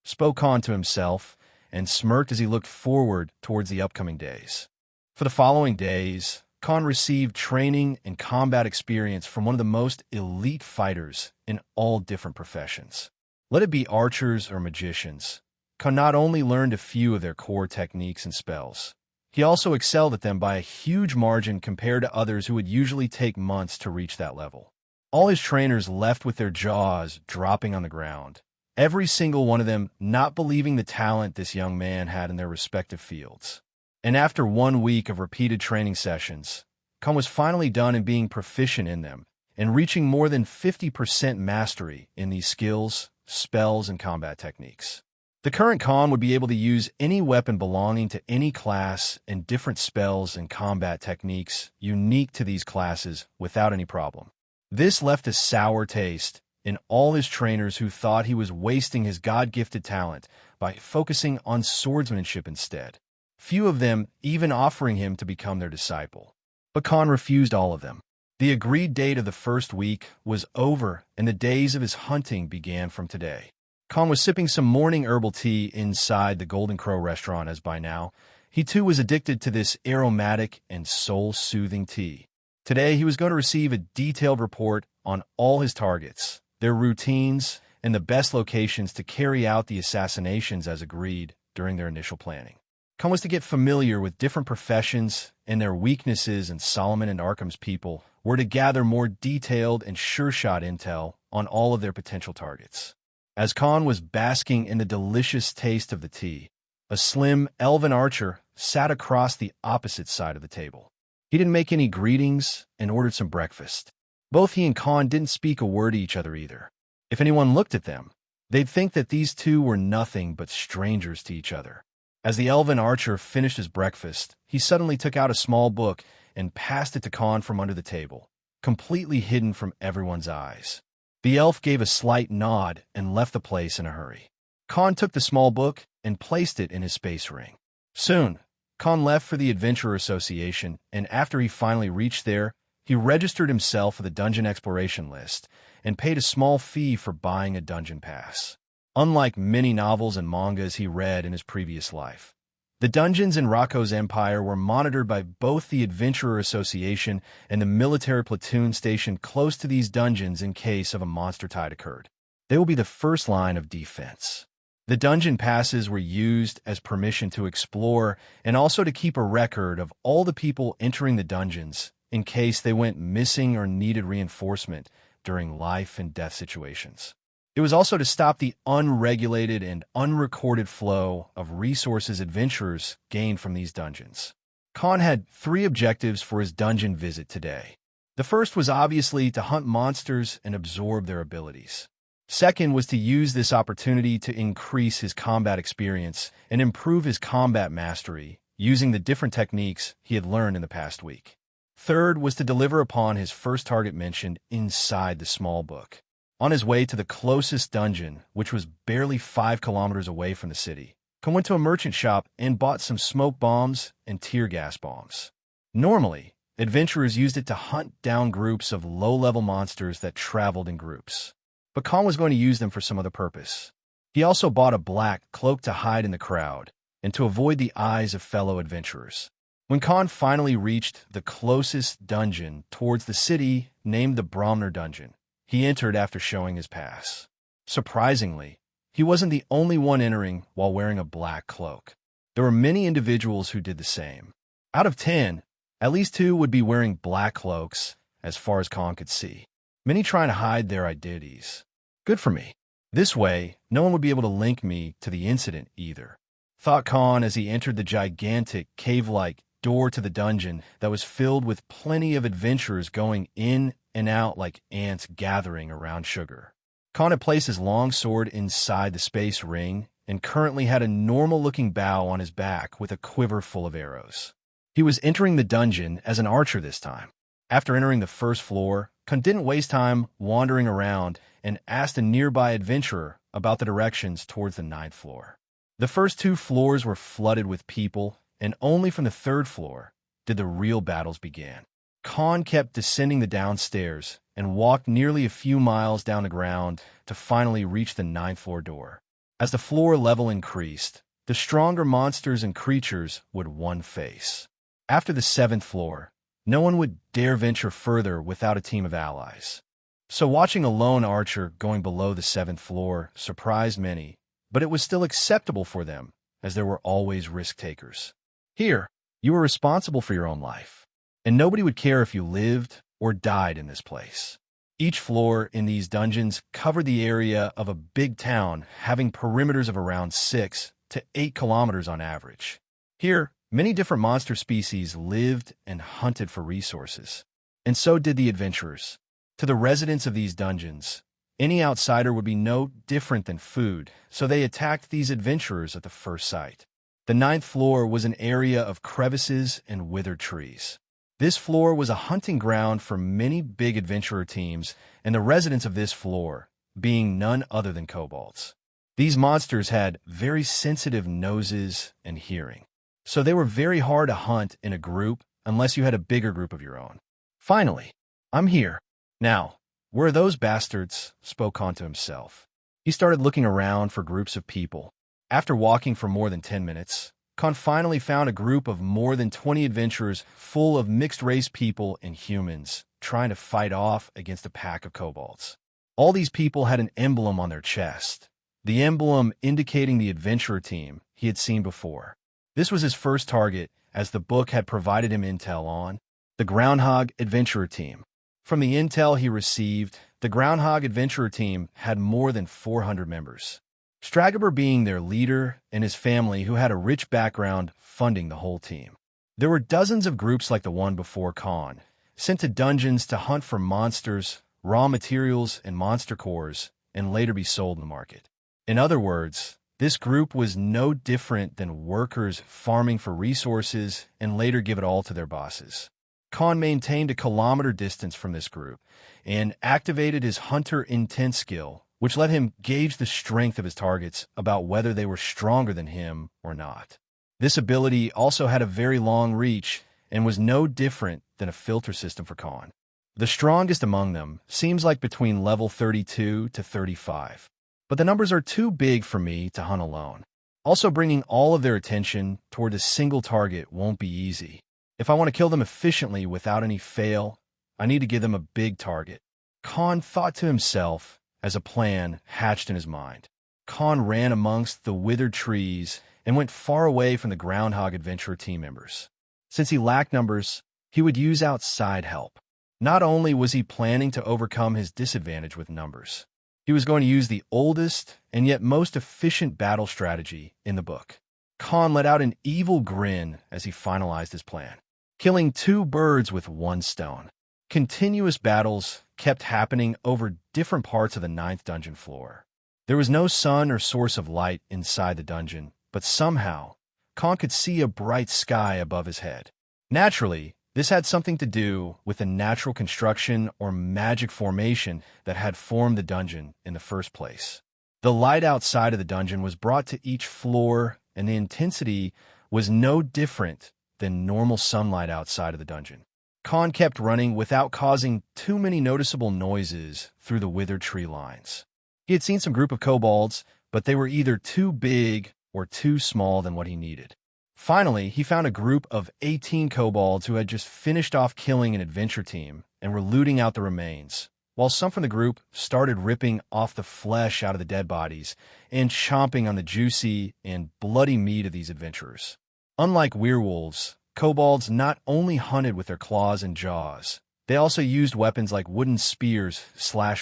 spoke Khan to himself, and smirked as he looked forward towards the upcoming days. For the following days, Khan received training and combat experience from one of the most elite fighters in all different professions. Let it be archers or magicians, Khan not only learned a few of their core techniques and spells, he also excelled at them by a huge margin compared to others who would usually take months to reach that level. All his trainers left with their jaws dropping on the ground, every single one of them not believing the talent this young man had in their respective fields. And after 1 week of repeated training sessions, Khan was finally done in being proficient in them and reaching more than 50% mastery in these skills, spells, and combat techniques. The current Khan would be able to use any weapon belonging to any class and different spells and combat techniques unique to these classes without any problem. This left a sour taste in all his trainers who thought he was wasting his God-gifted talent by focusing on swordsmanship instead, few of them even offering him to become their disciple. But Khan refused all of them. The agreed date of the first week was over, and the days of his hunting began from today. Khan was sipping some morning herbal tea inside the Golden Crow restaurant as by now, he too was addicted to this aromatic and soul-soothing tea. Today, he was going to receive a detailed report on all his targets, their routines, and the best locations to carry out the assassinations as agreed during their initial planning. Khan was to get familiar with different professions and their weaknesses, and Solomon and Arkham's people were to gather more detailed and sure-shot intel on all of their potential targets. As Khan was basking in the delicious taste of the tea, a slim, elven archer sat across the opposite side of the table. He didn't make any greetings and ordered some breakfast. Both he and Khan didn't speak a word to each other either. If anyone looked at them, they'd think that these two were nothing but strangers to each other. As the elven archer finished his breakfast, he suddenly took out a small book and passed it to Khan from under the table, completely hidden from everyone's eyes. The elf gave a slight nod and left the place in a hurry. Khan took the small book and placed it in his space ring. Soon, Khan left for the Adventurer Association, and after he finally reached there, he registered himself for the dungeon exploration list and paid a small fee for buying a dungeon pass. Unlike many novels and mangas he read in his previous life, the dungeons in Rocco's Empire were monitored by both the Adventurer Association and the military platoon stationed close to these dungeons in case of a monster tide occurred. They will be the first line of defense. The dungeon passes were used as permission to explore and also to keep a record of all the people entering the dungeons in case they went missing or needed reinforcement during life and death situations. It was also to stop the unregulated and unrecorded flow of resources adventurers gained from these dungeons. Khan had 3 objectives for his dungeon visit today. The first was obviously to hunt monsters and absorb their abilities. Second was to use this opportunity to increase his combat experience and improve his combat mastery using the different techniques he had learned in the past week. Third was to deliver upon his first target mentioned inside the small book. On his way to the closest dungeon, which was barely 5 kilometers away from the city, Khan went to a merchant shop and bought some smoke bombs and tear gas bombs. Normally, adventurers used it to hunt down groups of low-level monsters that traveled in groups. But Khan was going to use them for some other purpose. He also bought a black cloak to hide in the crowd and to avoid the eyes of fellow adventurers. When Khan finally reached the closest dungeon towards the city named the Bromner Dungeon, he entered after showing his pass. Surprisingly, he wasn't the only one entering while wearing a black cloak. There were many individuals who did the same. Out of 10, at least 2 would be wearing black cloaks, as far as Khan could see, many trying to hide their identities. Good for me. This way, no one would be able to link me to the incident either, thought Khan as he entered the gigantic, cave-like door to the dungeon that was filled with plenty of adventurers going in and out like ants gathering around sugar. Khan had placed his long sword inside the space ring and currently had a normal-looking bow on his back with a quiver full of arrows. He was entering the dungeon as an archer this time. After entering the first floor, Khan didn't waste time wandering around and asked a nearby adventurer about the directions towards the 9th floor. The first 2 floors were flooded with people, and only from the 3rd floor did the real battles begin. Khan kept descending the downstairs and walked nearly a few miles down the ground to finally reach the 9th floor door. As the floor level increased, the stronger monsters and creatures would one face. After the 7th floor, No one would dare venture further without a team of allies. So watching a lone archer going below the seventh floor surprised many, but it was still acceptable for them, as there were always risk-takers. Here, you were responsible for your own life, and nobody would care if you lived or died in this place. Each floor in these dungeons covered the area of a big town, having perimeters of around 6 to 8 kilometers on average. Here, many different monster species lived and hunted for resources, and so did the adventurers. To the residents of these dungeons, any outsider would be no different than food, so they attacked these adventurers at the first sight. The ninth floor was an area of crevices and withered trees. This floor was a hunting ground for many big adventurer teams, and the residents of this floor being none other than kobolds. These monsters had very sensitive noses and hearing, so they were very hard to hunt in a group unless you had a bigger group of your own. Finally, I'm here. Now, where are those bastards? Spoke Khan to himself. He started looking around for groups of people. After walking for more than 10 minutes, Khan finally found a group of more than 20 adventurers full of mixed-race people and humans trying to fight off against a pack of kobolds. All these people had an emblem on their chest, the emblem indicating the adventurer team he had seen before. This was his first target, as the book had provided him intel on the Groundhog Adventurer Team. From the intel he received, the Groundhog Adventurer Team had more than 400 members, Stragobor being their leader and his family, who had a rich background funding the whole team. There were dozens of groups like the one before Khan, sent to dungeons to hunt for monsters, raw materials, and monster cores, and later be sold in the market. In other words, this group was no different than workers farming for resources and later give it all to their bosses. Khan maintained a kilometer distance from this group and activated his hunter intent skill, which let him gauge the strength of his targets about whether they were stronger than him or not. This ability also had a very long reach and was no different than a filter system for Khan. The strongest among them seems like between level 32 to 35, but the numbers are too big for me to hunt alone. Also, bringing all of their attention toward a single target won't be easy. If I want to kill them efficiently without any fail, I need to give them a big target. Khan thought to himself as a plan hatched in his mind. Khan ran amongst the withered trees and went far away from the Groundhog Adventurer team members. Since he lacked numbers, he would use outside help. Not only was he planning to overcome his disadvantage with numbers, he was going to use the oldest and yet most efficient battle strategy in the book. Khan let out an evil grin as he finalized his plan, killing 2 birds with 1 stone. Continuous battles kept happening over different parts of the 9th dungeon floor. There was no sun or source of light inside the dungeon, but somehow, Khan could see a bright sky above his head. Naturally, this had something to do with the natural construction or magic formation that had formed the dungeon in the first place. The light outside of the dungeon was brought to each floor, and the intensity was no different than normal sunlight outside of the dungeon. Khan kept running without causing too many noticeable noises through the withered tree lines. He had seen some group of kobolds, but they were either too big or too small than what he needed. Finally, he found a group of 18 kobolds who had just finished off killing an adventure team and were looting out the remains, while some from the group started ripping off the flesh out of the dead bodies and chomping on the juicy and bloody meat of these adventurers. Unlike werewolves, kobolds not only hunted with their claws and jaws, they also used weapons like wooden spears,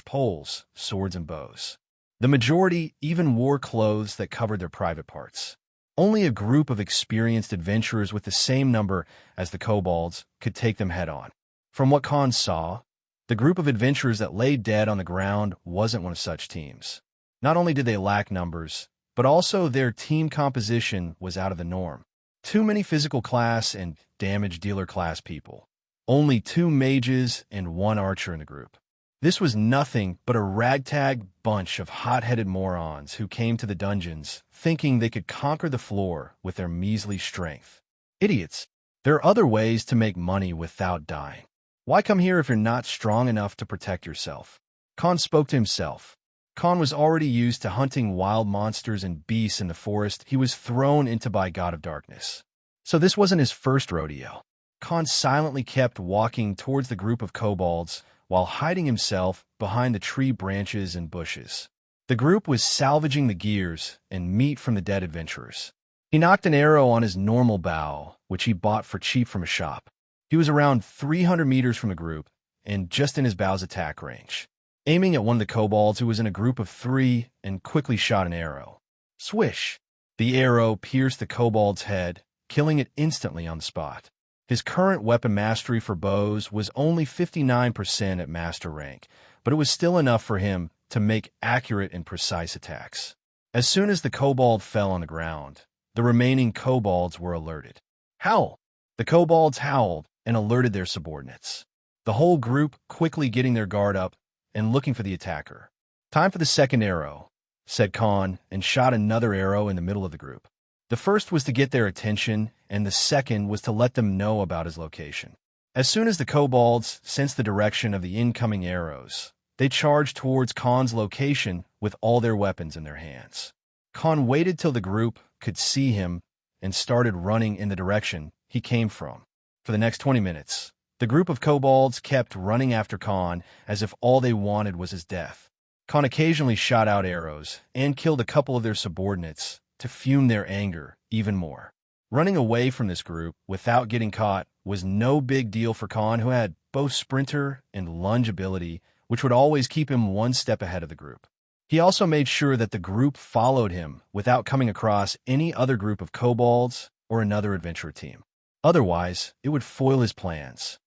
poles, swords, and bows. The majority even wore clothes that covered their private parts. Only a group of experienced adventurers with the same number as the kobolds could take them head-on. From what Khan saw, the group of adventurers that lay dead on the ground wasn't one of such teams. Not only did they lack numbers, but also their team composition was out of the norm. Too many physical class and damage dealer class people. Only 2 mages and 1 archer in the group. This was nothing but a ragtag bunch of hot-headed morons who came to the dungeons thinking they could conquer the floor with their measly strength. Idiots. There are other ways to make money without dying. Why come here if you're not strong enough to protect yourself? Khan spoke to himself. Khan was already used to hunting wild monsters and beasts in the forest he was thrown into by God of Darkness. So this wasn't his first rodeo. Khan silently kept walking towards the group of kobolds while hiding himself behind the tree branches and bushes. The group was salvaging the gears and meat from the dead adventurers. He knocked an arrow on his normal bow, which he bought for cheap from a shop. He was around 300 meters from the group and just in his bow's attack range, aiming at one of the kobolds who was in a group of 3 and quickly shot an arrow. Swish! The arrow pierced the kobold's head, killing it instantly on the spot. His current weapon mastery for bows was only 59% at master rank, but it was still enough for him to make accurate and precise attacks. As soon as the kobold fell on the ground, the remaining kobolds were alerted. Howl! The kobolds howled and alerted their subordinates. The whole group quickly getting their guard up and looking for the attacker. Time for the second arrow, said Khan, and shot another arrow in the middle of the group. The first was to get their attention, and the second was to let them know about his location. As soon as the kobolds sensed the direction of the incoming arrows, they charged towards Khan's location with all their weapons in their hands. Khan waited till the group could see him and started running in the direction he came from. For the next 20 minutes, the group of kobolds kept running after Khan as if all they wanted was his death. Khan occasionally shot out arrows and killed a couple of their subordinates to fume their anger even more. Running away from this group without getting caught was no big deal for Khan, who had both sprinter and lunge ability, which would always keep him one step ahead of the group. He also made sure that the group followed him without coming across any other group of kobolds or another adventurer team. Otherwise, it would foil his plans.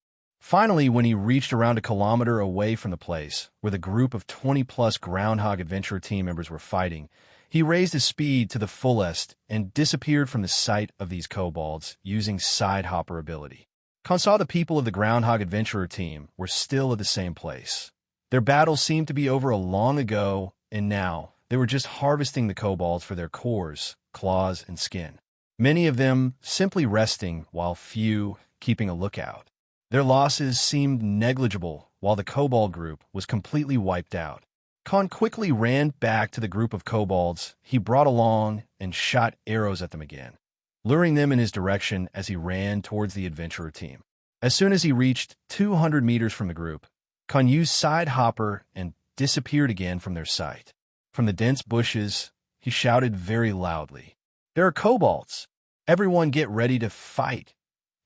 Finally, when he reached around a kilometer away from the place where the group of 20-plus Groundhog adventurer team members were fighting, he raised his speed to the fullest and disappeared from the sight of these kobolds using side hopper ability. Khan saw the people of the Groundhog adventurer team were still at the same place. Their battle seemed to be over long ago, and now they were just harvesting the kobolds for their cores, claws, and skin. Many of them simply resting while few keeping a lookout. Their losses seemed negligible while the kobold group was completely wiped out. Khan quickly ran back to the group of kobolds he brought along and shot arrows at them again, luring them in his direction as he ran towards the adventurer team. As soon as he reached 200 meters from the group, Khan used side hopper and disappeared again from their sight. From the dense bushes, he shouted very loudly, "There are kobolds! Everyone get ready to fight!"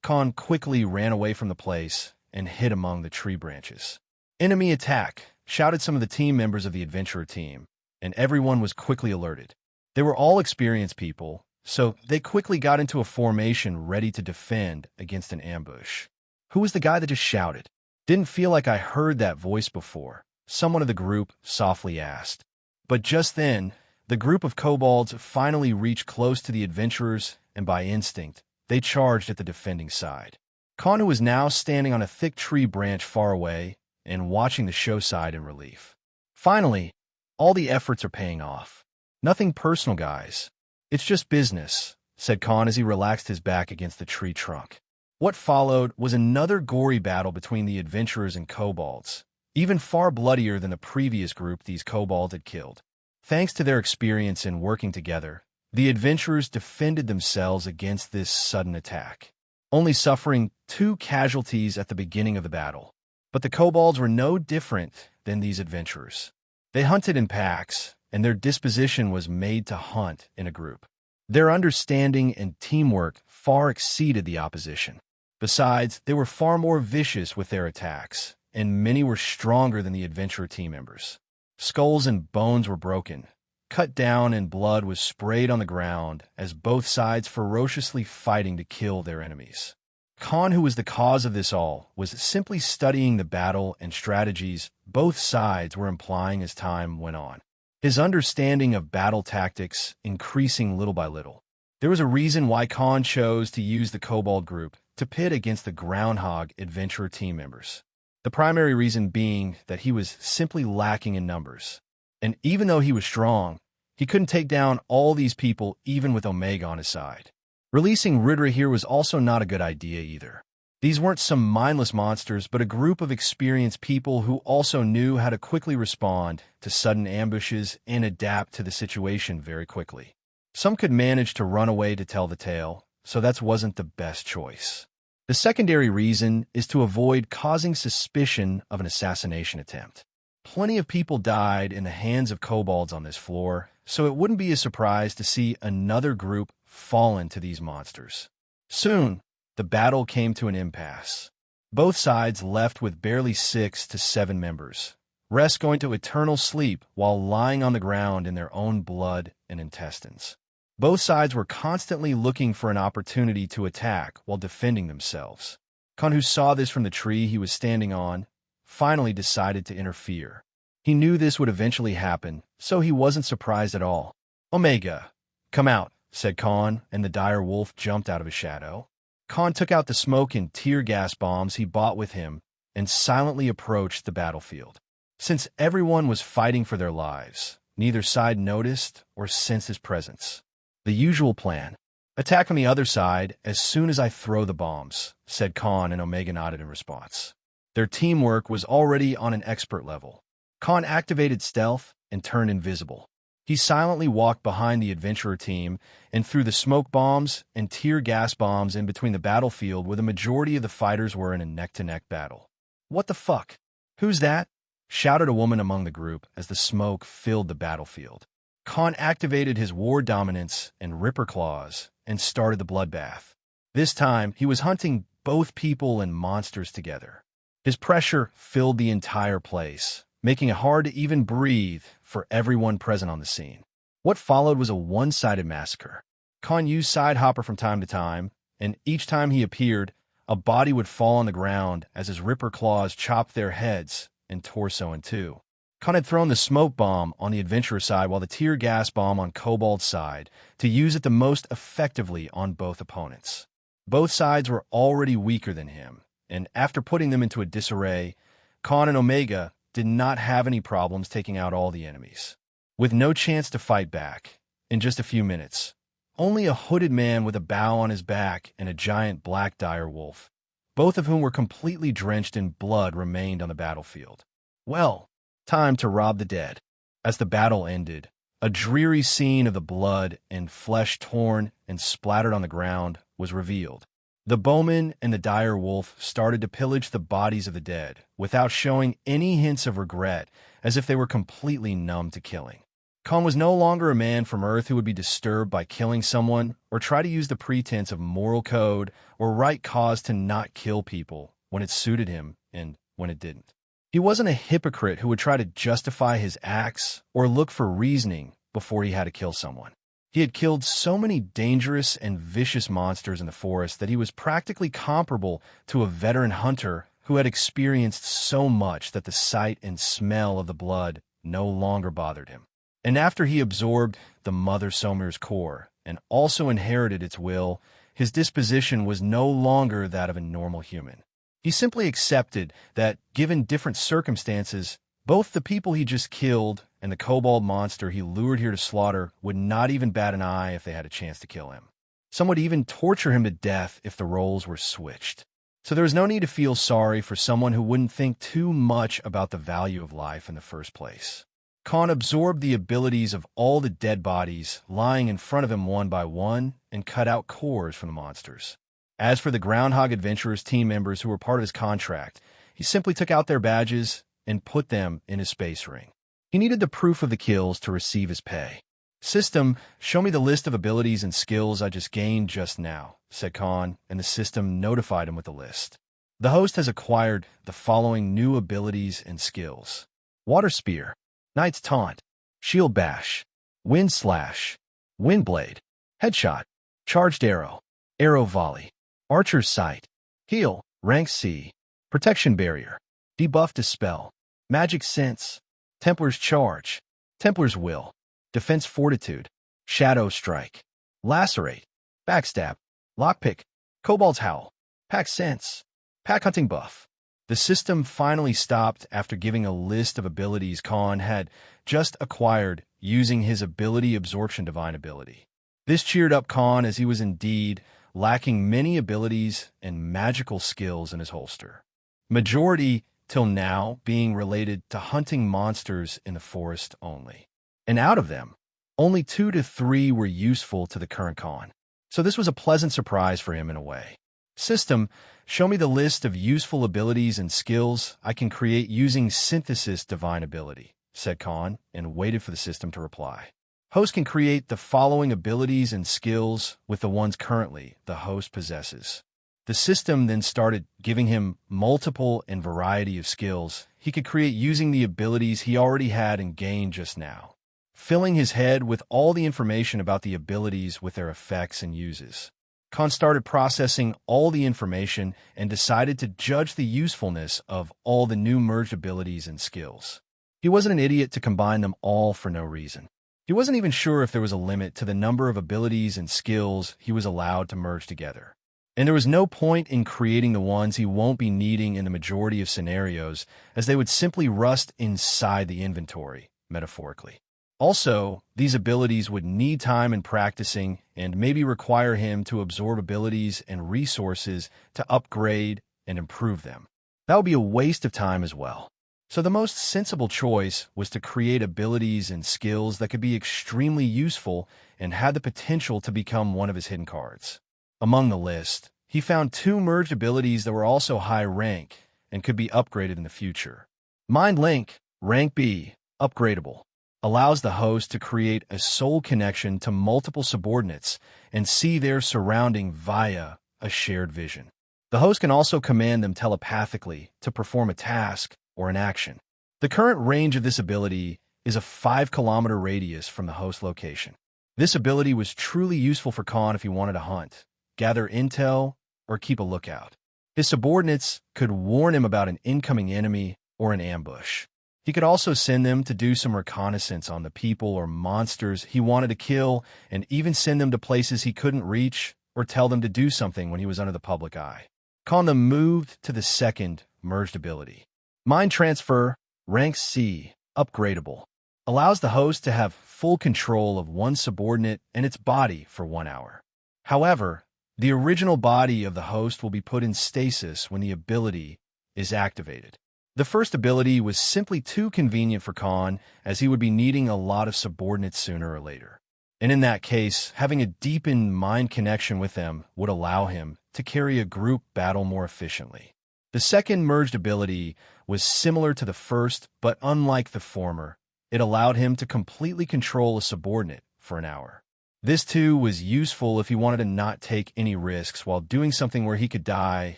Khan quickly ran away from the place and hid among the tree branches. "Enemy attack!" shouted some of the team members of the adventurer team, and everyone was quickly alerted. They were all experienced people, so they quickly got into a formation ready to defend against an ambush. "Who was the guy that just shouted? Didn't feel like I heard that voice before," someone of the group softly asked. But just then, the group of kobolds finally reached close to the adventurers, and by instinct, they charged at the defending side. Khan, who was now standing on a thick tree branch far away and watching the show side in relief. Finally, all the efforts are paying off. "Nothing personal, guys. It's just business," said Khan as he relaxed his back against the tree trunk. What followed was another gory battle between the adventurers and kobolds, even far bloodier than the previous group these kobolds had killed. Thanks to their experience in working together, the adventurers defended themselves against this sudden attack, only suffering 2 casualties at the beginning of the battle. But the kobolds were no different than these adventurers. They hunted in packs, and their disposition was made to hunt in a group. Their understanding and teamwork far exceeded the opposition. Besides, they were far more vicious with their attacks, and many were stronger than the adventurer team members. Skulls and bones were broken, cut down, and blood was sprayed on the ground as both sides ferociously fighting to kill their enemies. Khan, who was the cause of this all, was simply studying the battle and strategies both sides were implying as time went on, his understanding of battle tactics increasing little by little. There was a reason why Khan chose to use the kobold group to pit against the Groundhog adventurer team members. The primary reason being that he was simply lacking in numbers. And even though he was strong, he couldn't take down all these people even with Omega on his side. Releasing Ridra here was also not a good idea either. These weren't some mindless monsters, but a group of experienced people who also knew how to quickly respond to sudden ambushes and adapt to the situation very quickly. Some could manage to run away to tell the tale, so that wasn't the best choice. The secondary reason is to avoid causing suspicion of an assassination attempt. Plenty of people died in the hands of kobolds on this floor, so it wouldn't be a surprise to see another group fall into these monsters. Soon, the battle came to an impasse. Both sides left with barely 6 to 7 members, rest going to eternal sleep while lying on the ground in their own blood and intestines. Both sides were constantly looking for an opportunity to attack while defending themselves. Khan, who saw this from the tree he was standing on, finally decided to interfere. He knew this would eventually happen, so he wasn't surprised at all. "Omega, come out," said Khan, and the dire wolf jumped out of his shadow. Khan took out the smoke and tear gas bombs he bought with him and silently approached the battlefield. Since everyone was fighting for their lives, neither side noticed or sensed his presence. "The usual plan. Attack on the other side as soon as I throw the bombs," said Khan, and Omega nodded in response. Their teamwork was already on an expert level. Khan activated stealth and turned invisible. He silently walked behind the adventurer team and threw the smoke bombs and tear gas bombs in between the battlefield where the majority of the fighters were in a neck-to-neck battle. "What the fuck? Who's that?" shouted a woman among the group as the smoke filled the battlefield. Khan activated his war dominance and Ripper Claws and started the bloodbath. This time, he was hunting both people and monsters together. His pressure filled the entire place, making it hard to even breathe for everyone present on the scene. What followed was a one-sided massacre. Khan used Sidehopper from time to time, and each time he appeared, a body would fall on the ground as his Ripper Claws chopped their heads and torso in two. Khan had thrown the smoke bomb on the adventurer side while the tear gas bomb on Kobold's side to use it the most effectively on both opponents. Both sides were already weaker than him, and after putting them into a disarray, Khan and Omega did not have any problems taking out all the enemies. With no chance to fight back, in just a few minutes, only a hooded man with a bow on his back and a giant black dire wolf, both of whom were completely drenched in blood, remained on the battlefield. Well, time to rob the dead. As the battle ended, a dreary scene of the blood and flesh torn and splattered on the ground was revealed. The bowman and the dire wolf started to pillage the bodies of the dead without showing any hints of regret, as if they were completely numb to killing. Khan was no longer a man from Earth who would be disturbed by killing someone or try to use the pretense of moral code or right cause to not kill people when it suited him and when it didn't. He wasn't a hypocrite who would try to justify his acts or look for reasoning before he had to kill someone. He had killed so many dangerous and vicious monsters in the forest that he was practically comparable to a veteran hunter who had experienced so much that the sight and smell of the blood no longer bothered him. And after he absorbed the Mother Somir's core and also inherited its will, his disposition was no longer that of a normal human. He simply accepted that, given different circumstances, both the people he just killed and the kobold monster he lured here to slaughter would not even bat an eye if they had a chance to kill him. Some would even torture him to death if the roles were switched. So there was no need to feel sorry for someone who wouldn't think too much about the value of life in the first place. Khan absorbed the abilities of all the dead bodies lying in front of him one by one and cut out cores from the monsters. As for the Groundhog Adventurers team members who were part of his contract, he simply took out their badges and put them in his space ring. He needed the proof of the kills to receive his pay. "System, show me the list of abilities and skills I just gained just now," said Khan, and the system notified him with the list. The host has acquired the following new abilities and skills: Water Spear, Knight's Taunt, Shield Bash, Wind Slash, Wind Blade, Headshot, Charged Arrow, Arrow Volley, Archer's Sight, Heal, Rank C, Protection Barrier, Debuff Dispel, Magic Sense, Templar's Charge, Templar's Will, Defense Fortitude, Shadow Strike, Lacerate, Backstab, Lockpick, Kobold's Howl, Pack Sense, Pack Hunting Buff. The system finally stopped after giving a list of abilities Khan had just acquired using his ability absorption divine ability. This cheered up Khan, as he was indeed lacking many abilities and magical skills in his holster. Majority, till now, being related to hunting monsters in the forest only. And out of them, only 2 to 3 were useful to the current Khan. So this was a pleasant surprise for him in a way. System, show me the list of useful abilities and skills I can create using Synthesis Divine Ability, said Khan, and waited for the system to reply. Host can create the following abilities and skills with the ones currently the host possesses. The system then started giving him multiple and variety of skills he could create using the abilities he already had and gained just now, filling his head with all the information about the abilities with their effects and uses. Khan started processing all the information and decided to judge the usefulness of all the new merged abilities and skills. He wasn't an idiot to combine them all for no reason. He wasn't even sure if there was a limit to the number of abilities and skills he was allowed to merge together. And there was no point in creating the ones he won't be needing in the majority of scenarios, as they would simply rust inside the inventory, metaphorically. Also, these abilities would need time and practicing and maybe require him to absorb abilities and resources to upgrade and improve them. That would be a waste of time as well. So the most sensible choice was to create abilities and skills that could be extremely useful and had the potential to become one of his hidden cards. Among the list, he found 2 merged abilities that were also high rank and could be upgraded in the future. Mind Link, rank B, upgradable, allows the host to create a soul connection to multiple subordinates and see their surrounding via a shared vision. The host can also command them telepathically to perform a task or an action. The current range of this ability is a 5-kilometer radius from the host location. This ability was truly useful for Khan if he wanted to hunt, gather intel, or keep a lookout. His subordinates could warn him about an incoming enemy or an ambush. He could also send them to do some reconnaissance on the people or monsters he wanted to kill, and even send them to places he couldn't reach or tell them to do something when he was under the public eye. Khan then moved to the second merged ability. Mind Transfer, rank C, upgradable, allows the host to have full control of one subordinate and its body for 1 hour. However, the original body of the host will be put in stasis when the ability is activated. The first ability was simply too convenient for Khan, as he would be needing a lot of subordinates sooner or later. And in that case, having a deepened mind connection with them would allow him to carry a group battle more efficiently. The second merged ability was similar to the first, but unlike the former, it allowed him to completely control a subordinate for an hour. This too was useful if he wanted to not take any risks while doing something where he could die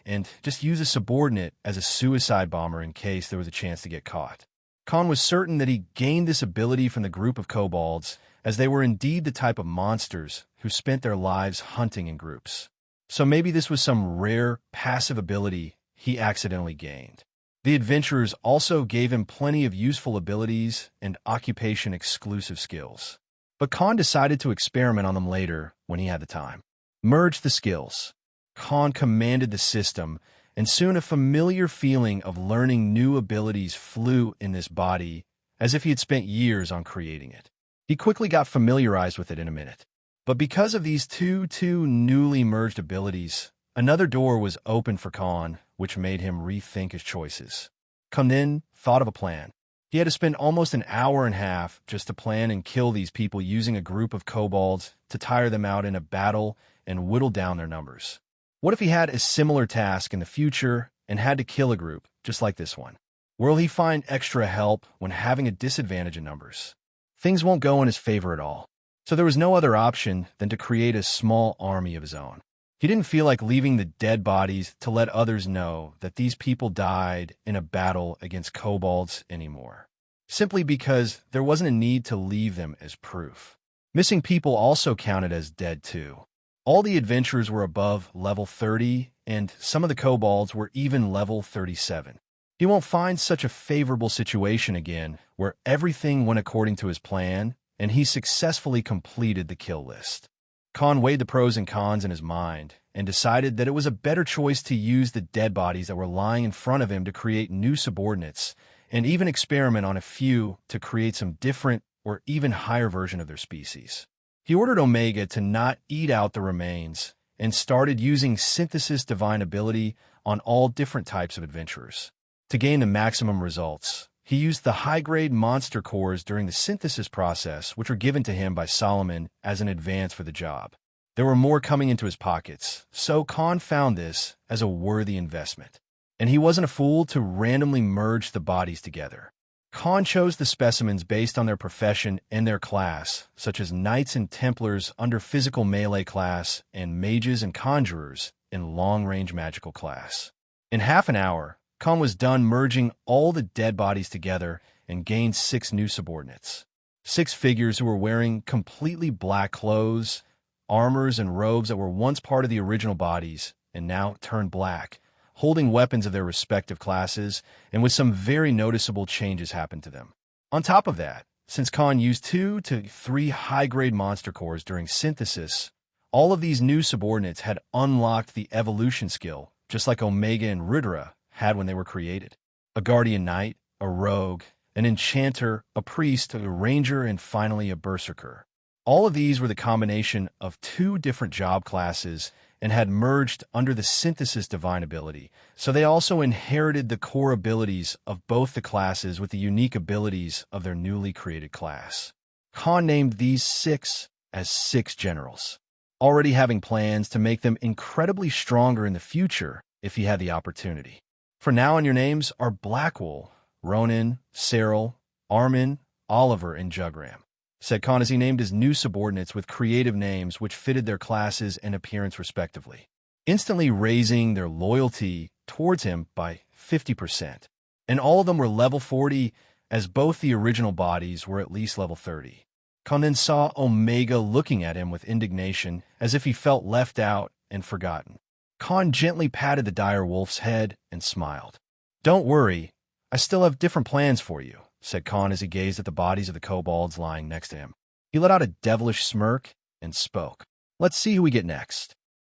and just use a subordinate as a suicide bomber in case there was a chance to get caught. Khan was certain that he gained this ability from the group of kobolds, as they were indeed the type of monsters who spent their lives hunting in groups. So maybe this was some rare passive ability he accidentally gained. The adventurers also gave him plenty of useful abilities and occupation-exclusive skills. But Khan decided to experiment on them later when he had the time. Merge the skills. Khan commanded the system, and soon a familiar feeling of learning new abilities flew in this body, as if he had spent years on creating it. He quickly got familiarized with it in a minute. But because of these two newly merged abilities, another door was opened for Khan, which made him rethink his choices. Khan then thought of a plan. He had to spend almost an hour and a half just to plan and kill these people using a group of kobolds to tire them out in a battle and whittle down their numbers. What if he had a similar task in the future and had to kill a group just like this one? Will he find extra help when having a disadvantage in numbers? Things won't go in his favor at all. So there was no other option than to create a small army of his own. He didn't feel like leaving the dead bodies to let others know that these people died in a battle against kobolds anymore, simply because there wasn't a need to leave them as proof. Missing people also counted as dead too. All the adventurers were above level 30, and some of the kobolds were even level 37. He won't find such a favorable situation again where everything went according to his plan, and he successfully completed the kill list. Khan weighed the pros and cons in his mind and decided that it was a better choice to use the dead bodies that were lying in front of him to create new subordinates and even experiment on a few to create some different or even higher version of their species. He ordered Omega to not eat out the remains and started using Synthesis Divine Ability on all different types of adventurers. To gain the maximum results, he used the high-grade monster cores during the synthesis process, which were given to him by Solomon as an advance for the job. There were more coming into his pockets, so Khan found this as a worthy investment. And he wasn't a fool to randomly merge the bodies together. Khan chose the specimens based on their profession and their class, such as knights and templars under physical melee class and mages and conjurers in long-range magical class. In half an hour, Khan was done merging all the dead bodies together and gained 6 new subordinates. 6 figures who were wearing completely black clothes, armors, and robes that were once part of the original bodies and now turned black, holding weapons of their respective classes, and with some very noticeable changes happened to them. On top of that, since Khan used 2 to 3 high-grade monster cores during synthesis, all of these new subordinates had unlocked the evolution skill, just like Omega and Rudra had when they were created. A guardian knight, a rogue, an enchanter, a priest, a ranger, and finally a berserker. All of these were the combination of 2 different job classes and had merged under the synthesis divine ability, so they also inherited the core abilities of both the classes with the unique abilities of their newly created class. Khan named these 6 as 6 generals, already having plans to make them incredibly stronger in the future if he had the opportunity. For now on, your names are Blackwool, Ronan, Cyril, Armin, Oliver, and Jugram, said Khan as he named his new subordinates with creative names which fitted their classes and appearance respectively, instantly raising their loyalty towards him by 50%. And all of them were level 40, as both the original bodies were at least level 30. Khan then saw Omega looking at him with indignation, as if he felt left out and forgotten. Khan gently patted the dire wolf's head and smiled. "Don't worry, I still have different plans for you," said Khan as he gazed at the bodies of the kobolds lying next to him. He let out a devilish smirk and spoke. "Let's see who we get next."